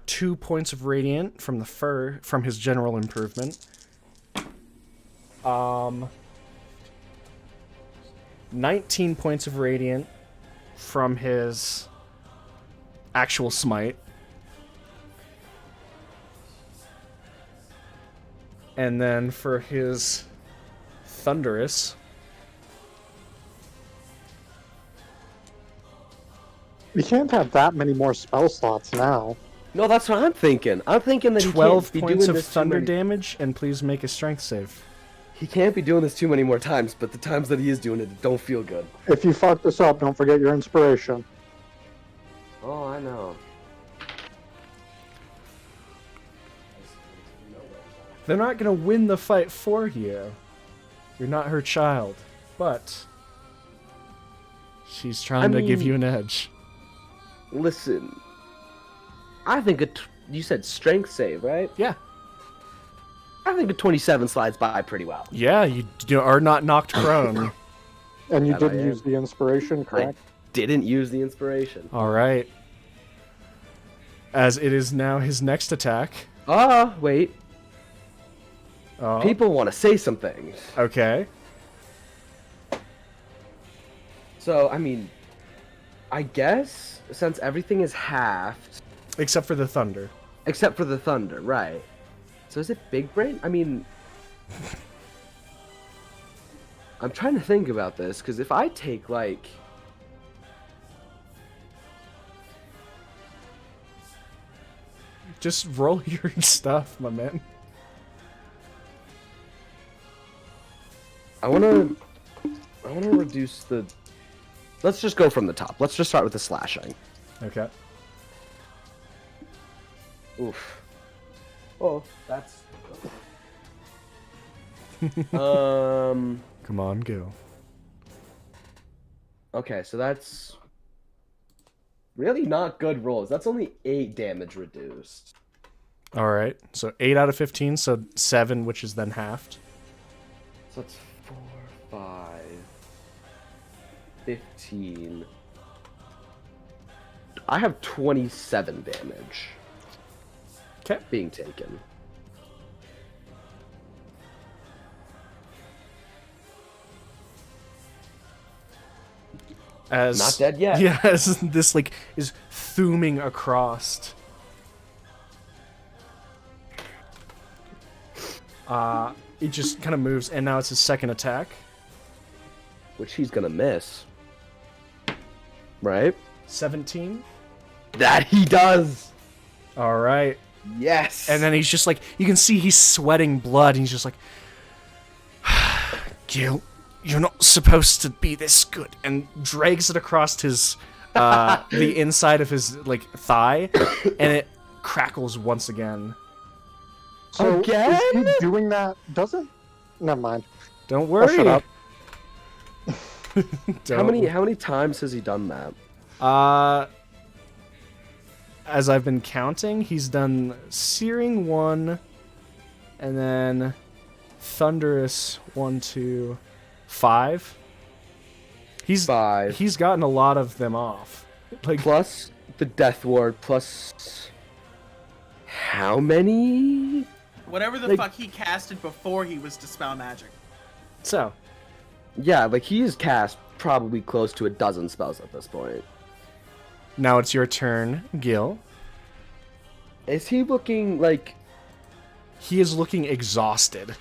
2 points of radiant from the fur from his general improvement. 19 points of radiant from his actual smite. And then for his thunderous, You can't have that many more spell slots now. No, that's what I'm thinking. I'm thinking that 12 he can't be points doing of this thunder too many... damage, and please make a strength save. He can't be doing this too many more times, but the times that he is doing it don't feel good. If you fuck this up, don't forget your inspiration. Oh, I know. They're not going to win the fight for you. You're not her child. But she's trying to give you an edge. Listen, I think you said strength save, right? Yeah. I think a 27 slides by pretty well. Yeah, you are not knocked prone. And you That I didn't am. use the inspiration, correct? Didn't use the inspiration. All right. As it is now his next attack. Wait. Oh, People want to say some things. okay. So, I mean, I guess since everything is halved, Except for the thunder. except for the thunder, right? So is it big brain? I mean, I'm trying to think about this, because if I take, like... Just roll your stuff, my man. I wanna reduce the... Let's just go from the top. Let's just start with the slashing. Okay. Oof. Oh, that's... um... Come on, go. Okay, so that's... really not good rolls. That's only 8 damage reduced. All right. So 8 out of 15, so 7, which is then halved. So that's 4, 5, 15. I have 27 damage Okay. being taken. As Not dead yet. Yeah, as this like is thooming across. It just kind of moves, and now it's his second attack. Which he's gonna miss. Right? 17. That he does! All right. Yes! And then he's just like, you can see he's sweating blood, and he's just like, Gil, you're not supposed to be this good, and drags it across his, the inside of his, like, thigh, and it crackles once again. So Again? is he doing that? Doesn't? Never mind. Don't I'll worry. shut up. How many times has he done that? as I've been counting, he's done Searing 1, and then Thunderous 1, 2, 5. He's 5. He's gotten a lot of them off. Like Plus the Death Ward, plus how many? Whatever the Like- fuck he casted before he was Dispel Magic. so. Yeah, like he's cast probably close to a dozen spells at this point. Now it's your turn, Gil. Is he looking like He is looking exhausted.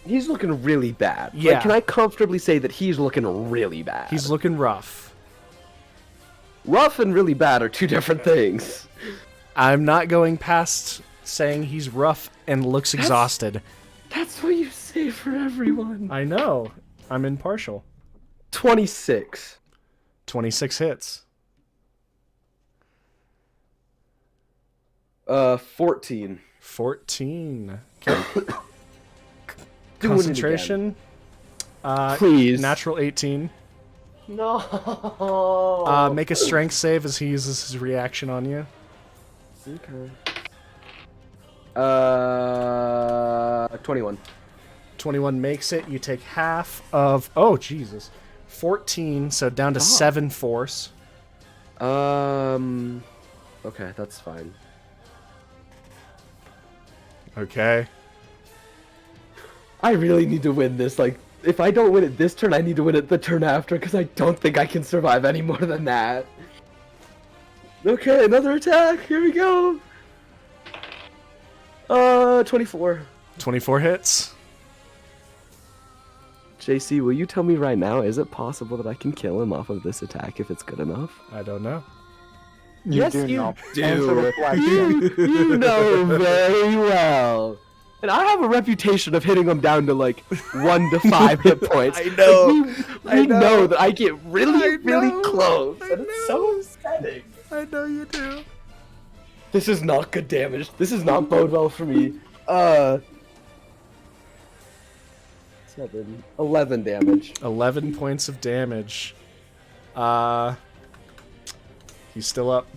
he's looking really bad? Yeah. Like, can I comfortably say that he's looking really bad? He's looking rough. Rough and really bad are two different things. I'm not going past saying he's rough and looks exhausted. That's what you say for everyone. I know. I'm impartial. 26. 26 hits. 14. 14. Okay. Doing it Concentration. Please. Natural 18. No. Make a strength save as he uses his reaction on you. Okay. 21. 21 makes it. You take half of... Oh, Jesus. 14, so down to 7 force. Okay, that's fine. Okay. I really need to win this. Like, if I don't win it this turn, I need to win it the turn after, because I don't think I can survive any more than that. Okay, another attack. Here we go. 24. 24 hits. JC, will you tell me right now, is it possible that I can kill him off of this attack if it's good enough? I don't know. You Yes, do you know. do. Answer the question. You know very well. And I have a reputation of hitting them down to like 1 to 5 hit points. I know. Like, we know that I get really close. And it's so upsetting. I know you do. This is not good damage. This does not bode well for me. 11 damage. 11 points of damage. He's still up.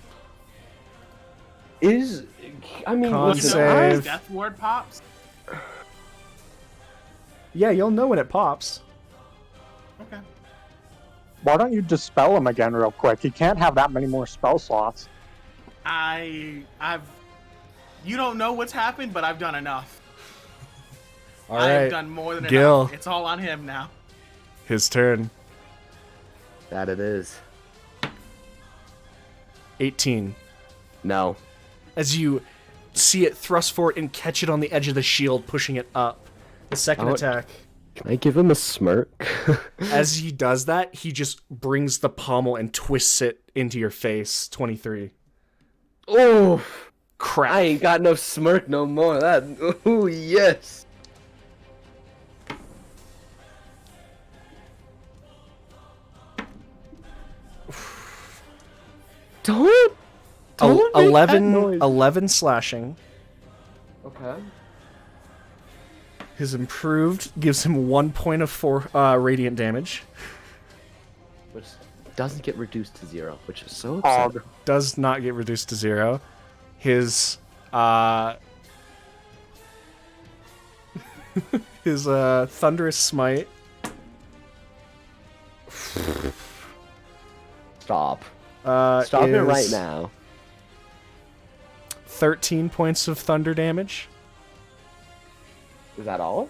I mean, Con You know save. when his Death Ward pops? Yeah, you'll know when it pops. Okay. Why don't you dispel him again real quick? He can't have that many more spell slots. You don't know what's happened, but I've done enough. All I've right. done more than Gil. enough. It's all on him now. His turn. that it is. 18. No. As you see it thrust forward and catch it on the edge of the shield, pushing it up. The second Oh. attack. Can I give him a smirk? As he does that, he just brings the pommel and twists it into your face. 23. Oh, Crap. I ain't got no smirk no more. Oh yes. Don't make that 11, noise. 11 slashing. Okay. His improved gives him 1 point of radiant damage. Which doesn't get reduced to 0, which is so upsetting. Does not get reduced to 0. His his thunderous smite. Stop. Stop it right is now. 13 points of thunder damage. Is that all?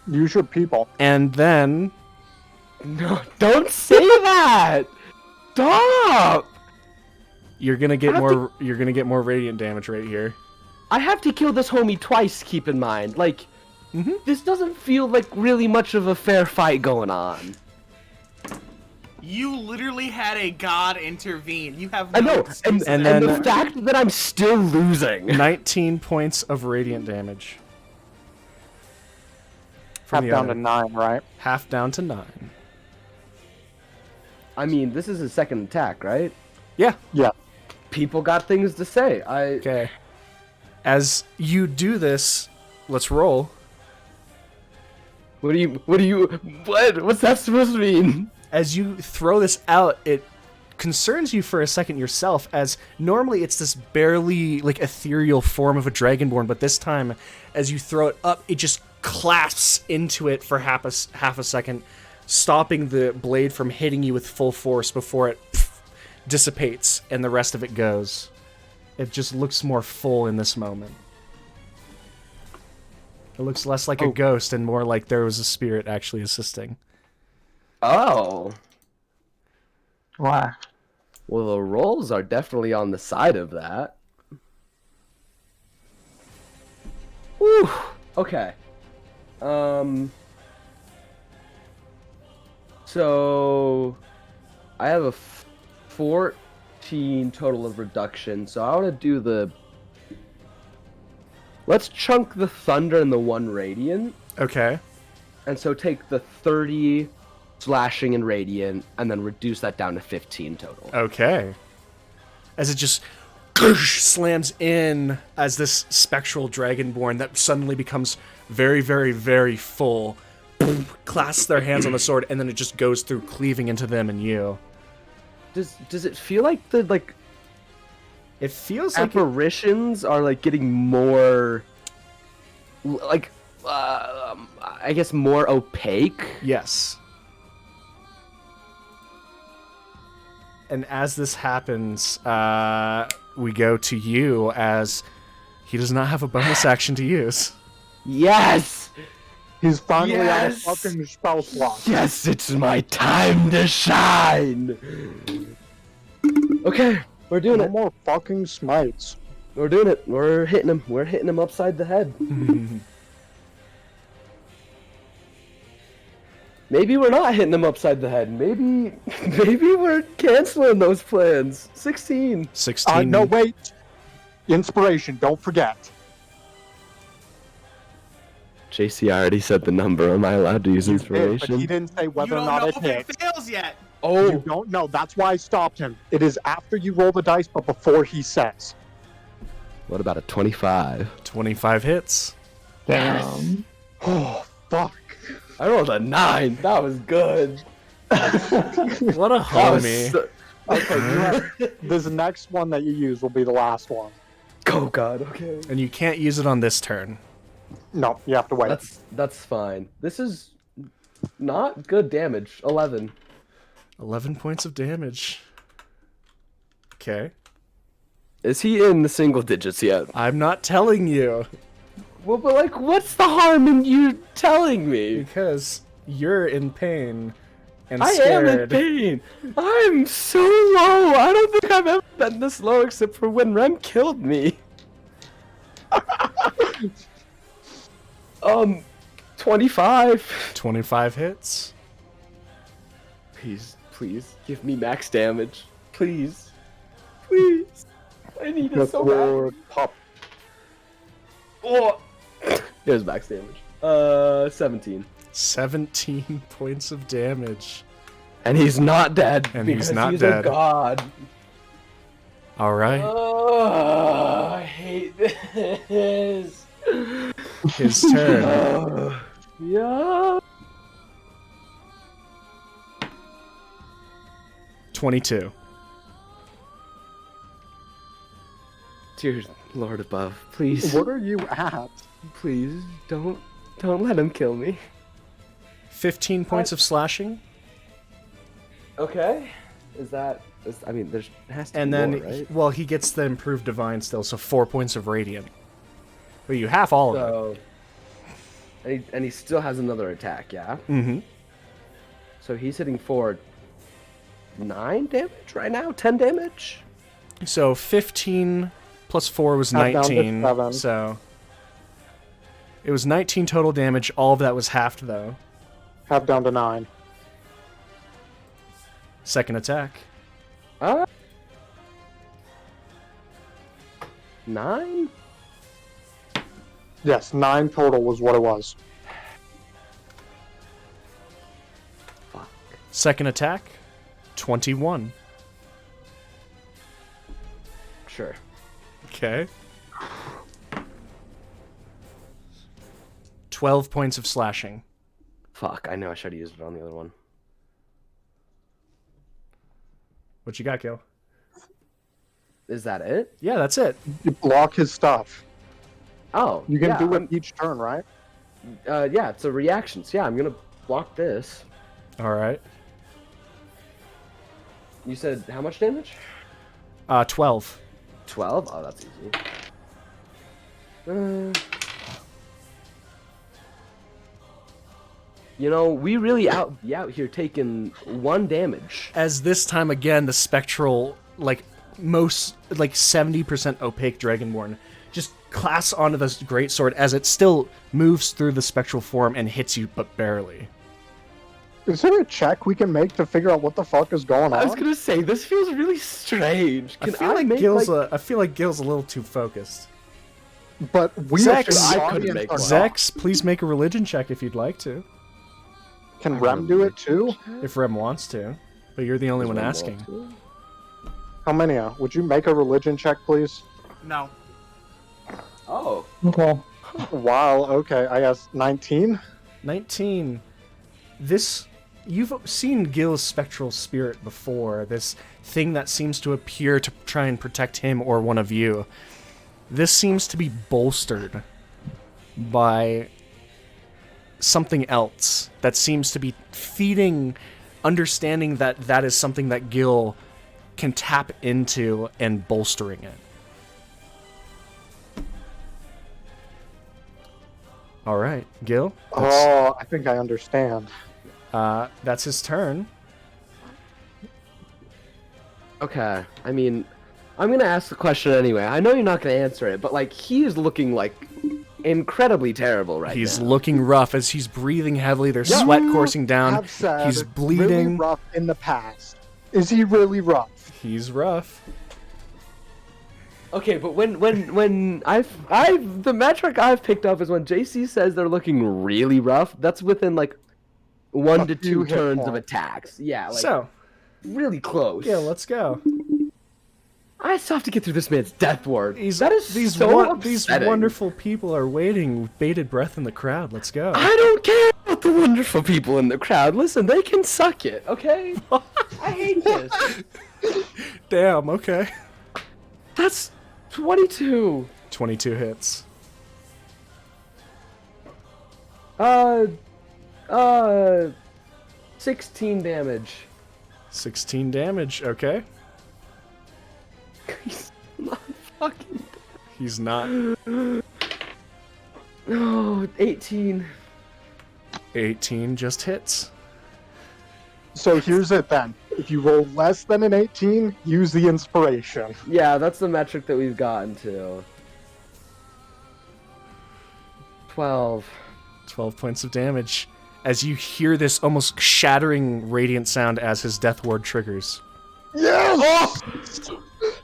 Use your people. And then No, don't say that. Stop. you're gonna get I have more radiant damage right here. I have to kill this homie twice, keep in mind. Like, this doesn't feel like really much of a fair fight going on. You literally had a god intervene. You have I no know, excuse and in the that. fact that I'm still losing. 19 points of radiant damage. From Half the down other. to 9, right? Half down to 9. I mean, this is his second attack, right? Yeah. Yeah. People got things to say. Okay. As you do this, let's roll. What's that supposed to mean? As you throw this out, it concerns you for a second yourself, as normally it's this barely, like, ethereal form of a Dragonborn, but this time, as you throw it up, it just clasps into it for half a second, stopping the blade from hitting you with full force before it dissipates and the rest of it goes. It just looks more full in this moment. It looks less like a ghost and more like there was a spirit actually assisting. Oh. Why? Well, the rolls are definitely on the side of that. Whew. Okay. So I have a 14 total of reduction, so I want to do the... Let's chunk the thunder and the 1 radiant. Okay. And so take the 30 slashing and radiant, and then reduce that down to 15 total. Okay. As it just slams in as this spectral dragonborn that suddenly becomes very, very, very full, clasps their hands on the sword, and then it just goes through, cleaving into them and you. Does it feel like the It feels like apparitions are like getting more like I guess more opaque? Yes. And as this happens, we go to you, as he does not have a bonus action to use. Yes! He's finally Yes! out of fucking spell slot. Yes, it's my time to shine! Okay, we're doing No it. more fucking smites. We're doing it. We're hitting him. We're hitting him upside the head. Maybe we're not hitting him upside the head. Maybe we're canceling those plans. 16. 16. No, wait. Inspiration, don't forget. JC already said the number. Am I allowed to use You did, but inspiration? he didn't say You whether or don't not know it if hit. it fails yet. You don't know. That's why I stopped him. It is after you roll the dice, but before he says. What about a 25? 25 hits. Damn. Oh, fuck. I rolled a 9. That was good. What a That was homie. so- Okay, this next one that you use will be the last one. Oh god, okay. And you can't use it on this turn. No, you have to wait. That's fine. This is not good damage. 11. 11 points of damage. Okay. Is he in the single digits yet? I'm not telling you. Well, but like, what's the harm in you telling me? Because you're in pain and I scared. am in pain. I'm so low. I don't think I've ever been this low except for when Rem killed me. 25. 25 hits. Please, give me max damage. Please. Please. I need it so bad. Pop. Oh. Here's max damage. 17. 17 points of damage. And he's not dead. And he's because not he's dead. a god. All right. Oh, I hate this. His turn. Yeah. 22. Dear Lord above, please. What are you at? Please don't let him kill me. 15 points of slashing. Okay. I mean, there has to And be then, more, right? well, he gets the improved divine still, so 4 points of radiant. But you half all of it. So, and he still has another attack, yeah. Mm-hmm. So he's hitting for 9 damage right now, 10 damage. So 15 plus 4 was Half down to 19. 7. So it was 19 total damage. All of that was halved, though. Half down to 9. Second attack. 9. Yes, 9 total was what it was. Second attack. 21. Sure. Okay. 12 points of slashing. Fuck, I know I should have used it on the other one. What you got, Gil? Is that it? Yeah, that's it. You block his stuff. Oh, You can yeah, do it each turn, right? Yeah, it's a reaction. So yeah, I'm gonna block this. All right. You said how much damage? 12. 12? Oh, that's easy. You know, we really out here taking 1 damage. As this time again, the spectral, like 70% opaque Dragonborn just clasps onto this greatsword as it still moves through the spectral form and hits you, but barely. Is there a check we can make to figure out what the fuck is going on? I was gonna say, this feels really strange. Can I feel like make, Gil's a little too focused. But we Zex, I couldn't make one. Zex, please make a religion check if you'd like to. Can Rem do it too? If Rem wants to, but you're the only one asking. How many? Would you make a religion check, please? No. Oh. Okay. Wow. Okay. I guess 19. 19. You've seen Gil's spectral spirit before. This thing that seems to appear to try and protect him or one of you. This seems to be bolstered by something else that seems to be feeding understanding that that is something that Gil can tap into and bolstering it. All right, Gil. Oh, I think I understand. That's his turn. Okay, I mean, I'm gonna ask the question anyway. I know you're not gonna answer it, but like, he is looking like incredibly terrible right He's now. looking rough as he's breathing heavily. There's sweat coursing down. I've said He's really bleeding. rough in the past. Is he really rough? He's rough. Okay, but when the metric I've picked up is when JC says they're looking really rough. That's within like 1 to 2 hit turns of points. attacks. Yeah, like So, really close. yeah, let's go. I still have to get through this man's death ward. These These wonderful people are waiting with bated breath in the crowd. Let's go. I don't care about the wonderful people in the crowd. Listen, they can suck it, okay? I hate this. Damn, okay. That's 22. 22 hits. 16 damage. 16 damage, okay. He's not fucking. He's not. No, 18. 18 just hits. So here's it then. If you roll less than an 18, use the inspiration. Yeah, that's the metric that we've gotten to. 12. 12 points of damage. As you hear this almost shattering radiant sound as his death ward triggers. Yes!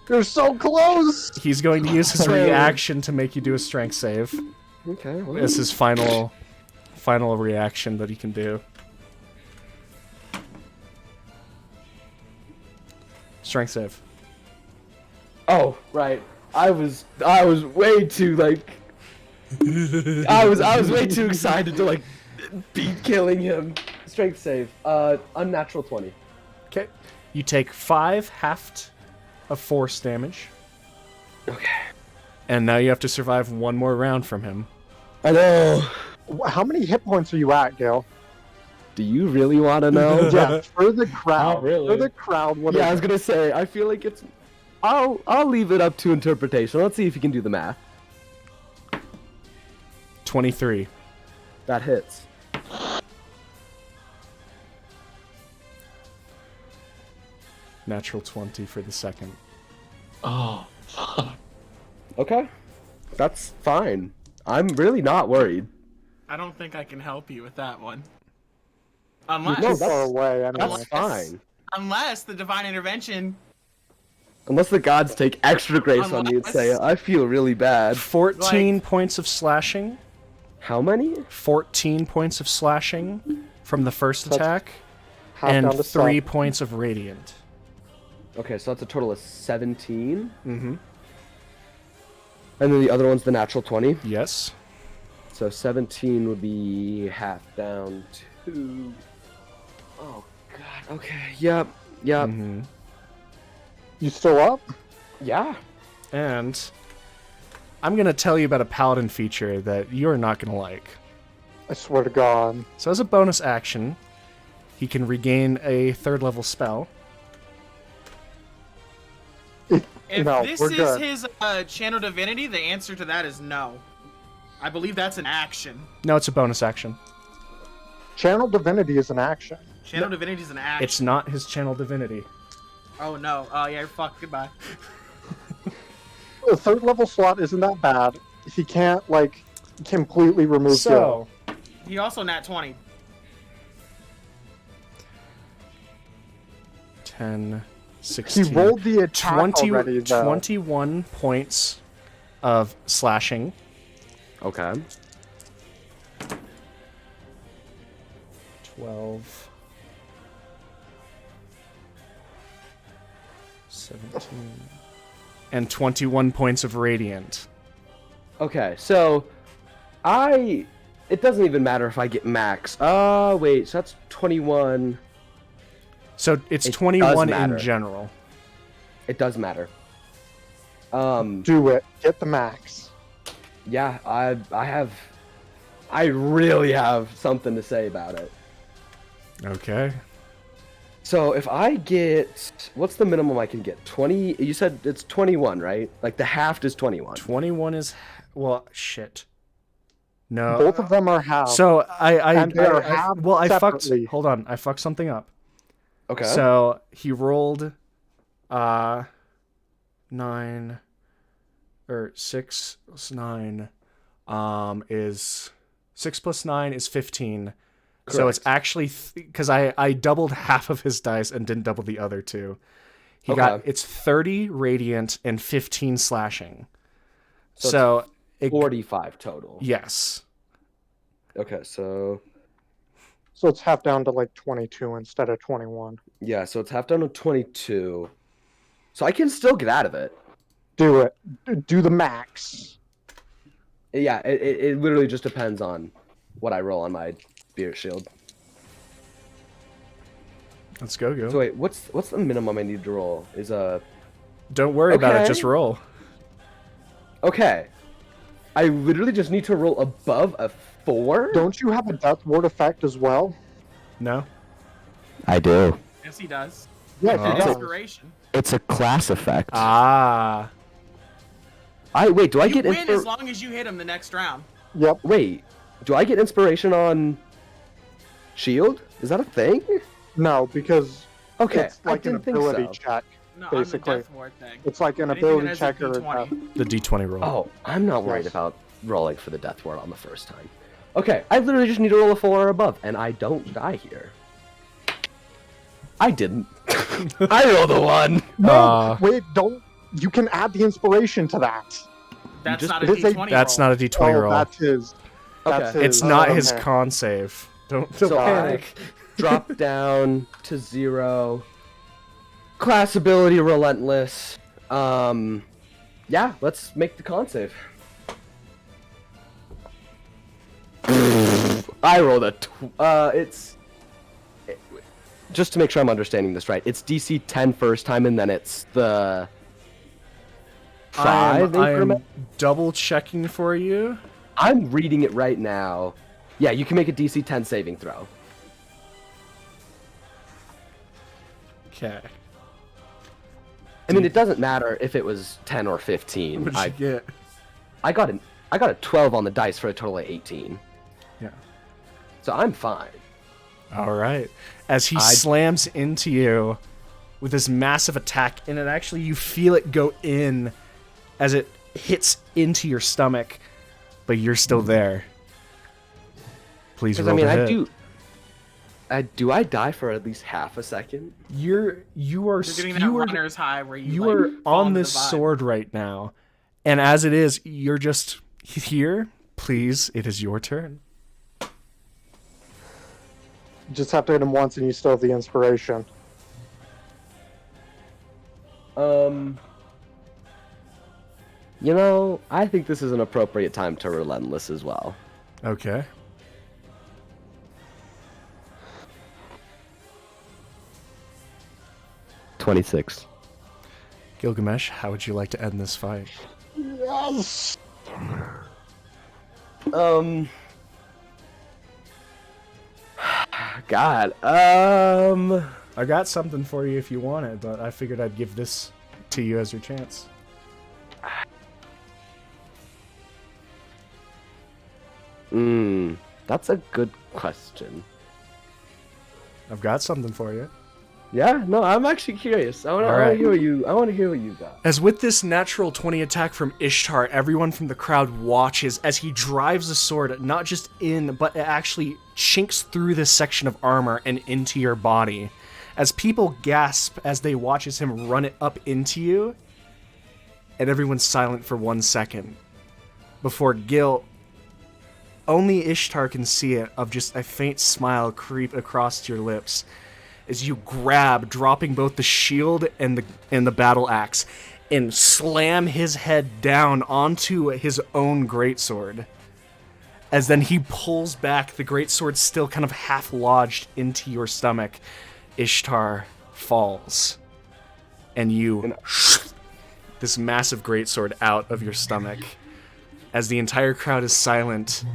You're so close! He's going to use his reaction to make you do a strength save. Okay. Well, It's his final reaction that he can do. Strength save. oh, right. I was way too like. I was way too excited to like beat killing him. Strength save. Unnatural 20. Okay. You take 5 heft of force damage. Okay. And now you have to survive one more round from him. I know. How many hit points are you at, Gil? Do you really want to know? Yeah, for the crowd. Not really. For the crowd, what Yeah, I is was it? gonna say. I feel like it's. I'll leave it up to interpretation. Let's see if you can do the math. 23. That hits. Natural 20 for the second. Oh, fuck. Okay. That's fine. I'm really not worried. I don't think I can help you with that one. You're Unless, too No, far that's- away anyway. That's fine. unless the divine intervention. Unless the gods take extra grace on me and say, I feel really bad. 14 points of slashing. How many? 14 points of slashing from the first That's attack. Half And down to 3 7. points of radiant. Okay, so that's a total of 17. Mm-hmm. And then the other one's the natural 20. Yes. So 17 would be half down to... Oh, God. Okay, yep. Mm-hmm. You still up? Yeah. And I'm going to tell you about a paladin feature that you're not going to like. I swear to God. So as a bonus action, he can regain a 3rd level spell. If No, this we're is good. his channel divinity, the answer to that is no. I believe that's an action. No, it's a bonus action. Channel Divinity is an action. Channel divinity is an action. It's not his channel divinity. Oh no. Oh yeah. Fuck. Goodbye. The 3rd level slot isn't that bad. He can't, like, completely remove So, He also nat 20. 10, 16. He rolled the attack 20, already, though. 21 points of slashing. Okay. 12, 17, and 21 points of radiant. Okay, so it doesn't even matter if I get max. Wait, so that's 21. So it's It does 21 in matter. general. It does matter. Do it. Get the max. Yeah, I really have something to say about it. Okay. So if I get, what's the minimum I can get? 20, you said it's 21, right? Like the halved is 21. 21 is, well, shit. No. Both of them are half. So And they are halved I fucked. separately. Hold on, I fucked something up. Okay. So he rolled, 9 or 6 plus 9, is 6 plus 9 is 15. So it's Correct. actually because I doubled half of his dice and didn't double the other 2. He got Okay. it's 30 radiant and 15 slashing. So it, 45 total. yes. Okay, so So it's half down to like 22 instead of 21. yeah, so it's half down to 22. So I can still get out of it. Do it. Do the max. Yeah, it literally just depends on what I roll on my spirit shield. Let's go. So wait, what's the minimum I need to roll? Is Don't worry about it, Okay. just roll. okay. I literally just need to roll above a 4? Don't you have a Death Ward effect as well? No? I do. Yes, he does. Yes, Oh. it And does. inspiration. It's a class effect. Ah. Wait, do I You get win as long as you hit him the next round. Yep. Wait, do I get inspiration on shield? Is that a thing? No, because Okay, it's like I an didn't think ability so. check. No, Basically. on the death ward thing. It's like an Anything ability that has a check or a D20. death. The d20 roll. Oh, I'm not worried Yes. about rolling for the death ward on the first time. Okay, I literally just need to roll a 4 or above, and I don't die here. I didn't. I rolled a 1. No, wait, don't. You can add the inspiration to that. That's just- not a it is a- D20 That's roll. not a d20 Oh, roll. that's his. That's Okay. his. It's not his okay. con save. Don't So panic. I drop down to 0. Class ability relentless. Yeah, let's make the con save. I rolled a. Just to make sure I'm understanding this right, it's DC 10 first time, and then it's the 5 I am increment. double checking for you. I'm reading it right now. Yeah, you can make a DC 10 saving throw. Okay. I mean, it doesn't matter if it was 10 or 15. What did you get? I got a 12 on the dice for a total of 18. Yeah. So I'm fine. All right. As he I- slams into you with this massive attack, and it actually, you feel it go in as it hits into your stomach, but you're still there. Please Because roll I mean, to hit. do I die for at least half a second? You are You're getting that you are runner's high where you you like, are fall on into this the vibe. sword right now, and as it is, you're just here. Please, it is your turn. You just have to hit him once and you still have the inspiration. You know, I think this is an appropriate time to relentless as well. Okay. $26. Gilgamesh, how would you like to end this fight? Yes. God. I got something for you if you want it, but I figured I'd give this to you as your chance. That's a good question. I've got something for you. Yeah, no, I'm actually curious. I want to hear what you got. As with this natural 20 attack from Ishtar, everyone from the crowd watches as he drives the sword not just in, but it actually chinks through this section of armor and into your body. As people gasp as they watch as him run it up into you, and everyone's silent for 1 second. Before Gil, only Ishtar can see it, of just a faint smile creep across your lips as you grab, dropping both the shield and the battle axe, and slam his head down onto his own greatsword. As then he pulls back, the greatsword still kind of half lodged into your stomach. Ishtar falls, and you this massive greatsword out of your stomach. As the entire crowd is silent,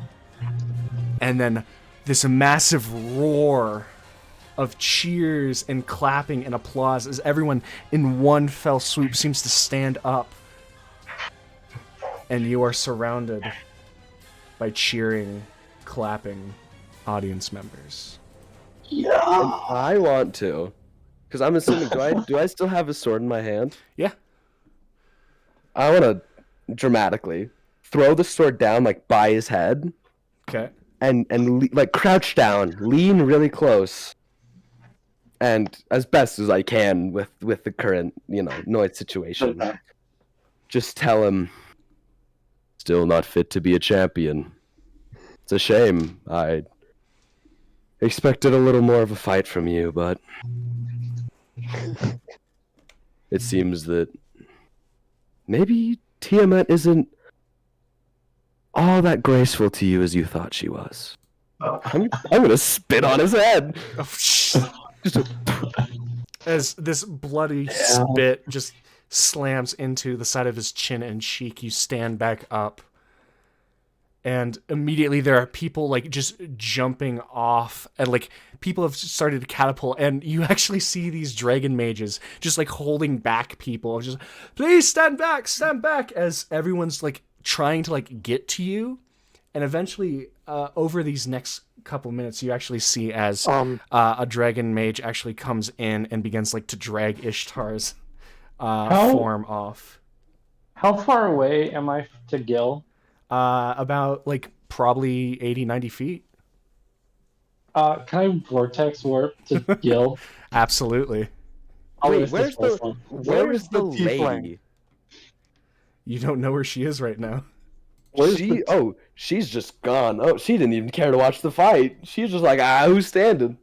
and then this massive roar of cheers and clapping and applause as everyone in one fell swoop seems to stand up. And you are surrounded by cheering, clapping audience members. Yeah. And I want to, because I'm assuming, do I still have a sword in my hand? Yeah. I want to dramatically throw the sword down like by his head. Okay. And like crouch down, lean really close. And as best as I can with the current, noise situation, just tell him, still not fit to be a champion. It's a shame. I expected a little more of a fight from you, but it seems that maybe Tiamat isn't all that graceful to you as you thought she was. I'm gonna spit on his head. As this bloody spit just slams into the side of his chin and cheek, you stand back up. And immediately there are people like just jumping off, and like people have started to catapult, and you actually see these dragon mages just like holding back people, just please stand back, as everyone's like trying to like get to you. And eventually over these next couple minutes, you actually see as a dragon mage actually comes in and begins like to drag Ishtar's form off. How far away am I to Gil? About like probably 80-90 feet. Can I vortex warp to Gil? Absolutely. Wait, where is the lady? You don't know where she is right now. She's just gone. Oh, she didn't even care to watch the fight. She's just like, who's standing?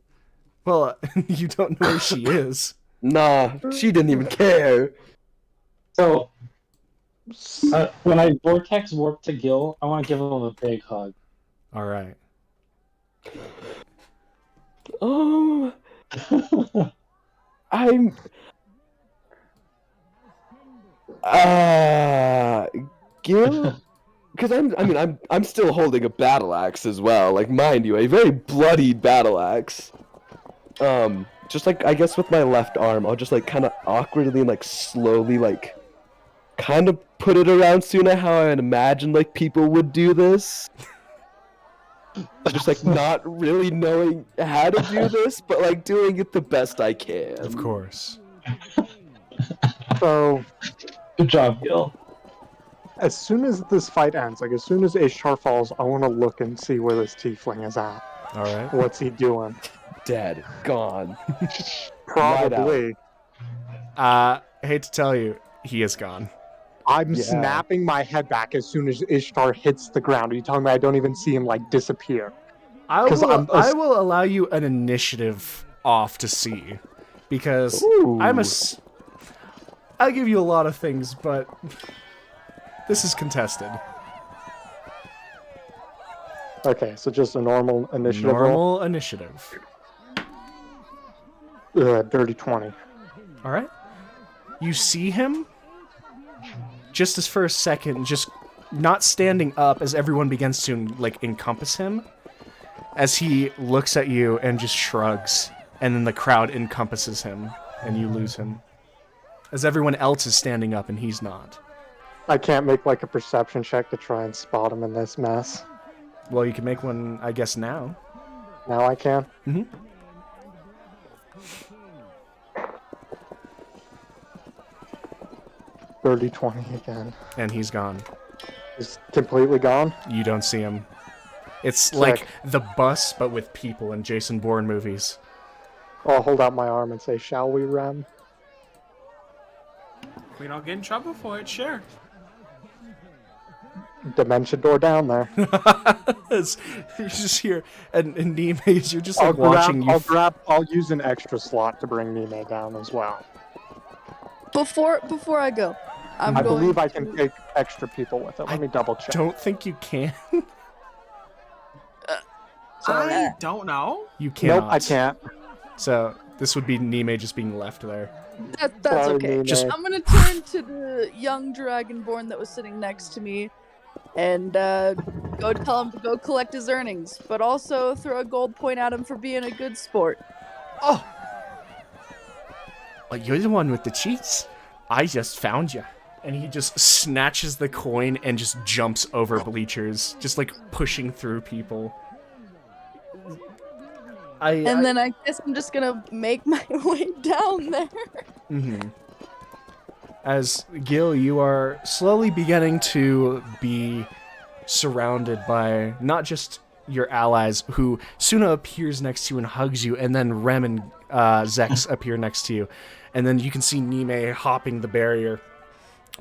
Well, you don't know where she is. Nah, she didn't even care. So, when I vortex warp to Gil, I want to give him a big hug. All right. Gil? Because I'm still holding a battle axe as well. Like, mind you, a very bloodied battle axe. Just like, I guess with my left arm, I'll just like kind of awkwardly and like slowly like kind of put it around Suna how I would imagine like people would do this. Just like not really knowing how to do this, but like doing it the best I can. Of course. So, good job, Gil. As soon as this fight ends, like as soon as Ishtar falls, I want to look and see where this tiefling is at. All right. What's he doing? Dead. Gone. Probably. I hate to tell you, he is gone. I'm snapping my head back as soon as Ishtar hits the ground. Are you telling me I don't even see him like disappear? I will allow you an initiative off to see, because I'll give you a lot of things, but this is contested. Okay, so just a normal initiative Normal initiative. roll? Dirty 20. All right. You see him just as for a second, just not standing up as everyone begins to like encompass him, as he looks at you and just shrugs, and then the crowd encompasses him, and you lose him. As everyone else is standing up and he's not. I can't make like a perception check to try and spot him in this mess. Well, you can make one, I guess, now. Now I can. Mm-hmm. 30-20 again. And he's gone. He's completely gone? You don't see him. It's Sick. like the bus, but with people in Jason Bourne movies. I'll hold out my arm and say, shall we, Rem? If we don't get in trouble for it, sure. Dimension door down there. You just hear, and Nime, you're just like watching. I'll use an extra slot to bring Nime down as well. Before I go, I believe I can take extra people with it. Let me double check. Don't think you can. I don't know. You cannot. Nope, I can't. So this would be Nime just being left there. That's Sorry, okay. Nime. I'm gonna turn to the young Dragonborn that was sitting next to me, and go tell him to go collect his earnings, but also throw a gold point at him for being a good sport. Oh, you're the one with the cheats. I just found you. And he just snatches the coin and just jumps over bleachers, just like pushing through people. Then I guess I'm just gonna make my way down there. Mm-hmm. As Gil, you are slowly beginning to be surrounded by not just your allies, who Suna appears next to you and hugs you, and then Rem and Zex appear next to you. And then you can see Nime hopping the barrier.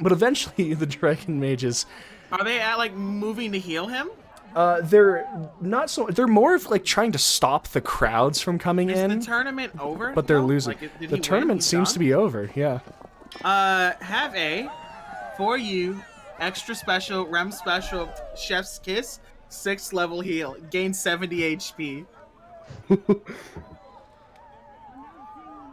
But eventually, the dragon mages... Are they like moving to heal him? They're not so... They're more of like trying to stop the crowds from coming in. Is the tournament over? But they're No? losing. Like, did The he tournament win? He's seems done? to be over, yeah. Have a, for you, extra special, Rem special, Chef's Kiss, 6th level heal. Gain 70 HP.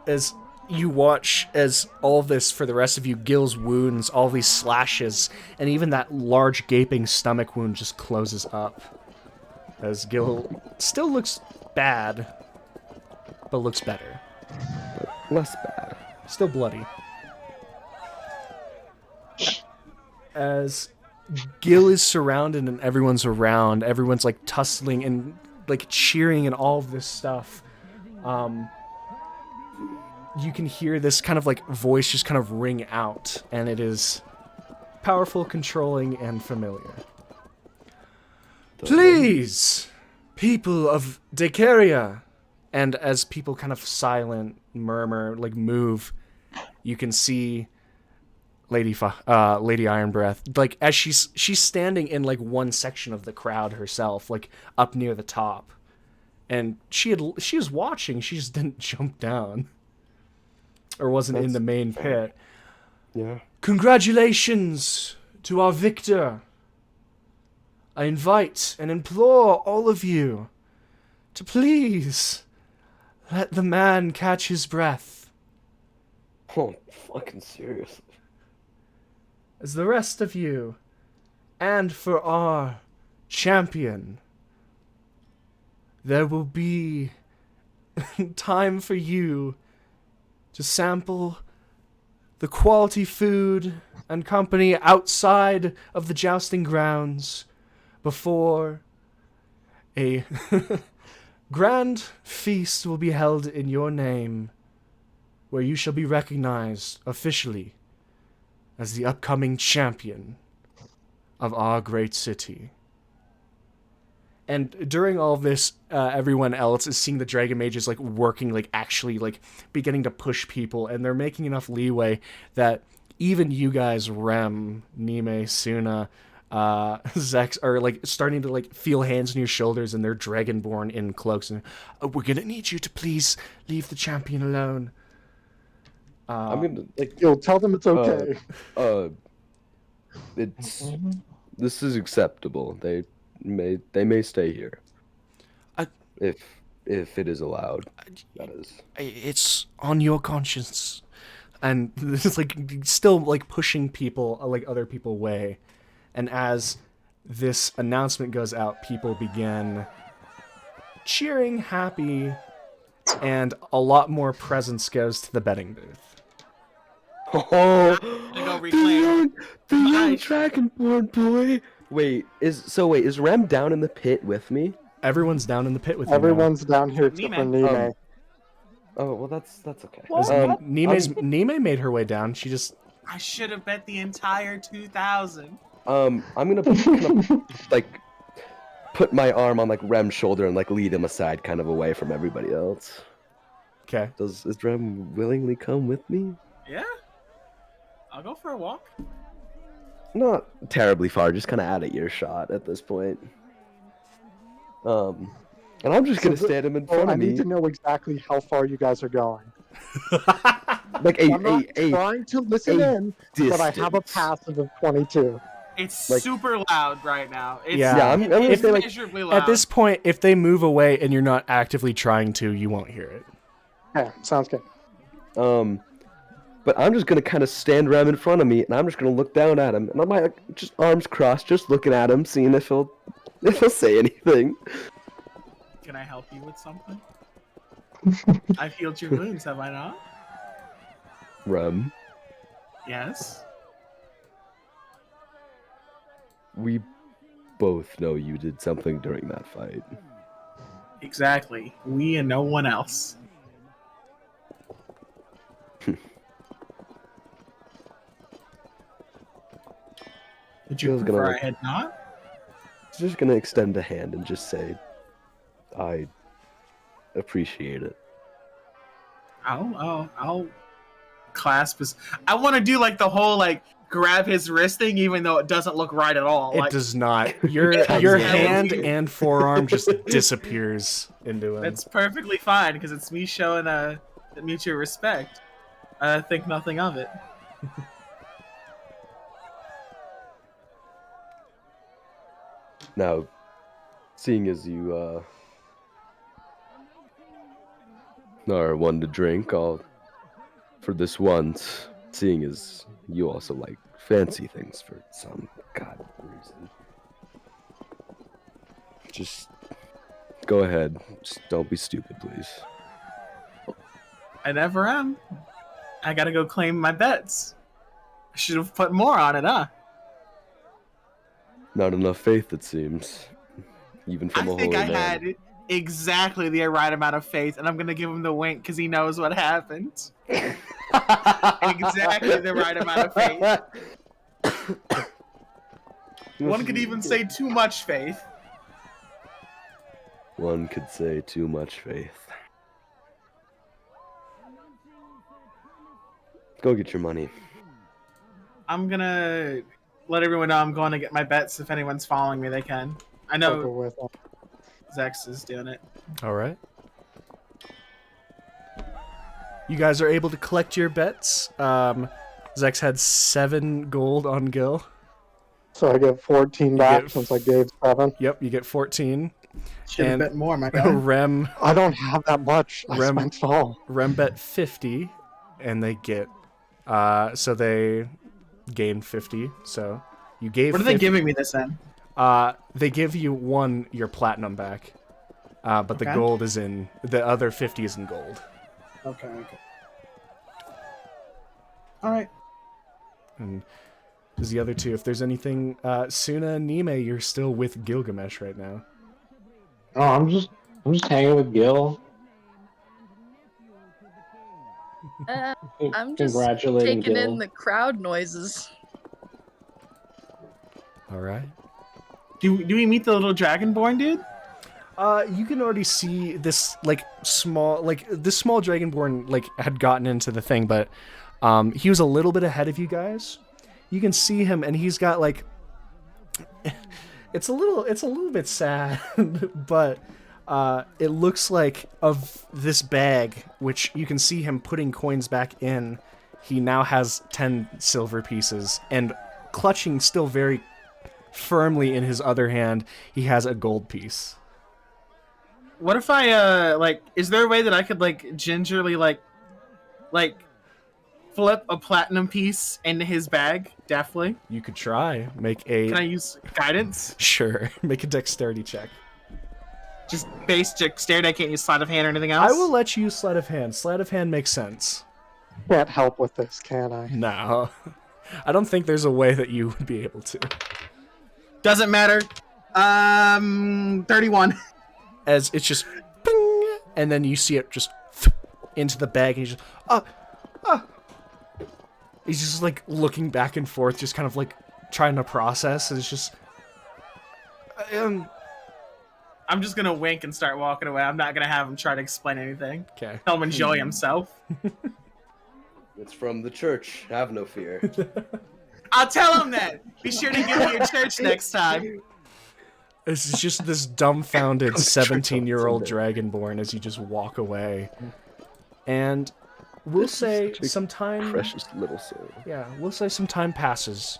As you watch as all this, for the rest of you, Gil's wounds, all these slashes, and even that large gaping stomach wound just closes up. As Gil still looks bad, but looks better. Less bad. Still bloody. As Gil is surrounded and everyone's around, everyone's like tussling and like cheering and all of this stuff. You can hear this kind of like voice just kind of ring out, and it is powerful, controlling, and familiar. Please, people of Daykaria. And as people kind of silent, murmur, like move, you can see Lady Ironbreath, like as she's standing in like one section of the crowd herself, like up near the top, and she was watching. She just didn't jump down, or wasn't in the main pit. Yeah. Congratulations to our victor. I invite and implore all of you to please let the man catch his breath. Oh, fucking seriously. As the rest of you, and for our champion, there will be time for you to sample the quality food and company outside of the jousting grounds before a grand feast will be held in your name, where you shall be recognized officially as the upcoming champion of our great city. And during all of this, everyone else is seeing the Dragon Mages like working, like actually like beginning to push people, and they're making enough leeway that even you guys, Rem, Nime, Suna, Zex, are like starting to like feel hands on your shoulders, and they're Dragonborn in cloaks, and we're gonna need you to please leave the champion alone. I'm gonna like You'll tell them it's okay. It's this is acceptable. They may stay here. If it is allowed, that is. It's on your conscience. and it's like still like pushing people, like other people away. And as this announcement goes out, people begin cheering, happy, and a lot more presents goes to the betting booth. Oh, I go reclaim. the young Nice. Dragonborn boy. Wait, is Rem down in the pit with me? Everyone's down in the pit with you now. Everyone's down here except for Nime. Nime. Oh well, that's okay. What? Nime made her way down. She just I should have bet the entire 2,000. I'm gonna like put my arm on like Rem's shoulder and like lead him aside, kind of away from everybody else. okay. Is Rem willingly come with me? Yeah. I'll go for a walk. Not terribly far, just kind of out of earshot at this point. And I'm just gonna stand him in front I of me. need to know exactly how far you guys are going. Like I'm not trying to listen in, but I have a distance. passive of 22. It's Like- super loud right now. It's, Yeah, I'm gonna it's say, like, immeasurably loud. At this point, if they move away and you're not actively trying to, you won't hear it. Yeah, sounds good. But I'm just gonna kind of stand Rem in front of me, and I'm just gonna look down at him, and I'm like, just arms crossed, just looking at him, seeing if he'll say anything. Can I help you with something? I've healed your wounds, have I not? Rem, Yes. we both know you did something during that fight. Exactly. We and no one else. Would you Feels prefer gonna- I had not? Just gonna extend a hand and just say, I appreciate it. I'll clasp his. I want to do like the whole like grab his wrist thing, even though it doesn't look right at all. It like, does not. Your Yeah, hand weird. and forearm just disappears into him. That's perfectly fine because it's me showing mutual respect. Think nothing of it. Now, seeing as you are one to drink, I'll for this once, seeing as you also like fancy things for some god reason. Just go ahead. Just don't be stupid, please. I never am. I gotta go claim my bets. I should have put more on it, huh? Not enough faith, it seems. Even from I a think holy I man. had exactly the right amount of faith, and I'm gonna give him the wink because he knows what happened. Exactly the right amount of faith. One could even say too much faith. One could say too much faith. Go get your money. I'm gonna let everyone know I'm going to get my bets. If anyone's following me, they can. I I'll go know with them. Zex is doing it. All right. You guys are able to collect your bets. Zex had 7 gold on Gil. So I get 14 back get since I gave 7. Yep, you get 14. Should have And- bet more, my guy. Rem I don't have that much. I Rem- spent it all. bet 50, and they get so they gain 50. So you gave. What are they 50. giving me this in? They give you your platinum back, but the Okay. gold is in the other 50 is in gold. Okay. All right. And there's the other 2. If there's anything, Suna and Nime, you're still with Gilgamesh right now. Oh, I'm just hanging with Gil. I'm just Congratulating taking Gil. in the crowd noises. All right. Do we meet the little Dragonborn dude? You can already see this small Dragonborn had gotten into the thing, but he was a little bit ahead of you guys. You can see him, and he's got it's a little bit sad, but it looks like of this bag, which you can see him putting coins back in. He now has 10 silver pieces, and clutching still very firmly in his other hand, he has a gold piece. What if I is there a way that I could gingerly flip a platinum piece into his bag? Definitely. You could try. Make a... Can I use guidance? Sure. Make a dexterity check. Just base dexterity. I can't use sleight of hand or anything else? I will let you use sleight of hand. Sleight of hand makes sense. Can't help with this, can I? No. I don't think there's a way that you would be able to. Doesn't matter. 31. As it's just... Bing, and then you see it just... into the bag, and he's just... He's just, like, looking back and forth, just kind of, like, trying to process. And it's just... I'm just gonna wink and start walking away. I'm not gonna have him try to explain anything. Okay. Tell him enjoy himself. It's from the church. Have no fear. I'll tell him that. Be sure to give me your church next time. This is just this dumbfounded 17-year-old Dragonborn as you just walk away. And we'll say some time... Precious little soul. Yeah, we'll say some time passes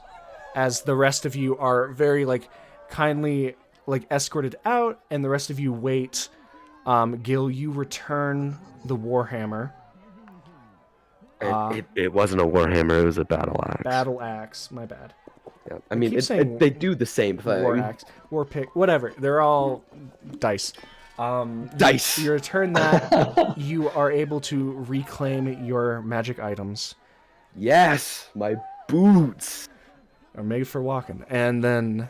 as the rest of you are very, like, kindly, like, escorted out, and the rest of you wait. Gil, you return the Warhammer. It wasn't a warhammer, it was a battle axe. Battle axe, my bad. Yeah. I mean, keep saying they do the same thing. War axe, war pick, whatever. They're all dice. Dice. You return that. You are able to reclaim your magic items. Yes, my boots. Are made for walking. And then...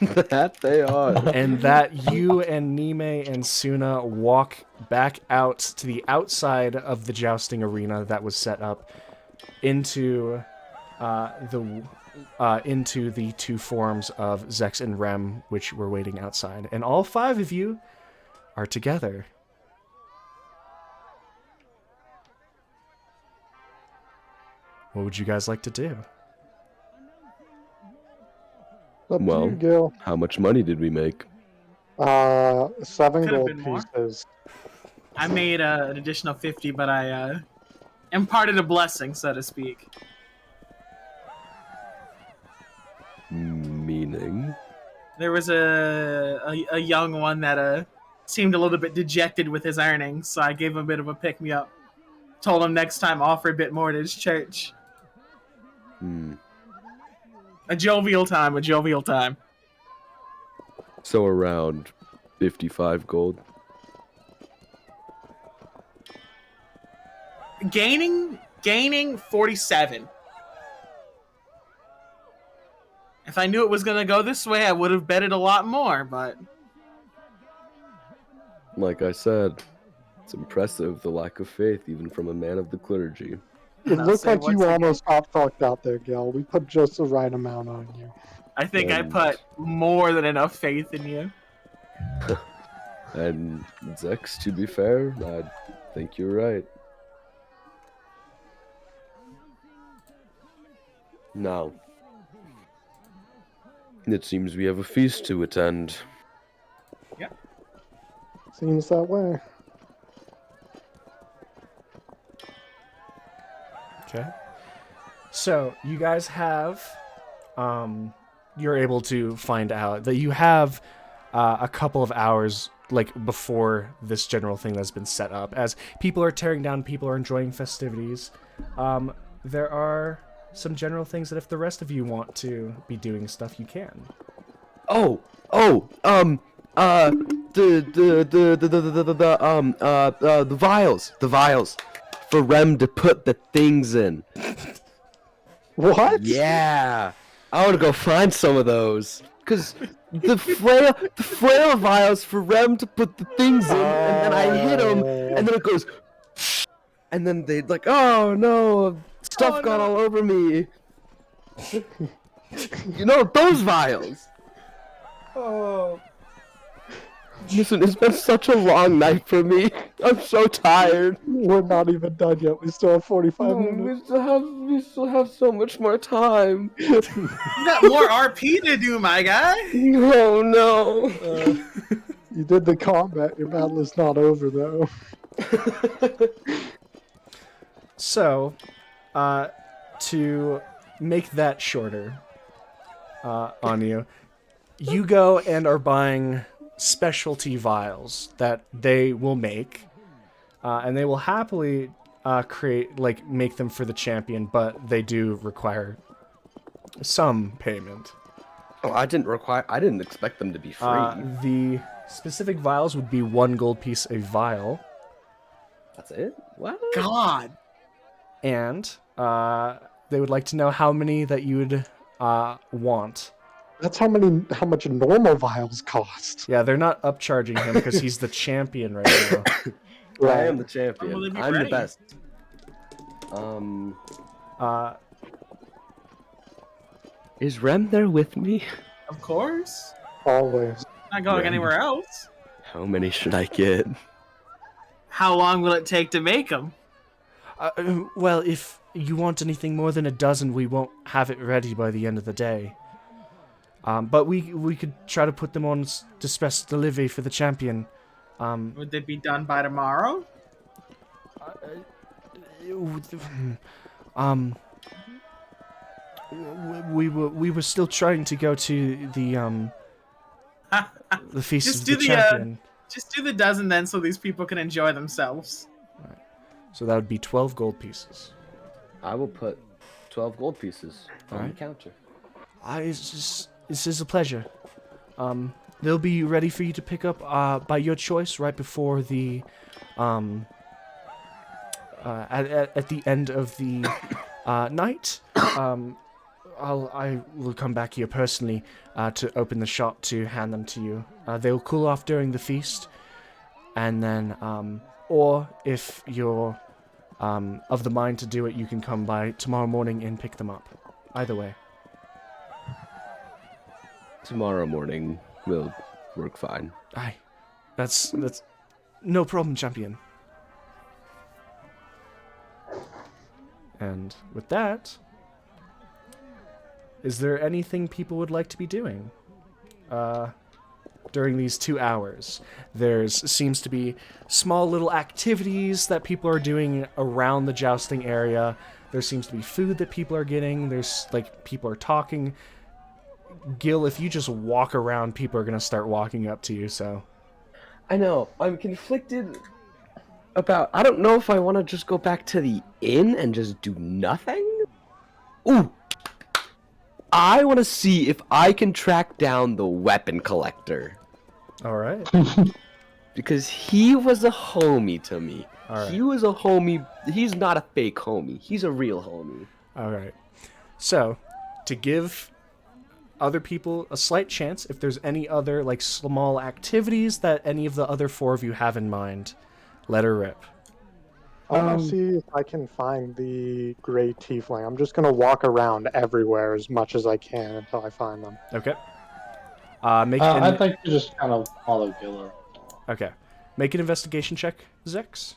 That they are. And that you and Nime and Suna walk back out to the outside of the jousting arena that was set up into the two forms of Zex and Rem, which were waiting outside. And all 5 of you are together. What would you guys like to do? Up to Well, you, Gil. how much money did we make? 7 Could've gold been more. pieces. I made an additional 50, but I imparted a blessing, so to speak. Meaning? There was a young one that seemed a little bit dejected with his earnings, so I gave him a bit of a pick-me-up. Told him next time offer a bit more to his church. A jovial time, a jovial time. So around 55 gold. Gaining 47. If I knew it was gonna go this way, I would have betted a lot more, but... Like I said, it's impressive, the lack of faith, even from a man of the clergy. It I'll looks say like once you again- almost got fucked out there, Gil. We put just the right amount on you. I think I And- put more than enough faith in you. And Zex, to be fair, I think you're right. Now, it seems we have a feast to attend. Seems that way. Okay. So, you guys have... you're able to find out that you have a couple of hours, like, before this general thing that's been set up. As people are tearing down, people are enjoying festivities. There are some general things that if the rest of you want to be doing stuff, you can. The vials for Rem to put the things in. What? Yeah, I want to go find some of those. Cause the frail vials for Rem to put the things in, and then I hit them, and then it goes, and then they'd like, oh no, stuff got all over me. You know those vials. Oh. Listen, it's been such a long night for me. I'm so tired. We're not even done yet. We still have 45 minutes. We still have so much more time. You got more RP to do, my guy. Oh no. You did the combat. Your battle is not over, though. So, to make that shorter on you, you go and are buying specialty vials that they will make, and they will happily make them for the champion, but they do require some payment. Oh, I didn't expect them to be free. The specific vials would be 1 gold piece a vial. That's it? What? God. And they would like to know how many that you would want. That's how much normal vials cost. Yeah, they're not upcharging him because he's the champion right now. I am the champion. When will they be I'm ready? the best. Is Rem there with me? Of course. Always. Not going Rem. anywhere else. How many should I get? How long will it take to make them? Well, if you want anything more than a dozen, we won't have it ready by the end of the day. But we could try to put them on dispatch delivery for the champion. Would they be done by tomorrow? We were still trying to go to the feast Just of do the the champion. just do the dozen then, so these people can enjoy themselves. So that would be 12 gold pieces. I will put 12 gold pieces on Alright. the counter. This is a pleasure. They'll be ready for you to pick up by your choice right before the at the end of the night. I will come back here personally to open the shop to hand them to you. They'll cool off during the feast, and then or if you're of the mind to do it, you can come by tomorrow morning and pick them up. Either way. Tomorrow morning will work fine. Aye. That's no problem, champion. And with that, is there anything people would like to be doing during these 2 hours? Seems to be small little activities that people are doing around the jousting area. There seems to be food that people are getting. There's people are talking. Gil, if you just walk around, people are gonna start walking up to you. So I know. I'm conflicted about... I don't know if I want to just go back to the inn and just do nothing. Ooh! I want to see if I can track down the weapon collector. all right. Because he was a homie to me. All right. He was a homie. He's not a fake homie. He's a real homie. All right. So, to give other people a slight chance, if there's any other small activities that any of the other 4 of you have in mind, let her rip. I want to see if I can find the gray tiefling. I'm just gonna walk around everywhere as much as I can until I find them. Okay. I'd like to just kind of follow Giller. Okay. Make an investigation check, Zex.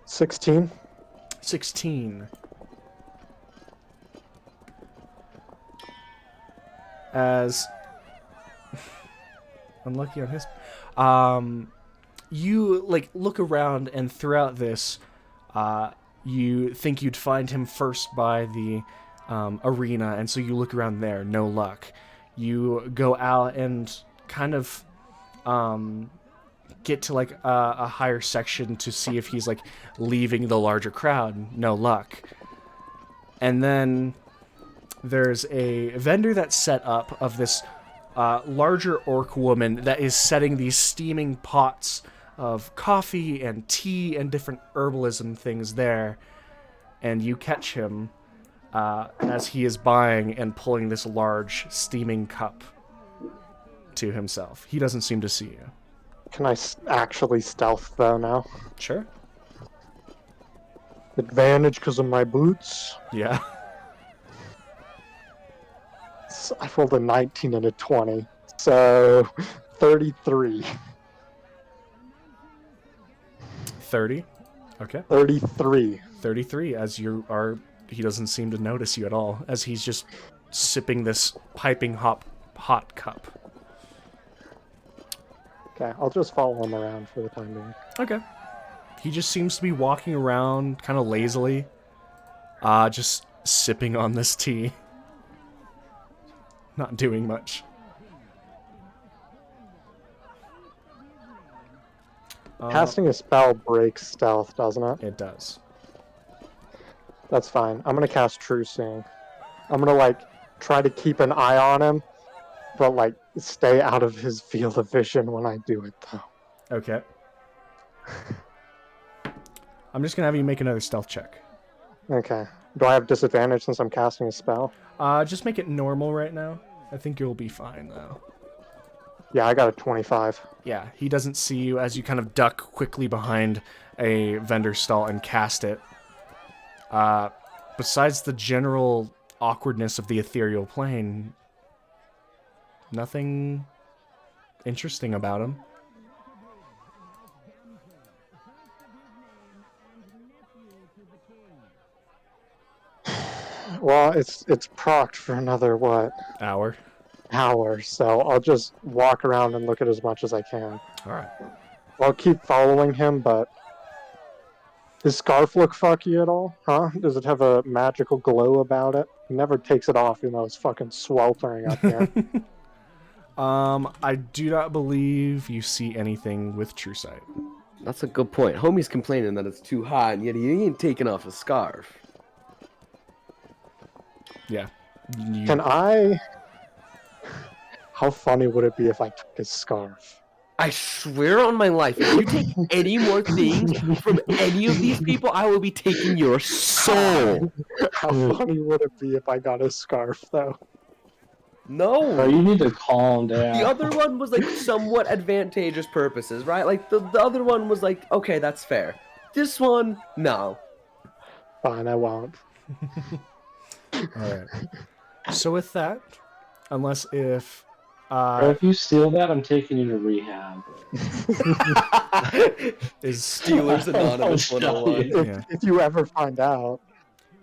16. 16. As unlucky on his you look around, and throughout this you think you'd find him first by the arena, and so you look around there, no luck. You go out and kind of get to a higher section to see if he's leaving the larger crowd, no luck. And then there's a vendor that's set up of this larger orc woman that is setting these steaming pots of coffee and tea and different herbalism things there. And you catch him as he is buying and pulling this large steaming cup to himself. He doesn't seem to see you. Can I actually stealth though now? Sure. Advantage because of my boots. Yeah. I rolled a 19 and a 20, so 33. 30. Okay. 33. 33, as you are... He doesn't seem to notice you at all, as he's just sipping this piping hot cup. Okay, I'll just follow him around for the time being. Okay. He just seems to be walking around kind of lazily, just sipping on this tea. Not doing much. Casting a spell breaks stealth, doesn't it? It does. That's fine. I'm gonna cast True Seeing. I'm gonna like try to keep an eye on him, but like stay out of his field of vision when I do it though. Okay. I'm just gonna have you make another stealth check. Okay. Do I have disadvantage since I'm casting a spell? Just make it normal right now. I think you'll be fine though. Yeah, I got a 25. Yeah, he doesn't see you as you kind of duck quickly behind a vendor stall and cast it. Besides the general awkwardness of the ethereal plane, nothing interesting about him. Well, it's procced for another what? Hour. Hour, so I'll just walk around and look at as much as I can. Alright. I'll keep following him, but does scarf look fucky at all? Huh? Does it have a magical glow about it? He never takes it off, even though it's fucking sweltering up here. I do not believe you see anything with true sight. That's a good point. Homie's complaining that it's too hot, and yet he ain't taking off his scarf. Yeah. Can I... How funny would it be if I took his scarf? I swear on my life, if you take any more things from any of these people, I will be taking your soul. How funny would it be if I got his scarf, though? No. Bro, you need to calm down. The other one was like somewhat advantageous purposes, right? Like the other one was like, okay, that's fair. This one, no. Fine, I won't. Alright. So with that, unless if... Bro, if you steal that, I'm taking you to rehab. is Steelers Anonymous 101. Yeah. If you ever find out.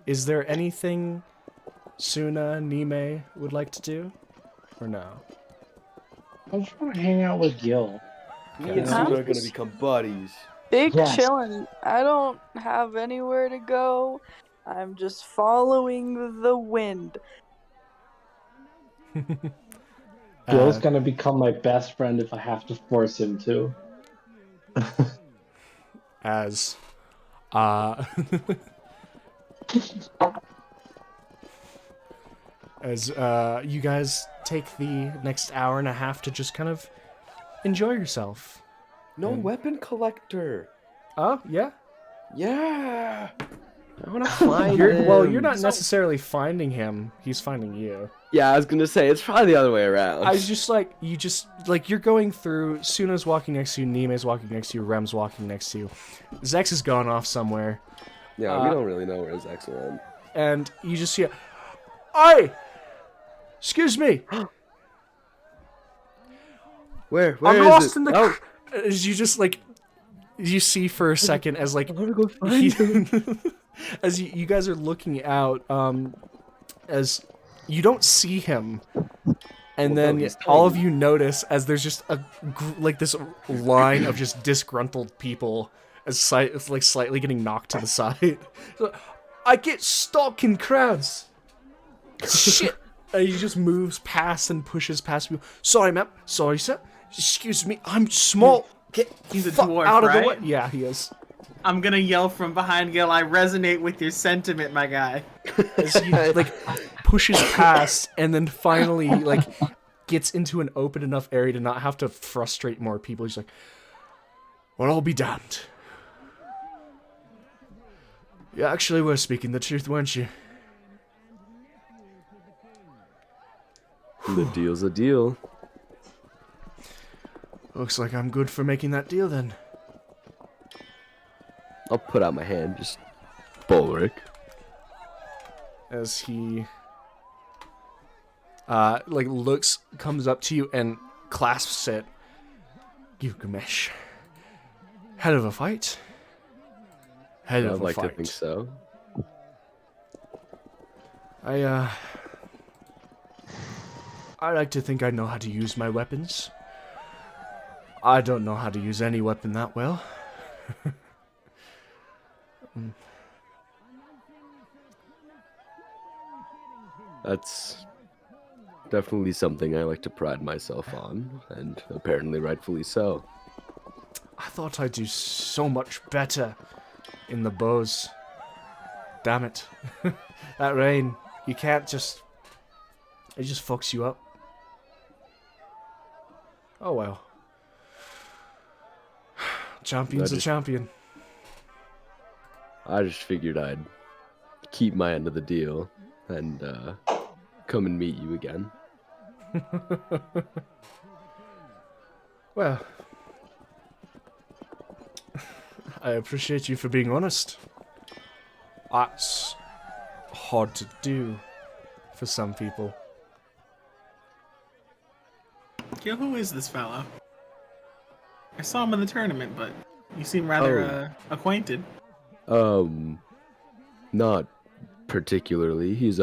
Is there anything Suna, Nime would like to do? Or no? I just want to hang out with Gil. Me and Huh? Sue are gonna become buddies. Big Yes. chillin'. I don't have anywhere to go. I'm just following the wind. Gil's gonna become my best friend if I have to force him to. As as you guys take the next hour and a half to just kind of enjoy yourself. No weapon collector. Oh, yeah. Yeah. I wanna find You're him. not necessarily finding him. He's finding you. Yeah, I was gonna say it's probably the other way around. I was just like, you're going through. Suna's walking next to you. Nime's walking next to you. Rem's walking next to you. Zex has gone off somewhere. Yeah, we don't really know where his ex went. And you just hear, "Oi! Excuse me! Where I'm is lost it? in the." Oh, As you just like, you see for a second as like, I wanna go find him. as you guys are looking out, as you don't see him, and Well, no, then he's all of tiny. you notice as there's just like this line of just disgruntled people as slightly getting knocked to the side. I get stuck in crowds. Shit. And he just moves past and pushes past people. Sorry, ma'am. Sorry, sir. Excuse me. I'm small. Get He's a fuck dwarf, out of the way. right? Yeah, he is. I'm gonna yell from behind Gil, I resonate with your sentiment, my guy. As he like pushes past and then finally like gets into an open enough area to not have to frustrate more people. He's like, "Well, I'll be damned. You actually were speaking the truth, weren't you?" The deal's a deal. Looks like I'm good for making that deal then. I'll put out my hand, just Bulric. As he comes up to you and clasps it. Gilgamesh. Hell of a fight. Hell I'd of a like fight. to think so. I like to think I know how to use my weapons. I don't know how to use any weapon that well. That's definitely something I like to pride myself on, and apparently rightfully so. I thought I'd do so much better in the bows. Damn it. That rain, you can't just... It just fucks you up. Oh well. Champion's a champion. I just figured I'd keep my end of the deal and come and meet you again. Well, I appreciate you for being honest. That's hard to do for some people. Gil, who is this fellow? I saw him in the tournament, but you seem rather acquainted. Not particularly. He was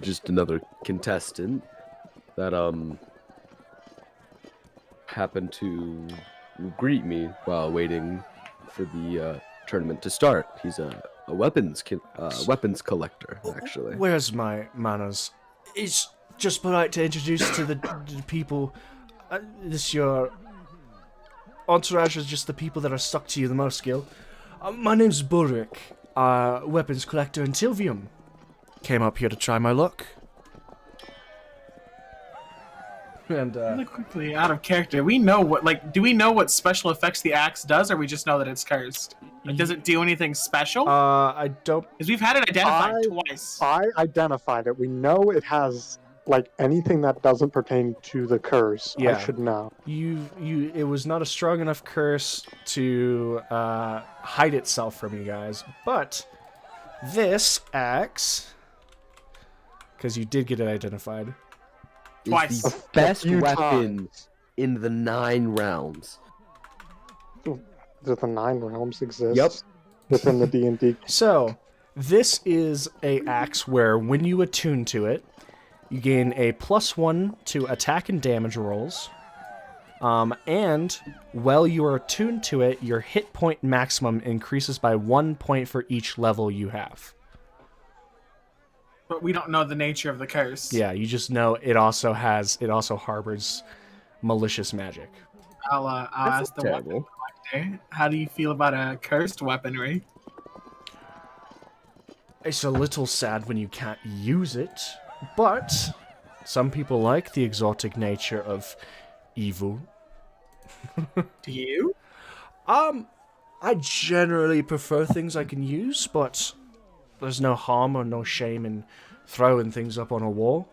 just another contestant that happened to greet me while waiting for the tournament to start. He's a weapons collector, actually. Where's my manners? It's just polite to introduce to the people. Your entourage is just the people that are stuck to you the most, Gil. My name's Burik, weapons collector in Tilvium. Came up here to try my luck. And Really quickly, out of character, we know what, do we know what special effects the axe does, or we just know that it's cursed? Like, does it do anything special? I don't... Because we've had it identified twice. I identified it. We know it has, anything that doesn't pertain to the curse. Yeah. I should know. It was not a strong enough curse to hide itself from you guys, but this axe, because you did get it identified, Twice. Is the best few weapon times. in the 9 realms. Do the 9 realms exist? Yep. Within the D&D. So, this is a axe where when you attune to it, you gain a +1 to attack and damage rolls. And while you are attuned to it, your hit point maximum increases by 1 point for each level you have. But we don't know the nature of the curse. Yeah, you just know it also harbors malicious magic. I'll ask the weapon terrible. collector. How do you feel about a cursed weaponry? It's a little sad when you can't use it, but some people like the exotic nature of evil. Do you? I generally prefer things I can use, but there's no harm or no shame in throwing things up on a wall.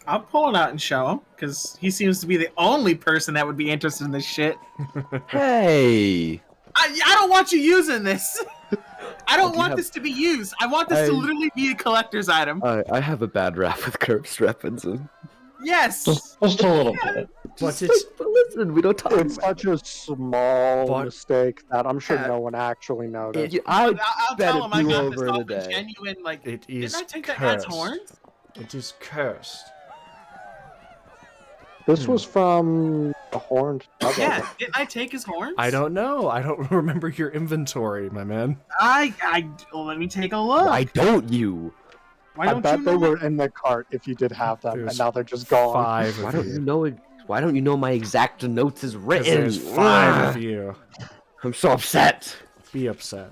I'll pull it out and show him, because he seems to be the only person that would be interested in this shit. Hey! I don't want you using this! I don't you want have- this to be used. I want this to literally be a collector's item. I have a bad rap with cursed weapons. Yes! Just a little bit. But it's But listen, we don't talk It's about such a small But- mistake that I'm sure Yeah. no one actually noticed. it. I I'll bet tell it him I blew got over this in a off a day. genuine, it is didn't I take that guy's cursed. horns? It is cursed. This was from the Horned Devil. Yeah, didn't I take his horns? I don't know. I don't remember your inventory, my man. Let me take a look. Why don't you? Why I don't bet you they know were in the cart if you did have them, There's and now they're just gone. 5 Why of don't you you. know it? Why don't you know my exact notes is 'Cause written? there's 5 of you. I'm so upset. Be upset.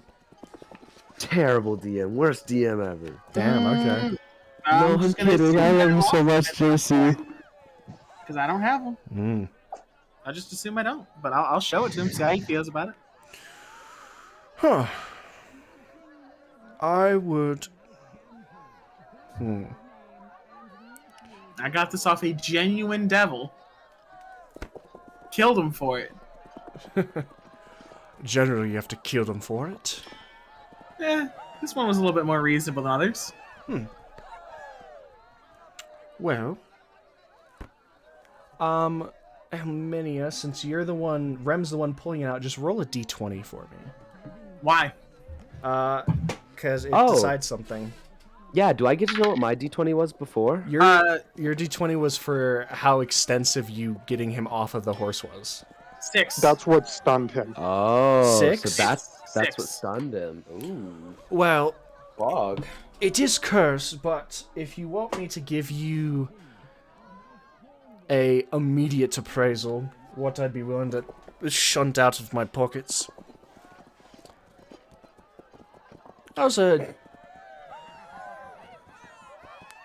Terrible DM. Worst DM ever. Damn, okay. I'm just gonna assume I I love you so don't, much, JC. because I don't have them. Mm. I just assume I don't, but I'll show it to him, see how he feels about it. Huh. I would... I got this off a genuine devil. Killed him for it. Generally, you have to kill them for it. This one was a little bit more reasonable than others. Well... Herminia, since you're the one... Rem's the one pulling it out, just roll a d20 for me. Why? Because it Oh. decides something. Yeah, do I get to know what my D20 was before? Your d20 was for how extensive you getting him off of the horse was. 6. That's what stunned him. Oh, 6? so that's Six. what stunned him. Ooh, Well, frog. it is cursed, but if you want me to give you a immediate appraisal, what I'd be willing to shunt out of my pockets. That was a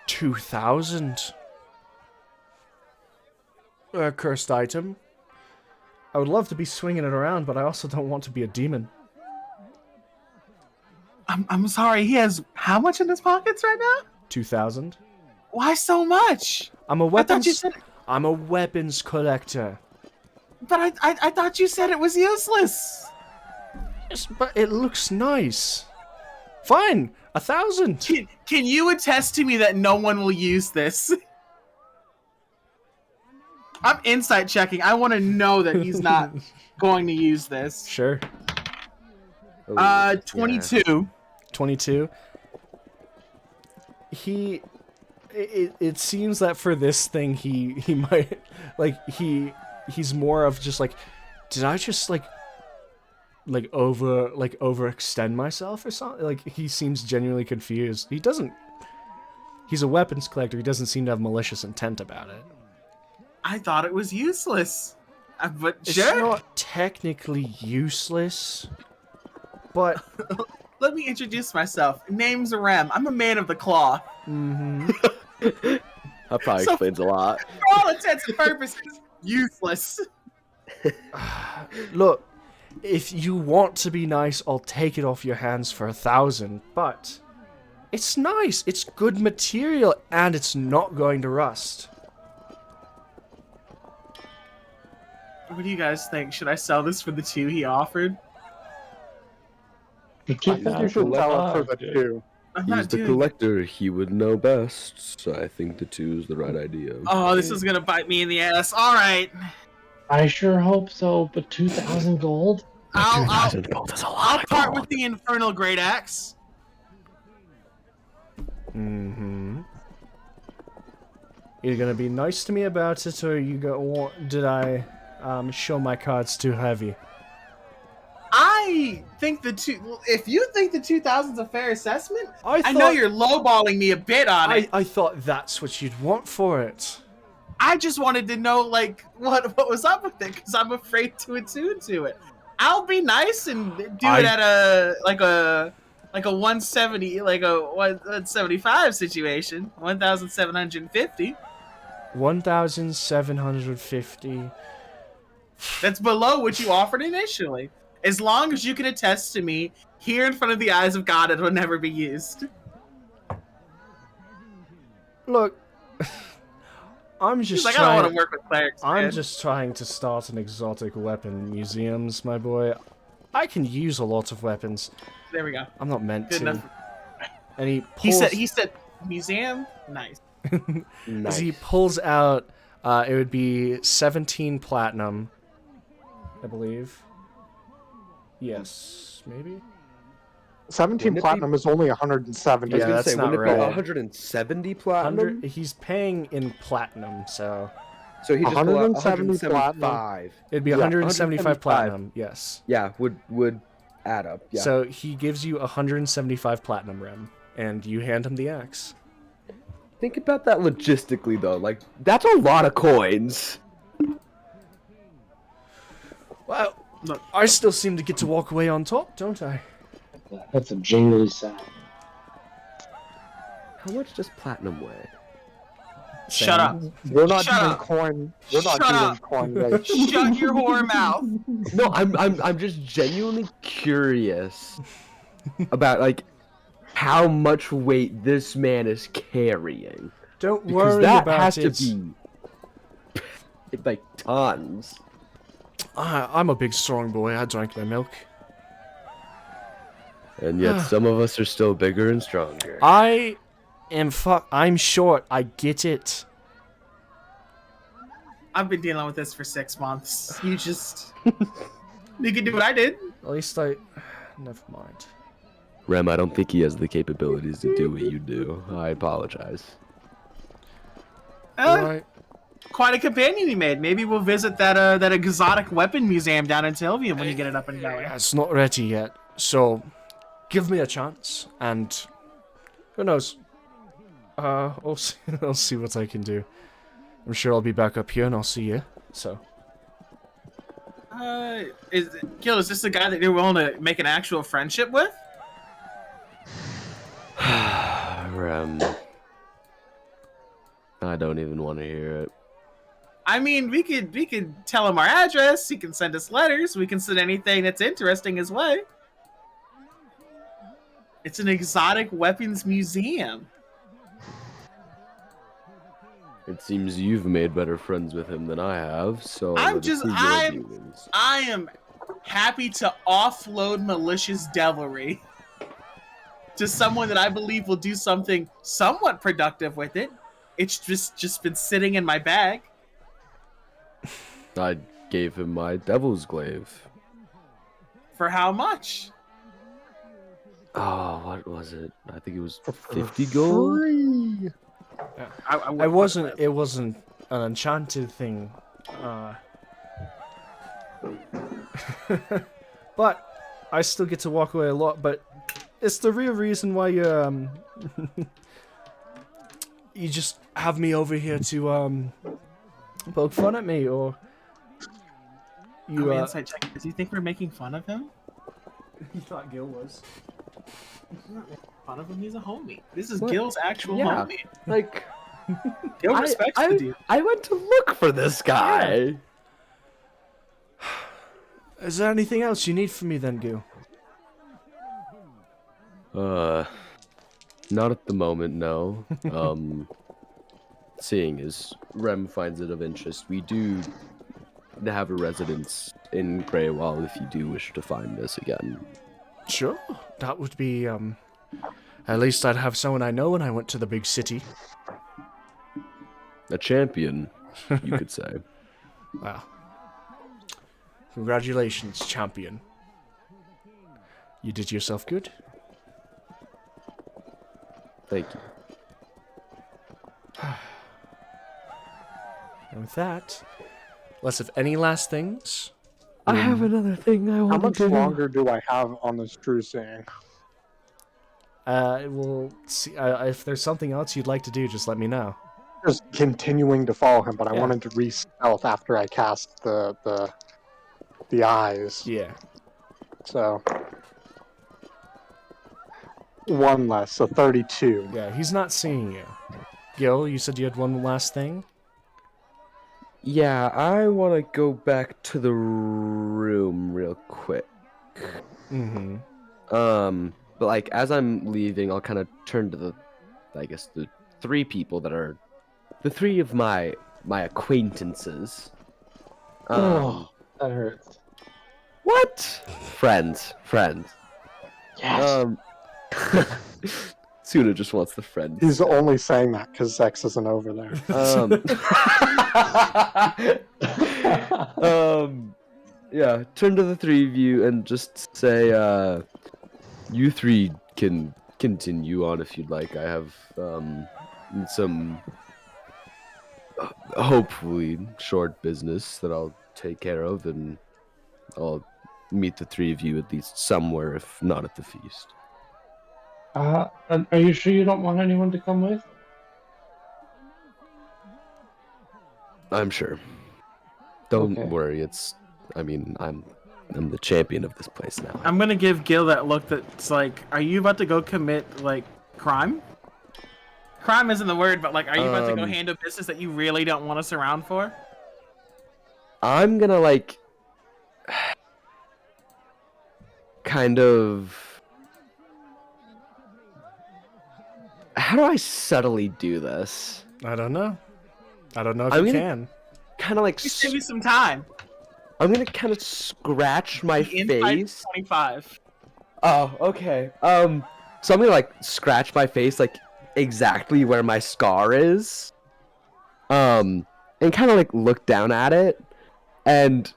2,000 cursed item. I would love to be swinging it around, but I also don't want to be a demon. I'm sorry. He has how much in his pockets right now? 2,000. Why so much? I'm a I thought you weapons. said. I'm a weapons collector. But I thought you said it was useless. Yes, but it looks nice. Fine, 1,000. Can you attest to me that no one will use this? I'm insight checking. I want to know that he's not going to use this. Sure. 22. 22. It seems that for this thing he might he's more of just like, did I just overextend myself or something? Like, he seems genuinely confused. He's a weapons collector. He doesn't seem to have malicious intent about it. I thought it was useless. But It's sure. not technically useless, but Let me introduce myself. Name's Rem. I'm a man of the cloth. That probably explains a lot. For all intents and purposes, useless. look, if you want to be nice, I'll take it off your hands for 1,000, but it's nice, it's good material, and it's not going to rust. What do you guys think? Should I sell this for the 2 he offered? I think you should sell it for the 2. I'm He's not the doing. collector. He would know best. So I think the 2 is the right idea. Oh, this is gonna bite me in the ass. All right. I sure hope so, but 2,000 gold? I'll gold is a lot of part gold. with the infernal great axe. You're gonna be nice to me about it, or did I show my cards too heavy? I think the 2. If you think the 2,000's a fair assessment, I know thought- you're lowballing me a bit on it. I thought that's what you'd want for it. I just wanted to know, like, what was up with it, because I'm afraid to attune to it. I'll be nice and do it at a 170, like a 175 situation. 1,750. 1,750. That's below what you offered initially. As long as you can attest to me, here in front of the eyes of God, it will never be used. Look, I'm just He's like, I trying. don't want to work with clerics. I'm man. just trying to start an exotic weapon museums, my boy. I can use a lot of weapons. There we go. I'm not meant Good to. enough. And He said museum. Nice. As he pulls out, it would be 17 platinum, I believe. Yes, maybe. 17 Wouldn't it platinum is only 170. I was Yeah, gonna that's say, not wouldn't it be right. 170 platinum? He's paying in platinum, so So he just pulled out 170 175. it'd be Yeah, 175 platinum. Yes. Yeah, would add up. Yeah. So he gives you 175 platinum rem, and you hand him the axe. Think about that logistically, though. Like, that's a lot of coins. Well, look, I still seem to get to walk away on top, don't I? That's a jingly sound. How much does platinum weigh? Shut up. We're not Shut doing up. coin. We're not Shut doing up. coin rates. Shut your whore mouth. No, I'm just genuinely curious about like how much weight this man is carrying. Don't Because worry that about has it. to be like tons. I'm a big strong boy. I drank my milk. And yet some of us are still bigger and stronger. I'm short. I get it. I've been dealing with this for 6 months. You can do what I did. At least never mind. Rem, I don't think he has the capabilities to do what you do. I apologize. Alright. Quite a companion he made. Maybe we'll visit that exotic weapon museum down in Sylvia when you get it up and going. It's not ready yet, so give me a chance, and who knows? I'll see what I can do. I'm sure I'll be back up here, and I'll see you. So. Gil, is this the guy that you're willing to make an actual friendship with? I don't even want to hear it. I mean, we could tell him our address. He can send us letters. We can send anything that's interesting his way. It's an exotic weapons museum. It seems you've made better friends with him than I have, so I am happy to offload malicious devilry to someone that I believe will do something somewhat productive with it. It's just been sitting in my bag. I gave him my devil's glaive. For how much? Oh, what was it? I think it was 50 gold. It wasn't an enchanted thing. But I still get to walk away a lot, but it's the real reason why you you just have me over here to poke fun at me, or you insight check. Does he think we're making fun of him? He thought Gil was. He's not making fun of him. He's a homie. This is Gil's actual homie. Like, Gil respects the dude. I went to look for this guy. Is there anything else you need from me then, Gil? Not at the moment, no. Seeing as Rem finds it of interest, we do have a residence in Greywall if you do wish to find us again. Sure, that would be, at least I'd have someone I know when I went to the big city. A champion, you could say. Wow. Congratulations, champion. You did yourself good. Thank you. And with that, unless of any last things... I have another thing I want How much longer do I have on this cruising? We'll see. If there's something else you'd like to do, just let me know. Just continuing to follow him, but I wanted to re-stealth after I cast the eyes. Yeah. So... one less, so 32. Yeah, he's not seeing you. Gil, you said you had one last thing? Yeah, I want to go back to the room real quick. Mm-hmm. But like, as I'm leaving, I'll kind of turn to the three people that are... the three of my acquaintances. Oh, that hurts. What? Friends. Yes. Suna just wants the friend. He's only saying that because Zex isn't over there. Yeah, turn to the three of you and just say, you three can continue on if you'd like. I have some hopefully short business that I'll take care of, and I'll meet the three of you at least somewhere, if not at the feast. Are you sure you don't want anyone to come with? I'm sure. Don't worry. I'm the champion of this place now. I'm gonna give Gil that look that's like, are you about to go commit, like, crime? Crime isn't the word, but, like, are you about to go handle business that you really don't want us around for? I'm gonna, like, kind of... How do I subtly do this? I don't know. I don't know if you can. Kind of like... Give you some time. I'm gonna kind of scratch my face. 25. Oh, okay. So I'm gonna, like, scratch my face, like, exactly where my scar is. And kind of, like, look down at it. And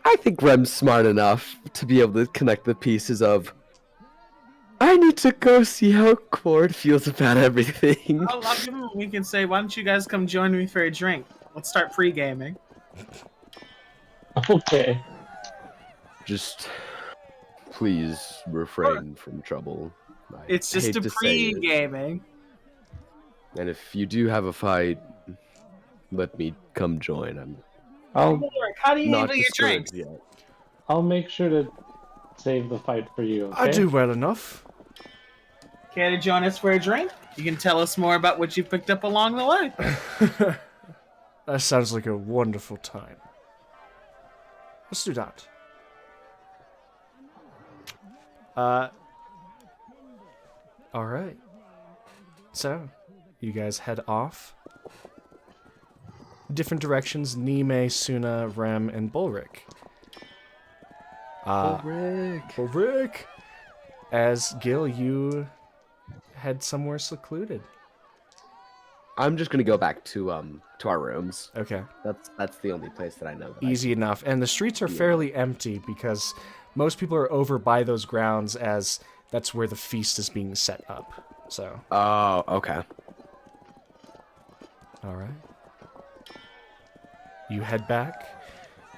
I think Rem's smart enough to be able to connect the pieces of... I need to go see how Cord feels about everything. I'll give him a wink and say, why don't you guys come join me for a drink? Let's start pre-gaming. Okay. Just please refrain from trouble. It's just a pre-gaming. And if you do have a fight, let me come join. I'll How do you Not handle your disturbed drinks? yet. I'll make sure to save the fight for you. Okay? I do well enough. Care to join us for a drink? You can tell us more about what you picked up along the way. That sounds like a wonderful time. Let's do that. Alright. So, you guys head off. Different directions, Nime, Suna, Rem, and Bulric. Bulric! As Gil, you head somewhere secluded. I'm just gonna go back to our rooms. Okay. That's the only place that I know. That Easy enough. And the streets are fairly empty because most people are over by those grounds as that's where the feast is being set up. So. Oh, okay. Alright. You head back.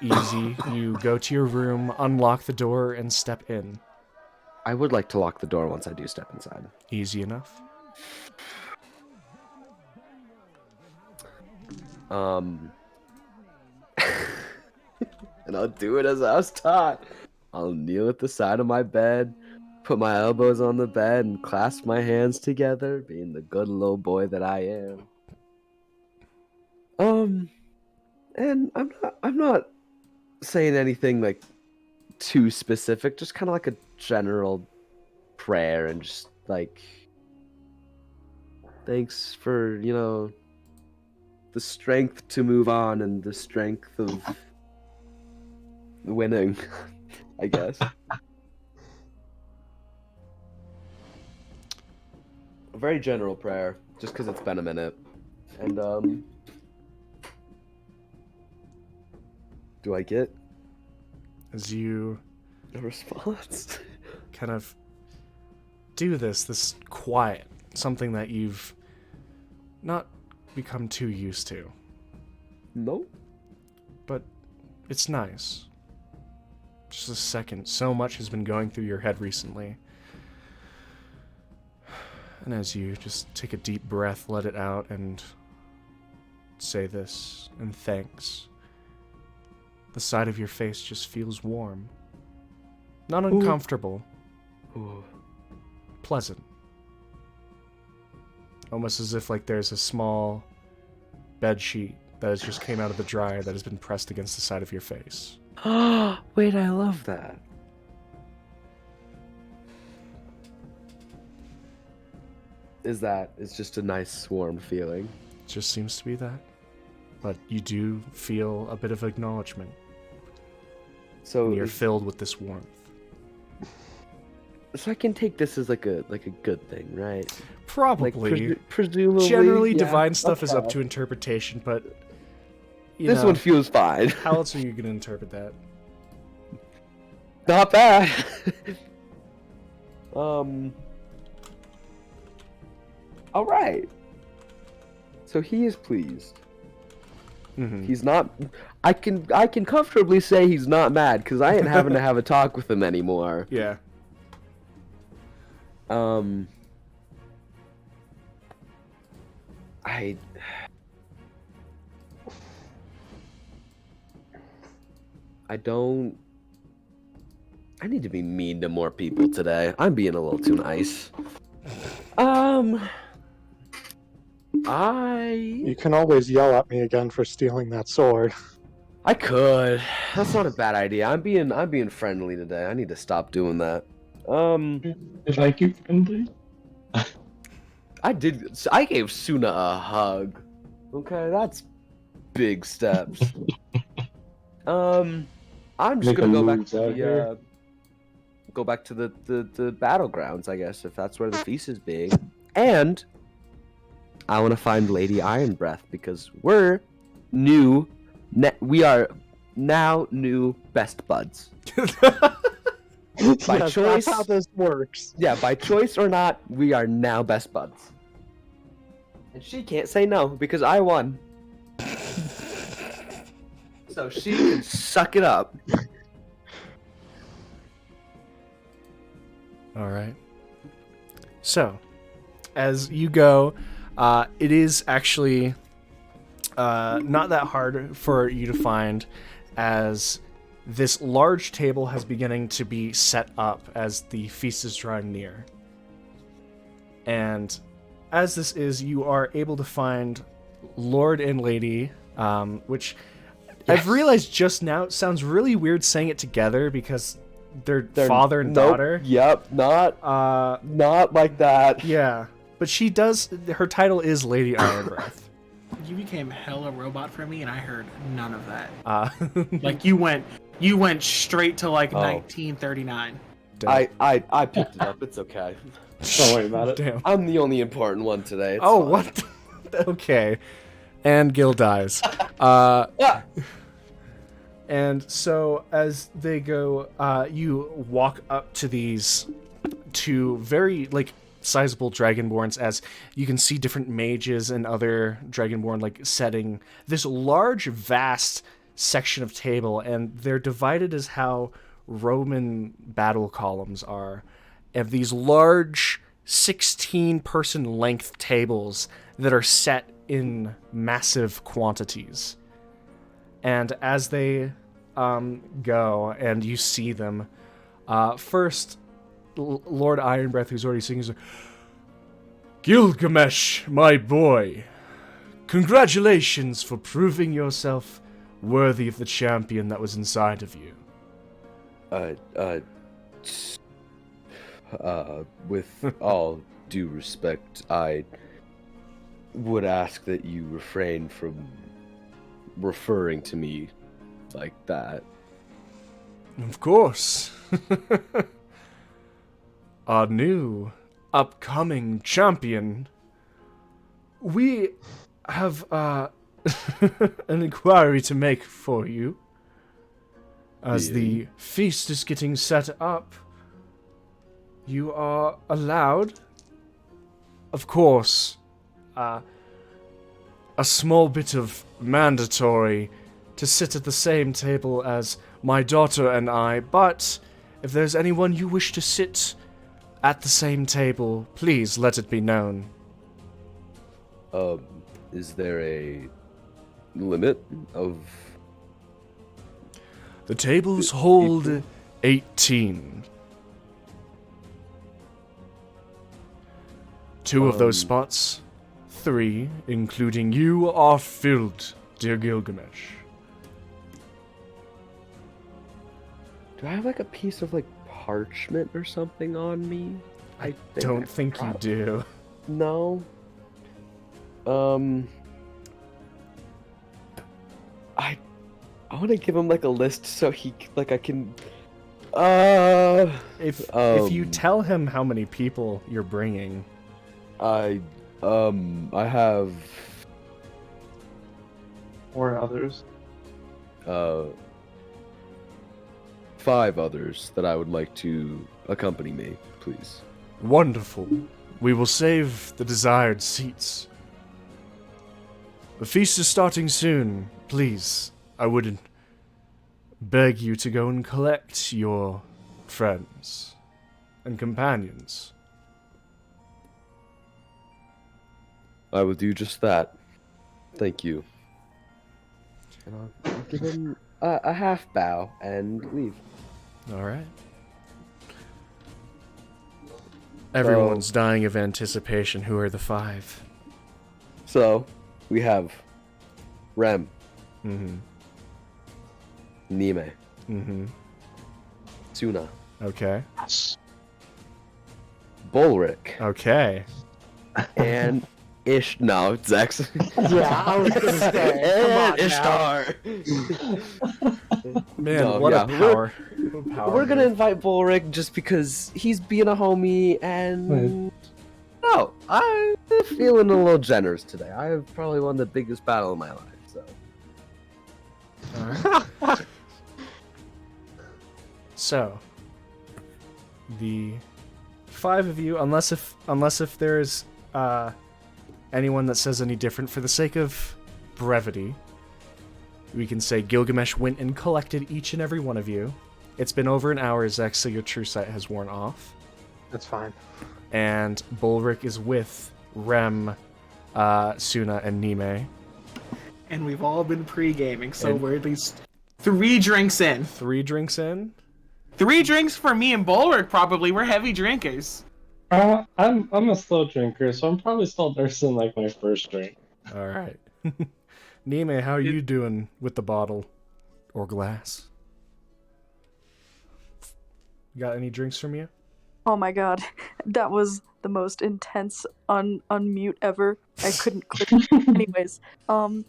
Easy. You go to your room, unlock the door, and step in. I would like to lock the door once I do step inside. Easy enough. And I'll do it as I was taught. I'll kneel at the side of my bed, put my elbows on the bed, and clasp my hands together, being the good little boy that I am. And I'm not saying anything like too specific, just kind of like a general prayer and just like thanks for, the strength to move on and the strength of winning, I guess. A very general prayer, just because it's been a minute. And, do I get As you a response? kind of do this quiet, something that you've not become too used to. No. But it's nice. Just a second. So much has been going through your head recently. And as you just take a deep breath, let it out, and say this, and thanks, the side of your face just feels warm. Not uncomfortable. Ooh. Pleasant. Almost as if like there's a small bed sheet that has just came out of the dryer that has been pressed against the side of your face. Wait, I love that. It's just a nice warm feeling. It just seems to be that. But you do feel a bit of acknowledgement. So And you're filled with this warmth. So I can take this as like a good thing, right? Probably. Presumably. Generally, yeah. divine stuff is up Okay. to interpretation, but This one feels fine. How else are you going to interpret that? Not bad. All right. So he is pleased. Mm-hmm. He's not. I can comfortably say he's not mad because I ain't having to have a talk with him anymore. Yeah. I don't. I need to be mean to more people today. I'm being a little too nice. You can always yell at me again for stealing that sword. I could. That's not a bad idea. I'm being friendly today. I need to stop doing that. Did I keep friendly? I gave Suna a hug. Okay, that's big steps. I'm just Make gonna a go back move to out the here. go back to the battlegrounds, I guess, if that's where the feast is being. And I want to find Lady Ironbreath because we're new. We are now new best buds. By Yes, choice. that's how this works. Yeah, by choice or not, we are now best buds. And she can't say no because I won. So she can suck it up. All right. So, as you go, it is actually not that hard for you to find, as this large table has beginning to be set up as the feast is drawing near. And as this is, you are able to find Lord and Lady, which I've realized just now it sounds really weird saying it together because they're father and daughter. Yep, not like that. Yeah, but she does. Her title is Lady Ironbreath. You became hella robot for me, and I heard none of that. Like you went straight to like 1939. I picked it up. It's okay. Don't worry about it. Damn. I'm the only important one today. It's Oh, fine. what? Okay. And Gil dies. And so as they go, you walk up to these two very, like, sizable Dragonborns, as you can see different mages and other Dragonborn, like, setting this large, vast section of table, and they're divided as how Roman battle columns are, of these large 16-person length tables that are set in massive quantities. And as they go and you see them, first, Lord Ironbreath, who's already singing, is like, Gilgamesh, my boy, congratulations for proving yourself worthy of the champion that was inside of you. With all due respect, I would ask that you refrain from referring to me like that. Of course. Our new upcoming champion. We have an inquiry to make for you. As the feast is getting set up, you are allowed, of course, a small bit of mandatory to sit at the same table as my daughter and I, but if there's anyone you wish to sit at the same table, please let it be known. Is there a limit of... The tables hold 18. Two of those spots, 3, including you, are filled, dear Gilgamesh. Do I have like a piece of like parchment or something on me? I Don't think you do. No. I want to give him like a list so he like I can. If you tell him how many people you're bringing, I have 4 others. 5 others that I would like to accompany me, please. wonderful. We will save the desired seats. The feast is starting soon. Please, I would beg you to go and collect your friends and companions. I will do just that. Thank you. And I'll give him a half bow and leave. All right. Everyone's dying of anticipation. Who are the 5? So, we have Rem, Mm-hmm. Nime, Mm-hmm. Tuna, Okay. Bulric, Okay. and No, it's X. Yeah, I was gonna say. Ishtar. Man, No, what yeah, a power. Power We're gonna move. invite Bulric just because he's being a homie and... No, I'm feeling a little generous today. I have probably won the biggest battle of my life, so... Alright. So, the 5 of you, unless if there's anyone that says any different, for the sake of brevity, we can say Gilgamesh went and collected each and every one of you. It's been over an hour, Zek, so your true sight has worn off. That's fine. And Bulric is with Rem, Suna, and Nime. and we've all been pre-gaming, so And- we're at least 3 drinks in. 3 drinks in. 3 drinks for me and Bulwark, probably. We're heavy drinkers. I'm a slow drinker, so I'm probably still nursing like my first drink. All right. Nime, how are you doing with the bottle or glass? You got any drinks from you? Oh my god, that was the most intense unmute ever. I couldn't click. Anyways, I'm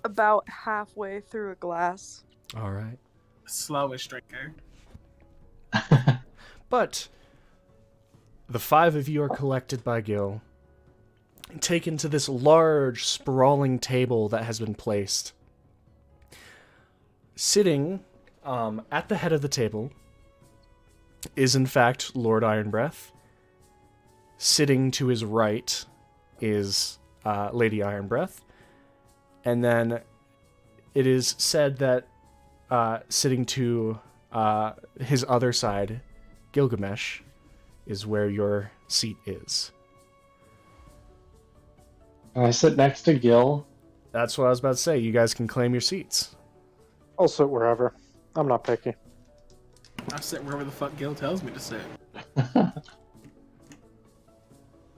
about halfway through a glass. All right. Slowest drinker. But the 5 of you are collected by Gil, taken to this large, sprawling table that has been placed. Sitting at the head of the table is, in fact, Lord Ironbreath. Sitting to his right is Lady Ironbreath. And then it is said that sitting to his other side, Gilgamesh, is where your seat is. I sit next to Gil. That's what I was about to say. You guys can claim your seats. I'll sit wherever. I'm not picky. I sit wherever the fuck Gil tells me to sit.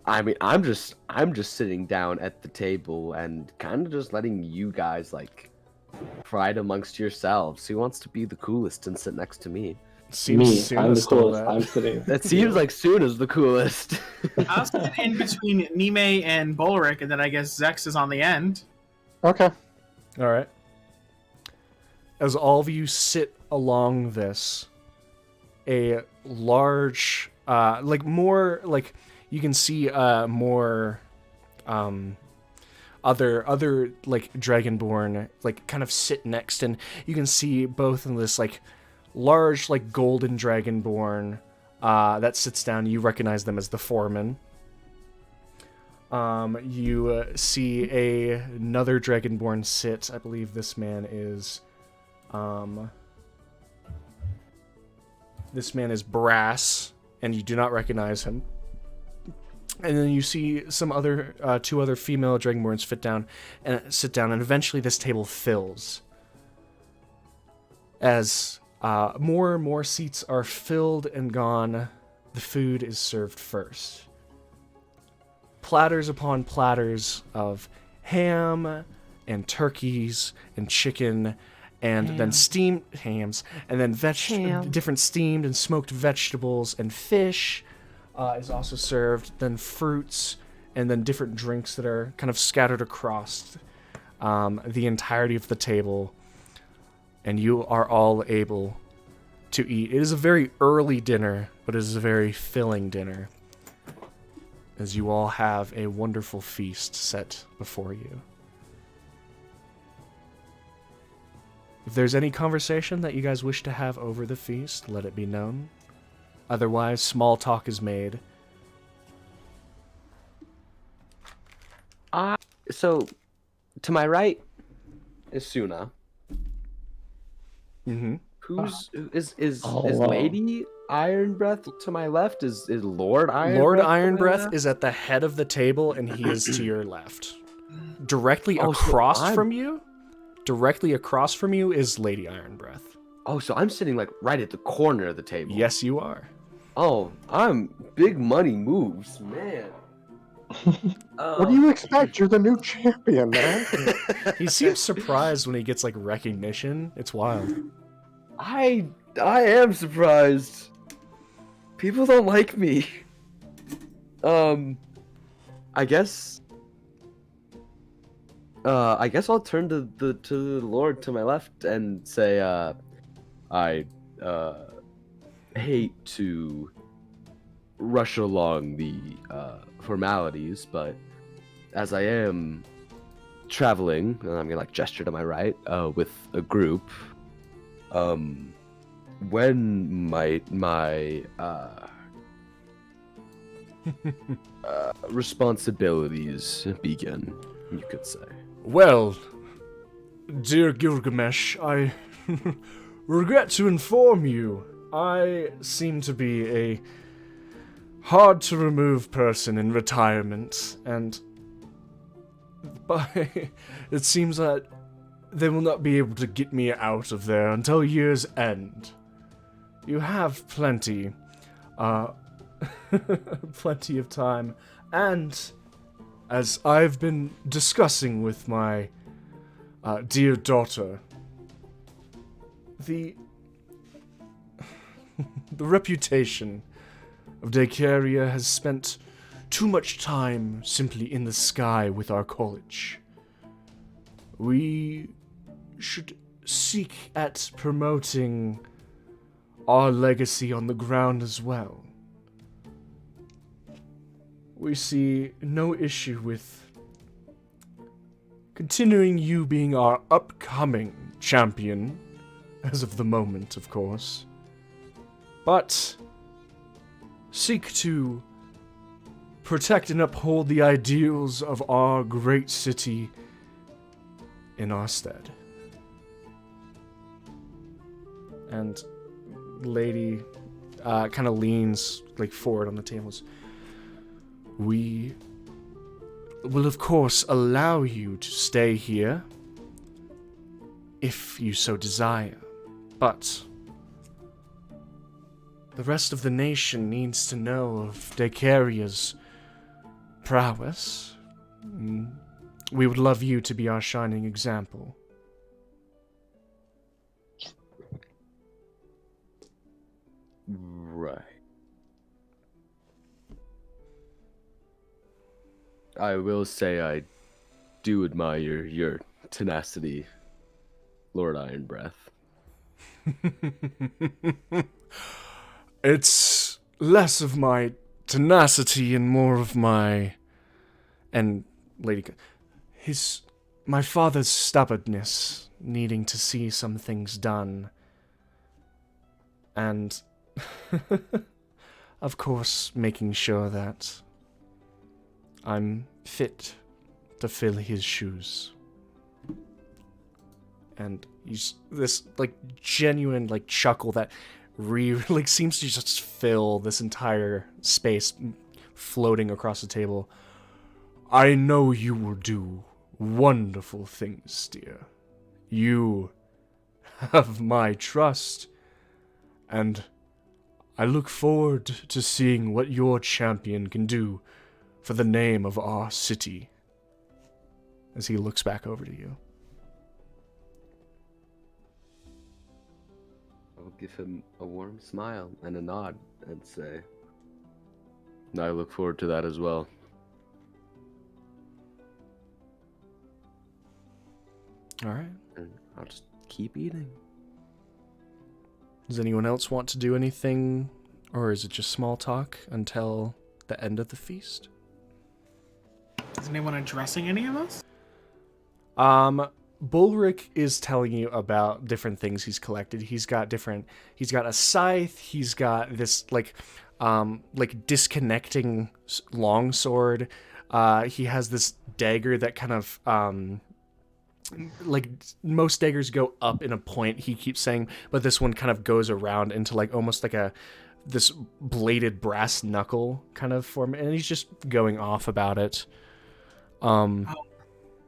I mean, I'm just sitting down at the table and kind of just letting you guys like fight amongst yourselves. Who wants to be the coolest and sit next to me? Seems Me, I'm the stole coolest. that. I'm sitting. That seems like Suna's the coolest. I'll sit in between Nime and Bulwark, and then I guess Zex is on the end. Okay. All right. As all of you sit along this, a large, you can see more, other like Dragonborn like kind of sit next, and you can see both in this like large like golden Dragonborn that sits down. You recognize them as the foreman. You see another Dragonborn sit. I believe this man is, Brass, and you do not recognize him. And then you see some other, 2 other female Dragonborns sit down, and eventually this table fills. As more and more seats are filled and gone, the food is served first. Platters upon platters of ham and turkeys and chicken, and then steamed hams, and then different steamed and smoked vegetables and fish is also served. Then fruits, and then different drinks that are kind of scattered across the entirety of the table, and you are all able to eat. It is a very early dinner, but it is a very filling dinner, as you all have a wonderful feast set before you. If there's any conversation that you guys wish to have over the feast, let it be known. Otherwise, small talk is made. So, to my right is Suna. Mm-hmm. Is wow. Lady Ironbreath to my left? Is Lord Ironbreath? Lord to my Ironbreath left? is at the head of the table, and he is to your left. Directly Oh, so across I'm- from you? Directly across from you is Lady Ironbreath. Oh, so I'm sitting like right at the corner of the table. Yes, you are. Oh, I'm big money moves, man. What do you expect? You're the new champion, man. He seems surprised when he gets like recognition. It's wild. I am surprised. People don't like me. I guess I'll turn to the Lord to my left and say, I hate to rush along the formalities, but as I am traveling, and I'm gonna like gesture to my right, with a group, when might my responsibilities begin, you could say. Well, dear Gilgamesh, I regret to inform you, I seem to be a hard-to-remove person in retirement, and but it seems that they will not be able to get me out of there until year's end. You have plenty plenty of time, and as I've been discussing with my dear daughter, the reputation of Daykaria has spent too much time simply in the sky with our college. We should seek at promoting our legacy on the ground as well. We see no issue with continuing you being our upcoming champion, as of the moment, of course. But seek to protect and uphold the ideals of our great city in our stead. And lady kind of leans like forward on the tables. We will of course allow you to stay here if you so desire, but the rest of the nation needs to know of Daykaria's prowess. We would love you to be our shining example. Right. I will say I do admire your tenacity, Lord Iron Breath. It's less of my tenacity and more of my... And my father's stubbornness, needing to see some things done. And, of course, making sure that I'm fit to fill his shoes. And he's this, genuine, chuckle that seems to just fill this entire space floating across the table. I know you will do wonderful things, dear. You have my trust, and I look forward to seeing what your champion can do for the name of our city. As he looks back over to you. I'll give him a warm smile and a nod and say, I look forward to that as well. Alright. And I'll just keep eating. Does anyone else want to do anything, or is it just small talk until the end of the feast? Is anyone addressing any of us? Bulric is telling you about different things he's collected. He's got a scythe, he's got this, disconnecting longsword. He has this dagger that kind of, most daggers go up in a point, he keeps saying, but this one kind of goes around into, almost this bladed brass knuckle kind of form, and he's just going off about it.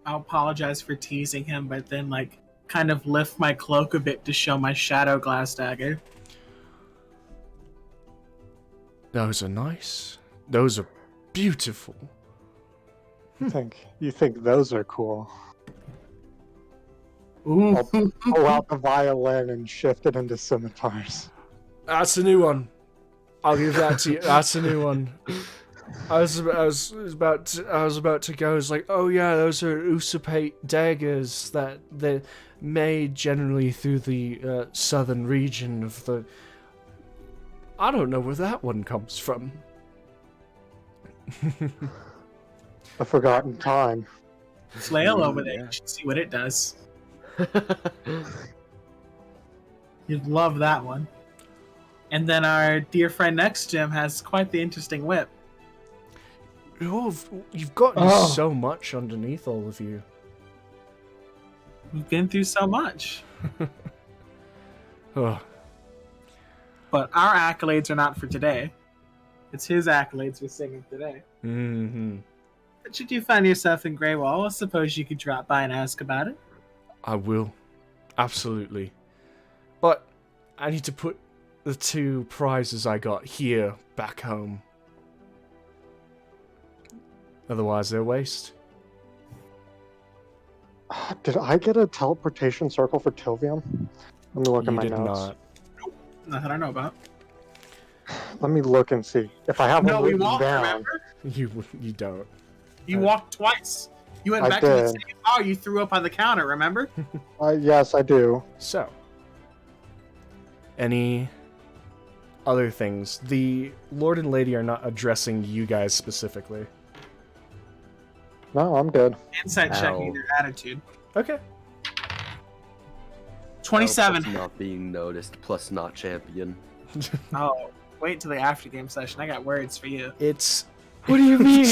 I'll apologize for teasing him, but then kind of lift my cloak a bit to show my shadow glass dagger. Those are nice. Those are beautiful. You think those are cool? Ooh. I'll pull out the violin and shift it into scimitars. That's a new one. I'll give that to you. That's a new one. I was about to go. It's like, oh yeah, those are Usupate daggers that they're made generally through the southern region of the. I don't know where that one comes from. A forgotten time. Flail over there. You should see what it does. You'd love that one. And then our dear friend next to him has quite the interesting whip. You've gotten so much underneath all of you. We've been through so much. Oh. But our accolades are not for today. It's his accolades we're singing today. Mm-hmm. Should you find yourself in Greywall, I suppose you could drop by and ask about it. I will. Absolutely. But I need to put the 2 prizes I got here back home. Otherwise, they're waste. Did I get a teleportation circle for Tilvium? Let me look at You my did notes. not. Nothing I know about. Let me look and see if I have No, one we written walked, down. remember? You don't. You walked twice. You went I back to the did. same bar you threw up on the counter, remember? Yes, I do. So, any other things? The Lord and Lady are not addressing you guys specifically. No, I'm good. Insight Ow. checking their attitude. Okay. 27. Plus not being noticed, plus not champion. Oh, wait till the after game session. I got words for you. It's What do you mean?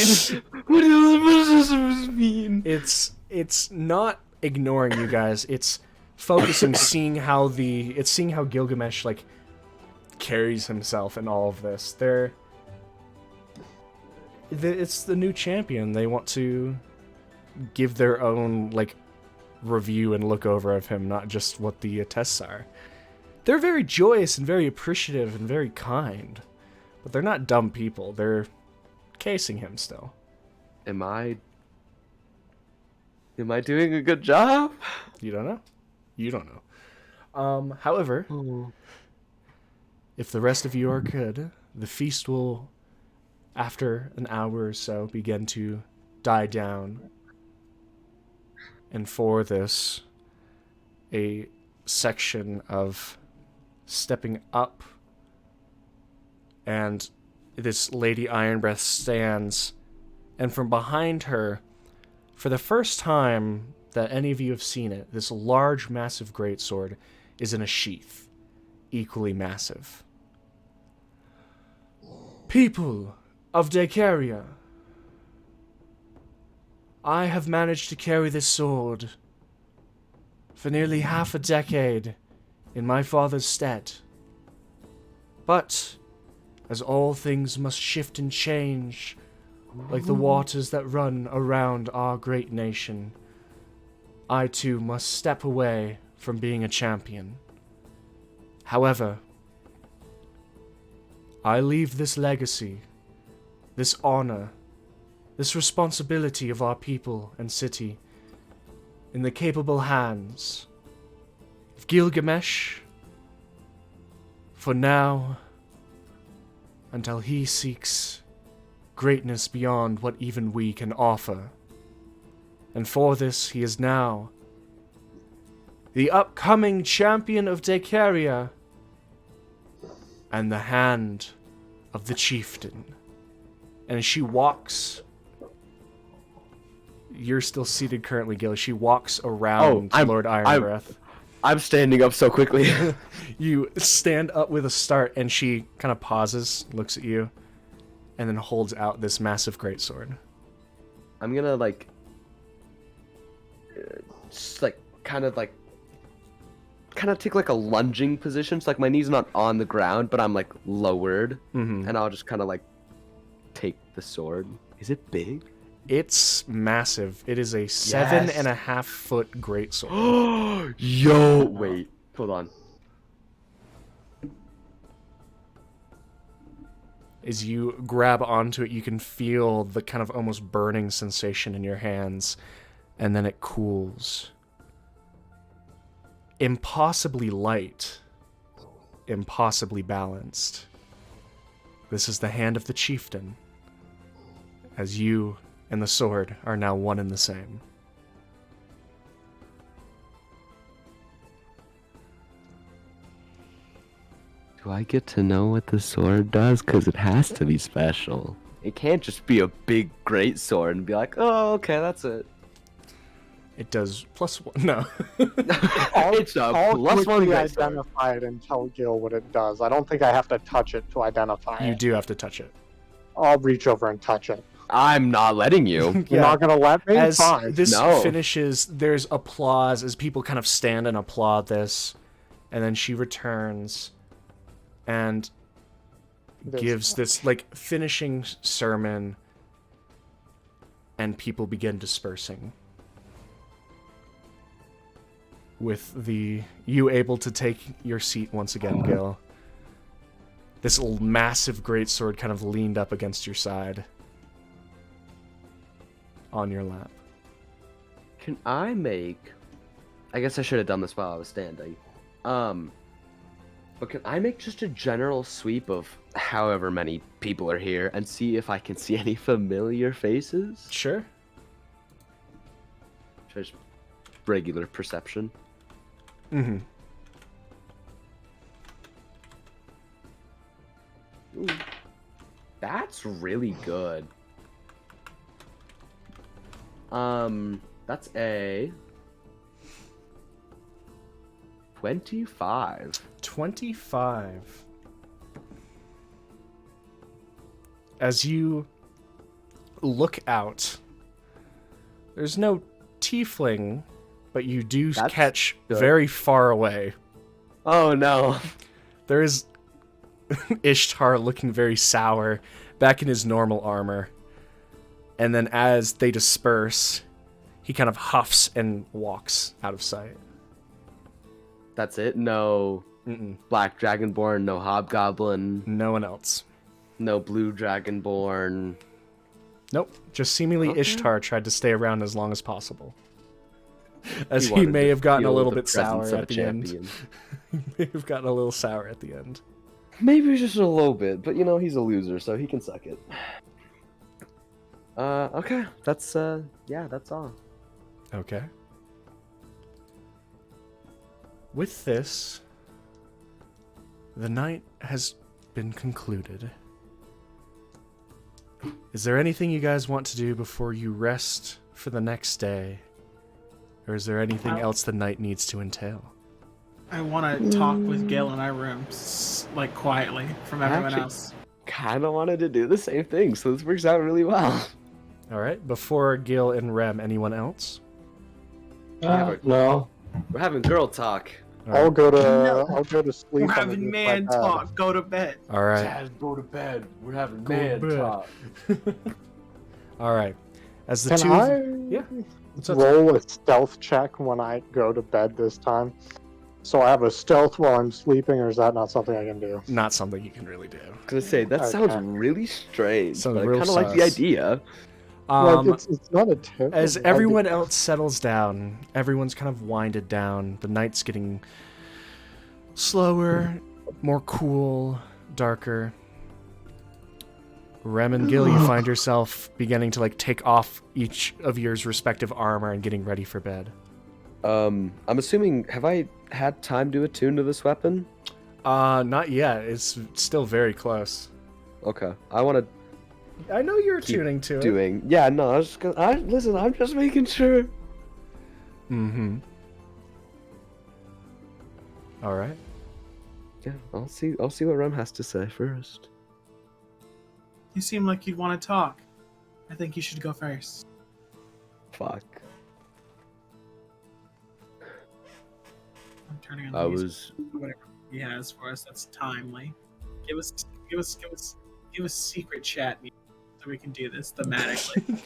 what does this mean? it's not ignoring you guys. It's focusing, seeing how Gilgamesh like carries himself in all of this. It's the new champion. They want to give their own like review and look over of him, not just what the tests are. They're very joyous and very appreciative and very kind, but they're not dumb people. They're casing him still. Am I doing a good job? You don't know. You don't know. However, if the rest of you are good, the feast will, after an hour or so, begin to die down. And for this, a section of stepping up, and this Lady Ironbreath stands, and from behind her, for the first time that any of you have seen it, this large, massive greatsword is in a sheath, equally massive. People of Daykaria, I have managed to carry this sword for nearly half a decade in my father's stead. But, as all things must shift and change, like the waters that run around our great nation, I too must step away from being a champion. However, I leave this legacy, this honor, this responsibility of our people and city in the capable hands of Gilgamesh, for now, until he seeks greatness beyond what even we can offer. And for this, he is now the upcoming champion of Daykaria and the hand of the chieftain. And as she walks, you're still seated currently, Gil. She walks around Lord Ironbreath. I'm standing up so quickly. You stand up with a start, and she kind of pauses, looks at you, and then holds out this massive greatsword. I'm gonna just kind of take like a lunging position. So like my knee's not on the ground, but I'm like lowered, and I'll just kind of like take the sword. Is it big? It's massive. It is a 7.5 foot greatsword. Yo, wait, hold on. As you grab onto it, you can feel the kind of almost burning sensation in your hands, and then it cools. Impossibly light, impossibly balanced. This is the hand of the chieftain, as you and the sword are now one and the same. Do I get to know what the sword does? Because it has to be special. It can't just be a big great sword and be like, oh, okay, that's it. It does +1. No. It's a I'll +1 quickly great sword. identify it and tell Gil what it does. I don't think I have to touch it to identify You it. do have to touch it. I'll reach over and touch it. I'm not letting you. You're not gonna let me? As Fine. this No. finishes, there's applause as people kind of stand and applaud this, and then she returns and gives this like finishing sermon and people begin dispersing. With you able to take your seat once again, Gil. This massive greatsword kind of leaned up against your side. On your lap. Can I make... I guess I should have done this while I was standing. But can I make just a general sweep of however many people are here and see if I can see any familiar faces? Sure. Just regular perception. Mm-hmm. Ooh, that's really good. That's a 25. 25. As you look out, there's no tiefling, but you do catch good. very far away. Oh no. There is Ishtar looking very sour, back in his normal armor. And then as they disperse, he kind of huffs and walks out of sight. That's it? No Black Dragonborn, no Hobgoblin. No one else. No Blue Dragonborn. Nope. Just seemingly Okay. Ishtar tried to stay around as long as possible. As he wanted may to have gotten a feel little the bit sour presence of at a the end. champion. He may have gotten a little sour at the end. Maybe just a little bit, but you know, he's a loser, so he can suck it. Okay. That's, yeah, that's all. Okay. With this, the night has been concluded. Is there anything you guys want to do before you rest for the next day? Or is there anything else the night needs to entail? I want to talk with Gil in our room, like quietly from everyone Actually, else. Kind of wanted to do the same thing, so this works out really well. All right. Before Gil and Rem, anyone else? No. We're having girl talk. All right. I'll go to sleep. We're on the having man bed. talk. Go to bed. All right. Dad, go to bed. We're having Go to man bed. talk. All right. As the Can two, I yeah. What's up? roll a stealth check when I go to bed this time? So I have a stealth while I'm sleeping, or is that not something I can do? Not something you can really do. I was gonna say that Okay. sounds really strange, Sounds but I real kind of like the sus. idea. It's not a terrible. As everyone else settles down, everyone's kind of winded down. The night's getting slower, more cool, darker. Rem and Gil, you find yourself beginning to take off each of your respective armor and getting ready for bed. I'm assuming, have I had time to attune to this weapon? Not yet. It's still very close. Okay, I want to I know you're keep tuning to it. doing. Yeah, no, I was just gonna. Listen, I'm just making sure. Mm-hmm. All right. Yeah, I'll see what Rem has to say first. You seem like you'd want to talk. I think you should go first. Fuck. I'm turning on the I music. was. Whatever he has for us, that's timely. Give us secret chat music so we can do this thematically.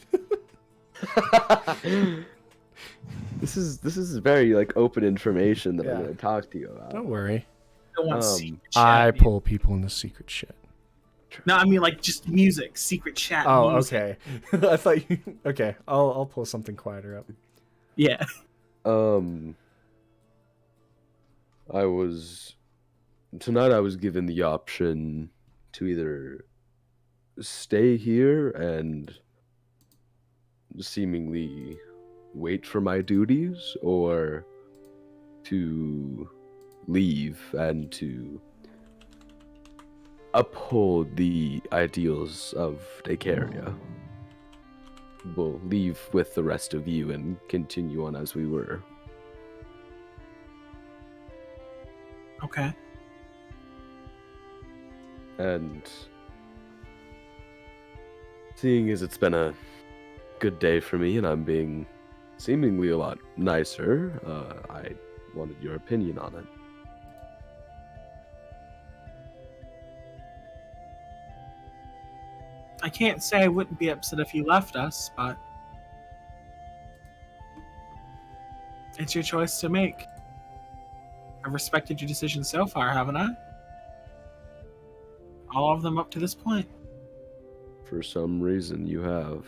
This is very open information that I'm Yeah. gonna talk to you about. Don't worry. I don't want secret chat I music. pull people in the secret shit. No, I mean just music, secret chat Oh, music. okay. I thought you. Okay, I'll pull something quieter up. Yeah. Tonight I was given the option to either stay here and seemingly wait for my duties, or to leave and to uphold the ideals of Daykaria. We'll leave with the rest of you and continue on as we were. Okay. And seeing as it's been a good day for me and I'm being seemingly a lot nicer, I wanted your opinion on it. I can't say I wouldn't be upset if you left us, but It's your choice to make. I've respected your decision so far, haven't I? All of them up to this point. For some reason, you have.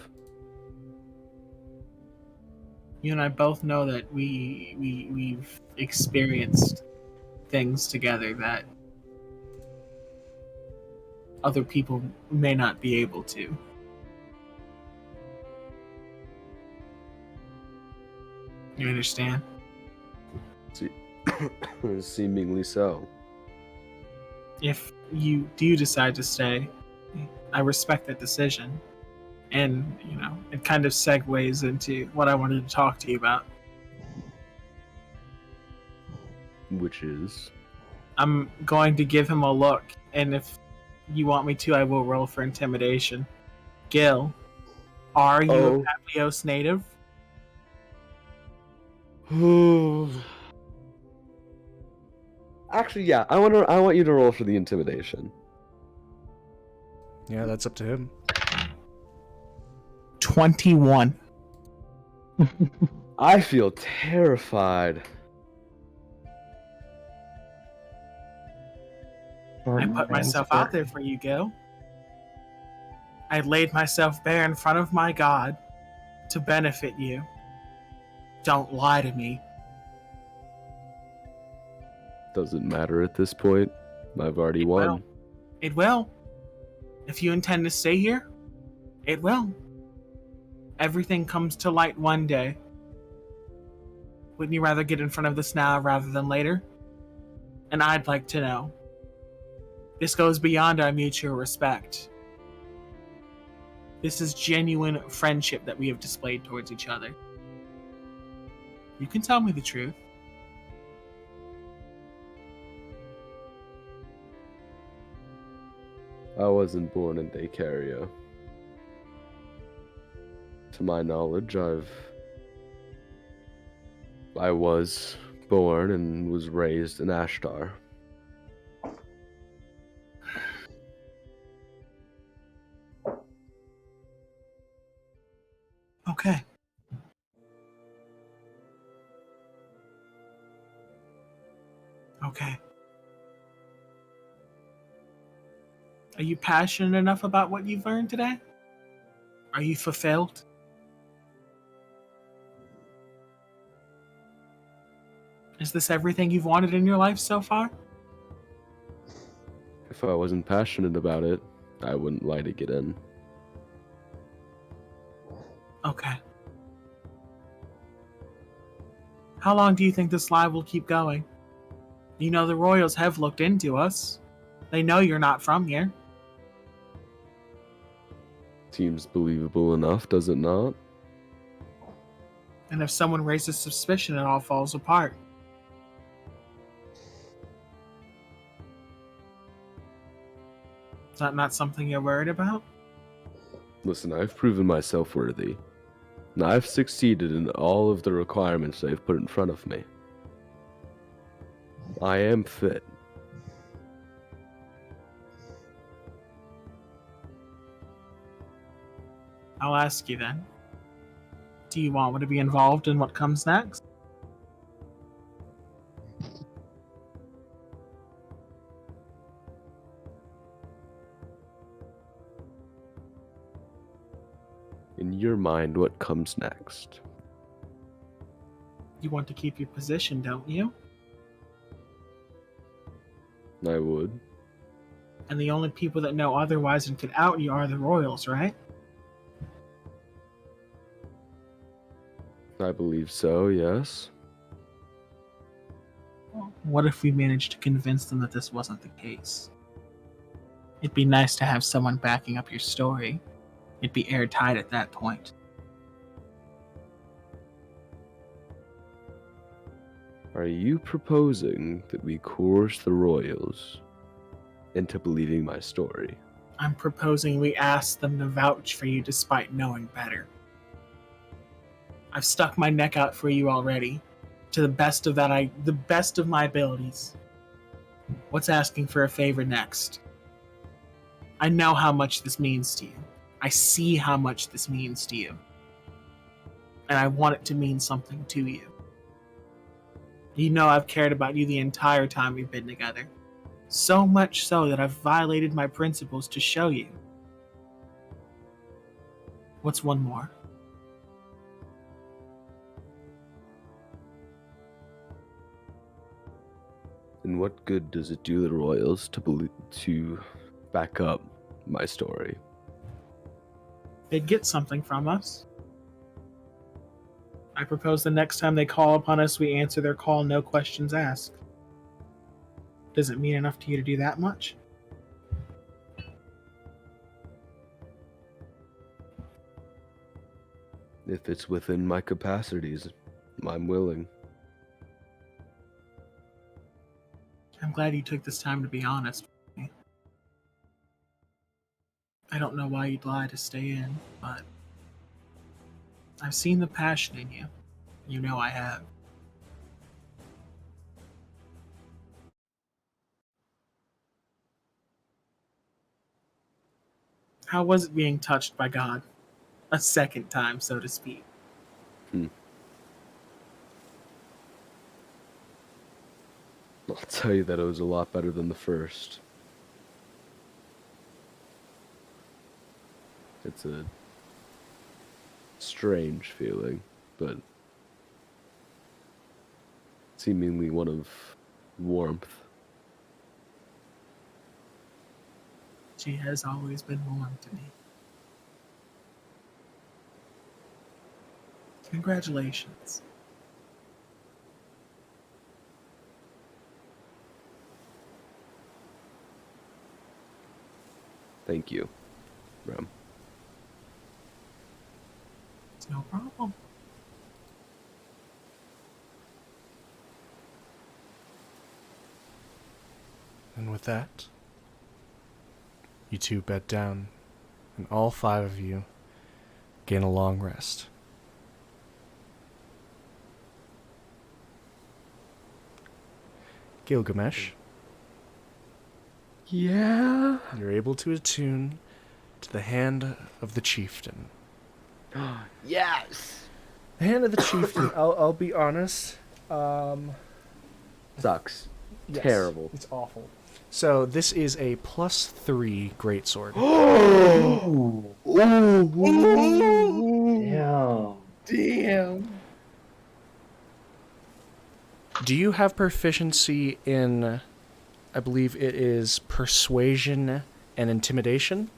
You and I both know that we've experienced things together that other people may not be able to. You understand? Seemingly so. If you do decide to stay, I respect that decision. And, it kind of segues into what I wanted to talk to you about. Which is? I'm going to give him a look, and if you want me to, I will roll for intimidation. Gil, are you a Papihos native? Actually, yeah. I want you to roll for the intimidation. Yeah, that's up to him. 21. I feel terrified. I put myself out there for you, Gil. I laid myself bare in front of my God to benefit you. Don't lie to me. Doesn't matter at this point. I've already won. It will. If you intend to stay here, it will. Everything comes to light one day. Wouldn't you rather get in front of this now rather than later? And I'd like to know. This goes beyond our mutual respect. This is genuine friendship that we have displayed towards each other. You can tell me the truth. I wasn't born in Daykaria. To my knowledge, I was born and was raised in Ishtar. Okay. Okay. Are you passionate enough about what you've learned today? Are you fulfilled? Is this everything you've wanted in your life so far? If I wasn't passionate about it, I wouldn't lie to get in. Okay. How long do you think this lie will keep going? You know the royals have looked into us. They know you're not from here. Seems believable enough, does it not? And if someone raises suspicion, it all falls apart. Is that not something you're worried about? Listen, I've proven myself worthy. And I've succeeded in all of the requirements they've put in front of me. I am fit. I'll ask you then. Do you want me to be involved in what comes next? In your mind, what comes next? You want to keep your position, don't you? I would. And the only people that know otherwise and could out you are the royals, right? I believe so, yes. What if we managed to convince them that this wasn't the case? It'd be nice to have someone backing up your story. It'd be airtight at that point. Are you proposing that we coerce the royals into believing my story? I'm proposing we ask them to vouch for you despite knowing better. I've stuck my neck out for you already, to the best of my abilities. What's asking for a favor next? I know how much this means to you. I see how much this means to you. And I want it to mean something to you. You know I've cared about you the entire time we've been together. So much so that I've violated my principles to show you. What's one more? And what good does it do the royals to back up my story? They'd get something from us. I propose the next time they call upon us, we answer their call, no questions asked. Does it mean enough to you to do that much? If it's within my capacities, I'm willing. I'm glad you took this time to be honest with me. I don't know why you'd lie to stay in, but I've seen the passion in you. You know I have. How was it being touched by God? A second time, so to speak. I'll tell you that it was a lot better than the first. It's a strange feeling, but seemingly one of warmth. She has always been warm to me. Congratulations. Thank you, Rem. It's no problem. And with that, you two bed down, and all 5 of you gain a long rest. Gilgamesh, Yeah? you're able to attune to the hand of the chieftain. Yes! The hand of the chieftain, I'll be honest, Sucks. yes, Terrible. it's awful. So this is a +3 greatsword. Yeah. Damn. Do you have proficiency in, I believe it is persuasion and intimidation?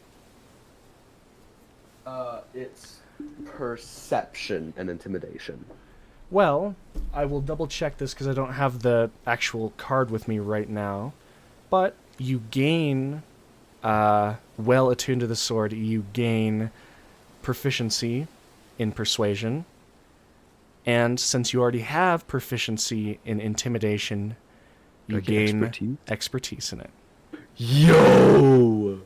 It's perception and intimidation. Well, I will double check this because I don't have the actual card with me right now. But you gain, well attuned to the sword, you gain proficiency in persuasion. And since you already have proficiency in intimidation, you I get gain expertise in it. Yo!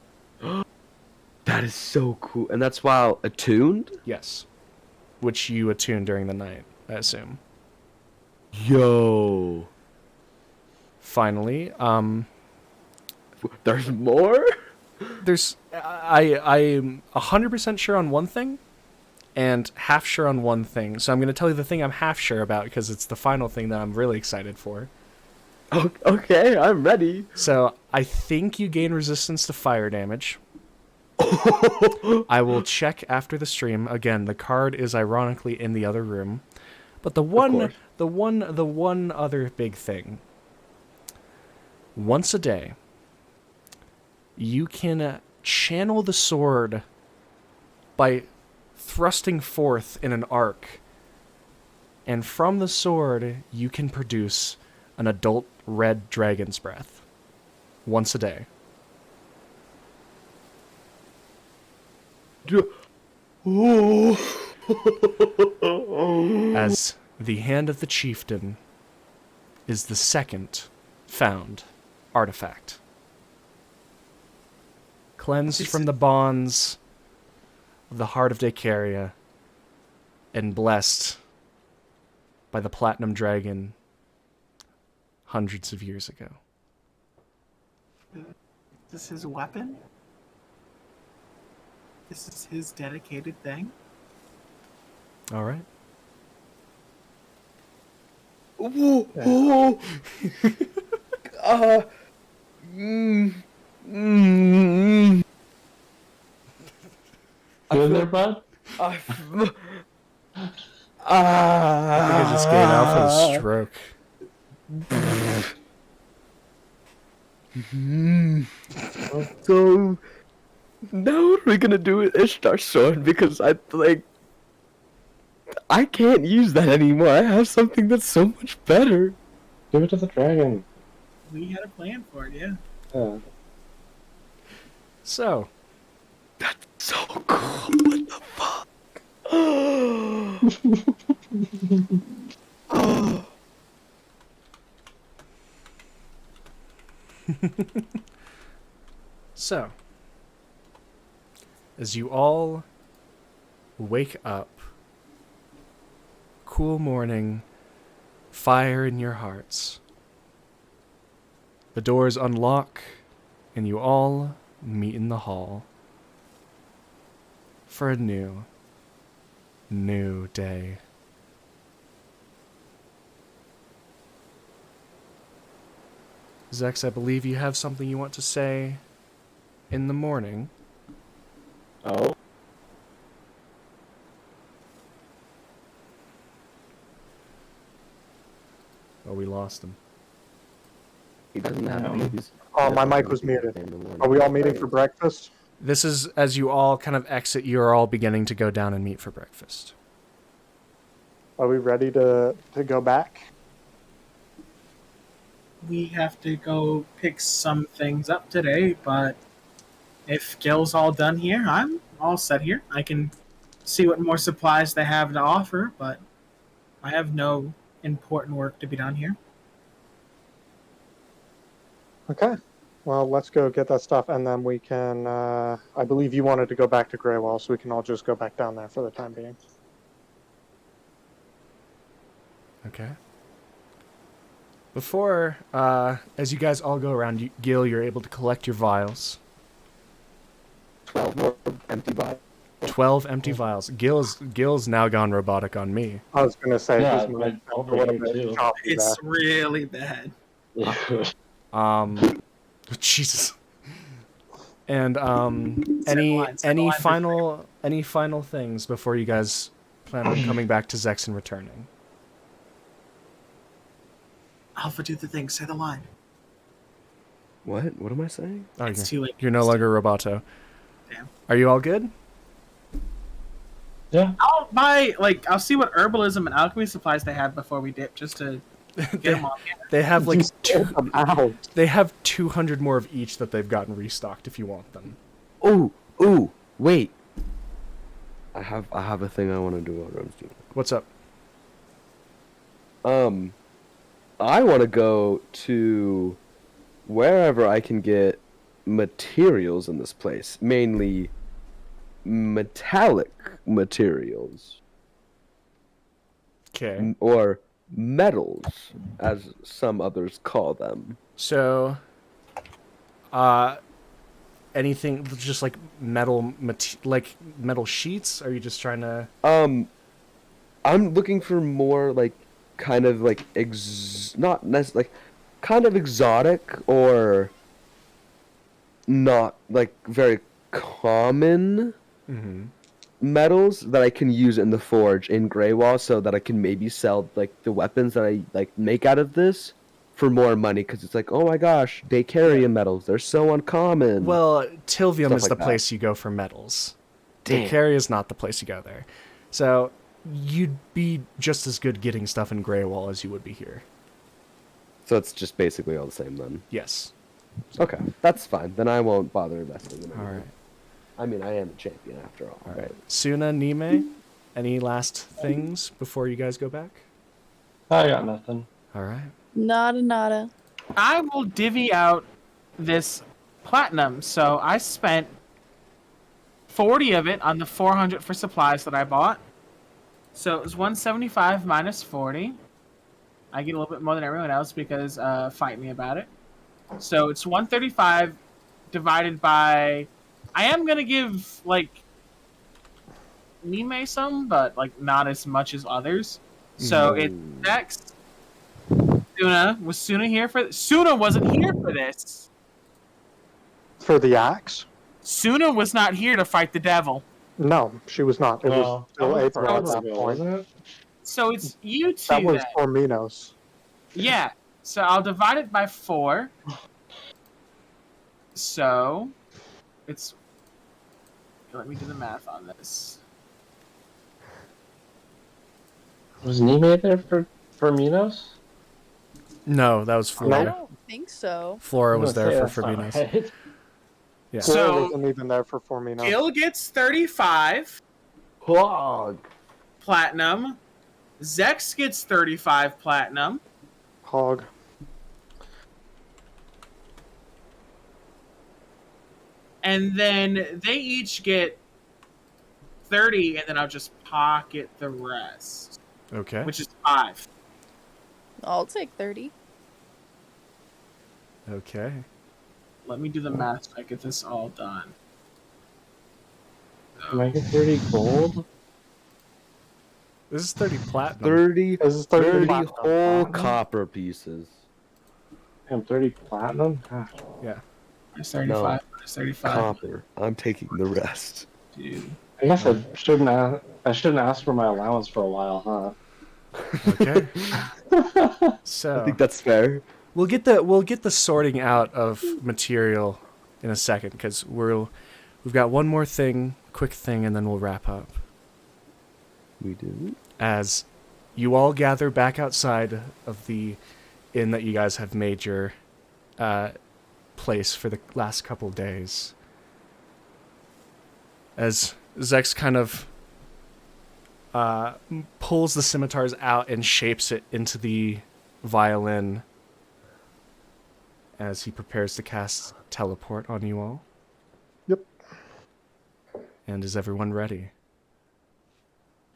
That is so cool. And that's while attuned? Yes. Which you attune during the night, I assume. Yo! Finally, There's more? there's I'm 100% sure on one thing and half sure on one thing. So I'm going to tell you the thing I'm half sure about because it's the final thing that I'm really excited for. Okay, I'm ready. So I think you gain resistance to fire damage. I will check after the stream. Again, the card is ironically in the other room. But the one other big thing. Once a day, you can channel the sword by thrusting forth in an arc. And from the sword, you can produce an adult red dragon's breath. Once a day. As the hand of the chieftain is the second found artifact. Cleansed from the bonds of the heart of Daykaria and blessed by the platinum dragon hundreds of years ago. This is his weapon? This is his dedicated thing? All right. Whoa, oh, You in there, bud? I think I just gave Alpha a stroke. So now what are we gonna do with Ishtar's sword? Because I can't use that anymore. I have something that's so much better. Give it to the dragon. We had a plan for it, yeah. Yeah. So, That's so cool. What the fuck? so, as you all wake up, cool morning, fire in your hearts, the doors unlock, and you all meet in the hall for a new day. Zex, I believe you have something you want to say in the morning. Oh. Oh, we lost him. He doesn't have these. Oh, my mic was muted. Are we all meeting for breakfast? This is as you all kind of exit, you're all beginning to go down and meet for breakfast. Are we ready to go back? We have to go pick some things up today, but if Gil's all done here, I'm all set here. I can see what more supplies they have to offer, but I have no important work to be done here. Okay. Well, let's go get that stuff, and then we can... I believe you wanted to go back to Greywall, so we can all just go back down there for the time being. Okay. Before, as you guys all go around, Gil, you're able to collect your vials. 12 more empty vials. 12 empty vials. Gil's now gone robotic on me. I was going to say... Yeah, this might I'll be a little bring bit it too. choppy It's there. really bad. Jesus. And Any any final things before you guys plan on coming back to Zex and returning? Alpha, do the thing. Say the line. What? What am I saying? Oh, It's too late. you're no longer Roboto. Damn. Are you all good? Yeah. I'll see what herbalism and alchemy supplies they have before we dip, just to get them all. They have like Just get them out. they have 200 more of each that they've gotten restocked if you want them. Ooh, wait. I have a thing I want to do while Rome's doing. What's up? I want to go to wherever I can get materials in this place, mainly metallic materials. Okay. Or metals, as some others call them. So, anything just like metal sheets? Are you just trying to? I'm looking for more like kind of like not necessarily like kind of exotic or not like very common metals that I can use in the forge in Greywall, so that I can maybe sell like the weapons that I like make out of this for more money, because it's like, oh my gosh, Daykaria metals, they're so uncommon. Well, Tilvium Stuff is like the that. place you go for metals. Damn. Daykaria is not the place you go there. So you'd be just as good getting stuff in Greywall as you would be here. So it's just basically all the same then. Yes. Okay, that's fine. Then I won't bother investing in it. All right. I mean, I am a champion after all. All right. Suna, Nime, any last things before you guys go back? I got nothing. All right. Nada. I will divvy out this platinum. So I spent 40 of it on the 400 for supplies that I bought. So it was 175 minus 40. I get a little bit more than everyone else because fight me about it. So it's 135 divided by... I am going to give, like, Nime some, but, like, not as much as others. So it's Dex Was Suna here for? Suna wasn't here for this. For the axe? Suna was not here to fight the devil. No, she was not. It was still that was April at forever that ago, point. wasn't it? So it's you two. That was then. for Minos. Yeah. So I'll divide it by 4. So it's. Let me do the math on this. Was Nime there for Minos? No, that was I Flora. don't think so. Flora was I was gonna there say, for that's not Fabinos. right. Yeah. So- Flora wasn't even there for Forminos. Gil gets 35 Hog. platinum. Zex gets 35 platinum. Hog. And then they each get 30, and then I'll just pocket the rest, Okay. which is 5. I'll take 30. Okay. Let me do the math so I get this all done. Can I get 30 gold? This is 30 platinum. 30, This is 30 30 platinum. whole copper pieces. Damn, 30 platinum? Gosh. Minus 35, minus 35. Copper. I'm taking the rest. Dude. I guess I shouldn't ask for my allowance for a while, Okay. I So think that's fair. we'll get the sorting out of material in a second because we've got one more quick thing, and then we'll wrap up. We do. As you all gather back outside of the inn that you guys have made your place for the last couple days. As Zex kind of pulls the scimitars out and shapes it into the violin as he prepares to cast teleport on you all. Yep. And is everyone ready?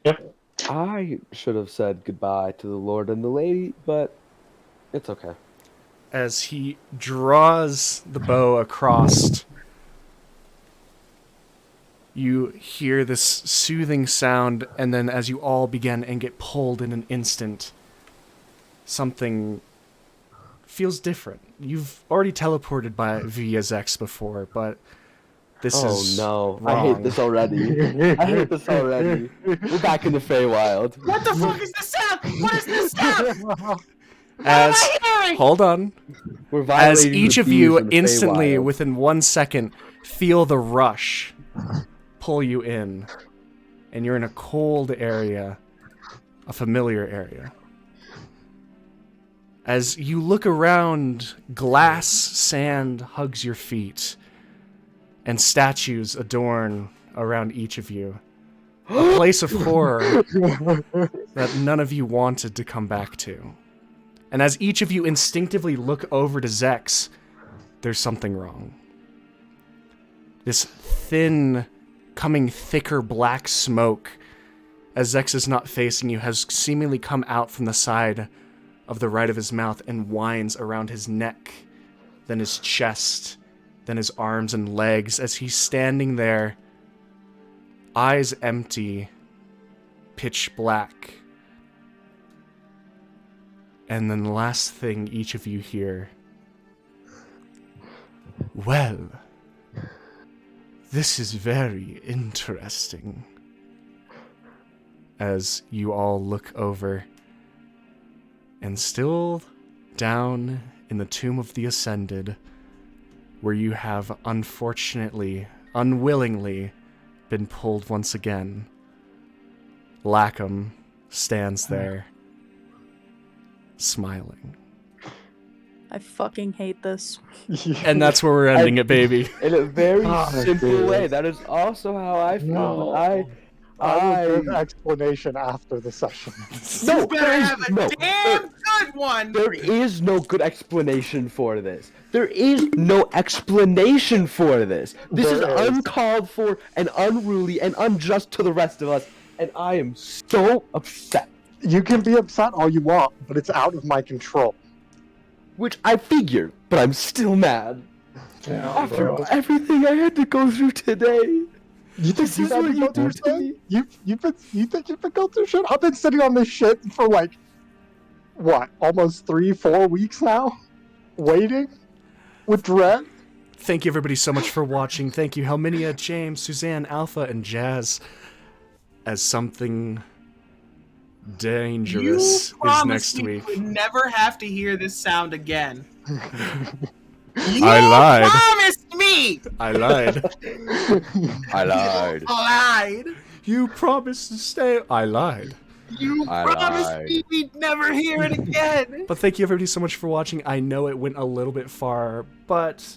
Yep. I should have said goodbye to the Lord and the Lady, but it's okay. As he draws the bow across, you hear this soothing sound, and then as you all begin and get pulled in an instant, something feels different. You've already teleported via Zex before, but this is no. wrong. I hate this already. I hate this already. We're back in the Feywild. What the fuck is this sound? What is this sound? As What am I hearing? hold on. We're As violating each the of you views in the instantly, Feywild. within 1 second, feel the rush pull you in, and you're in a cold area, a familiar area. As you look around, glass sand hugs your feet, and statues adorn around each of you. A place of horror that none of you wanted to come back to. And as each of you instinctively look over to Zex, there's something wrong. This thin, coming thicker black smoke, as Zex is not facing you, has seemingly come out from the side of the right of his mouth and winds around his neck, then his chest, then his arms and legs, as he's standing there, eyes empty, pitch black. And then the last thing each of you hear, well, this is very interesting. As you all look over, and still down in the Tomb of the Ascended, where you have unfortunately, unwillingly, been pulled once again, Lackham stands there, smiling. I fucking hate this. And that's where we're ending it, baby. In a very simple dude. way. That is also how I feel. No. I will give an explanation after the session. No, You better have a damn good one. There is no good explanation for this. There is no explanation for this. This is There is. uncalled for and unruly and unjust to the rest of us, and I am so upset. You can be upset all you want, but it's out of my control. Which I figured, but I'm still mad. Yeah, After bro. everything I had to go through today. You think This is you've had what to go you through do to shit? You think you've been going through shit? I've been sitting on this shit for like what, almost 3-4 weeks now? Waiting? With dread? Thank you, everybody, so much for watching. Thank you, Helminia, James, Suzanne, Alpha, and Jazz. As something dangerous is next week. You would never have to hear this sound again. I lied. Promised me. I lied. I lied. You lied. You promised to stay. I lied. You promised me we'd never hear it again. But thank you, everybody, so much for watching. I know it went a little bit far, but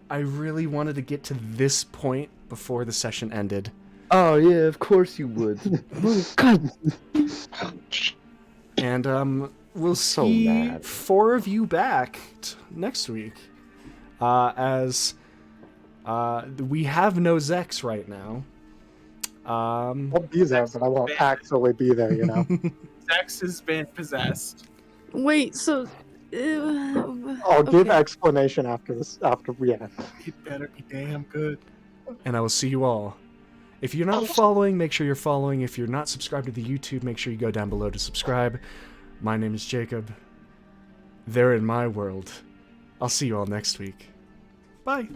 I really wanted to get to this point before the session ended. Oh yeah, of course you would. God. And we'll see 4 of you back next week. As we have no Zex right now. I'll be there, but I won't actually be there, you know. Zex has been possessed. Wait, so... I'll give explanation after we end. It better be damn good. And I will see you all. If you're not following, make sure you're following. If you're not subscribed to the YouTube, make sure you go down below to subscribe. My name is Jacob. They're in my world. I'll see you all next week. Bye.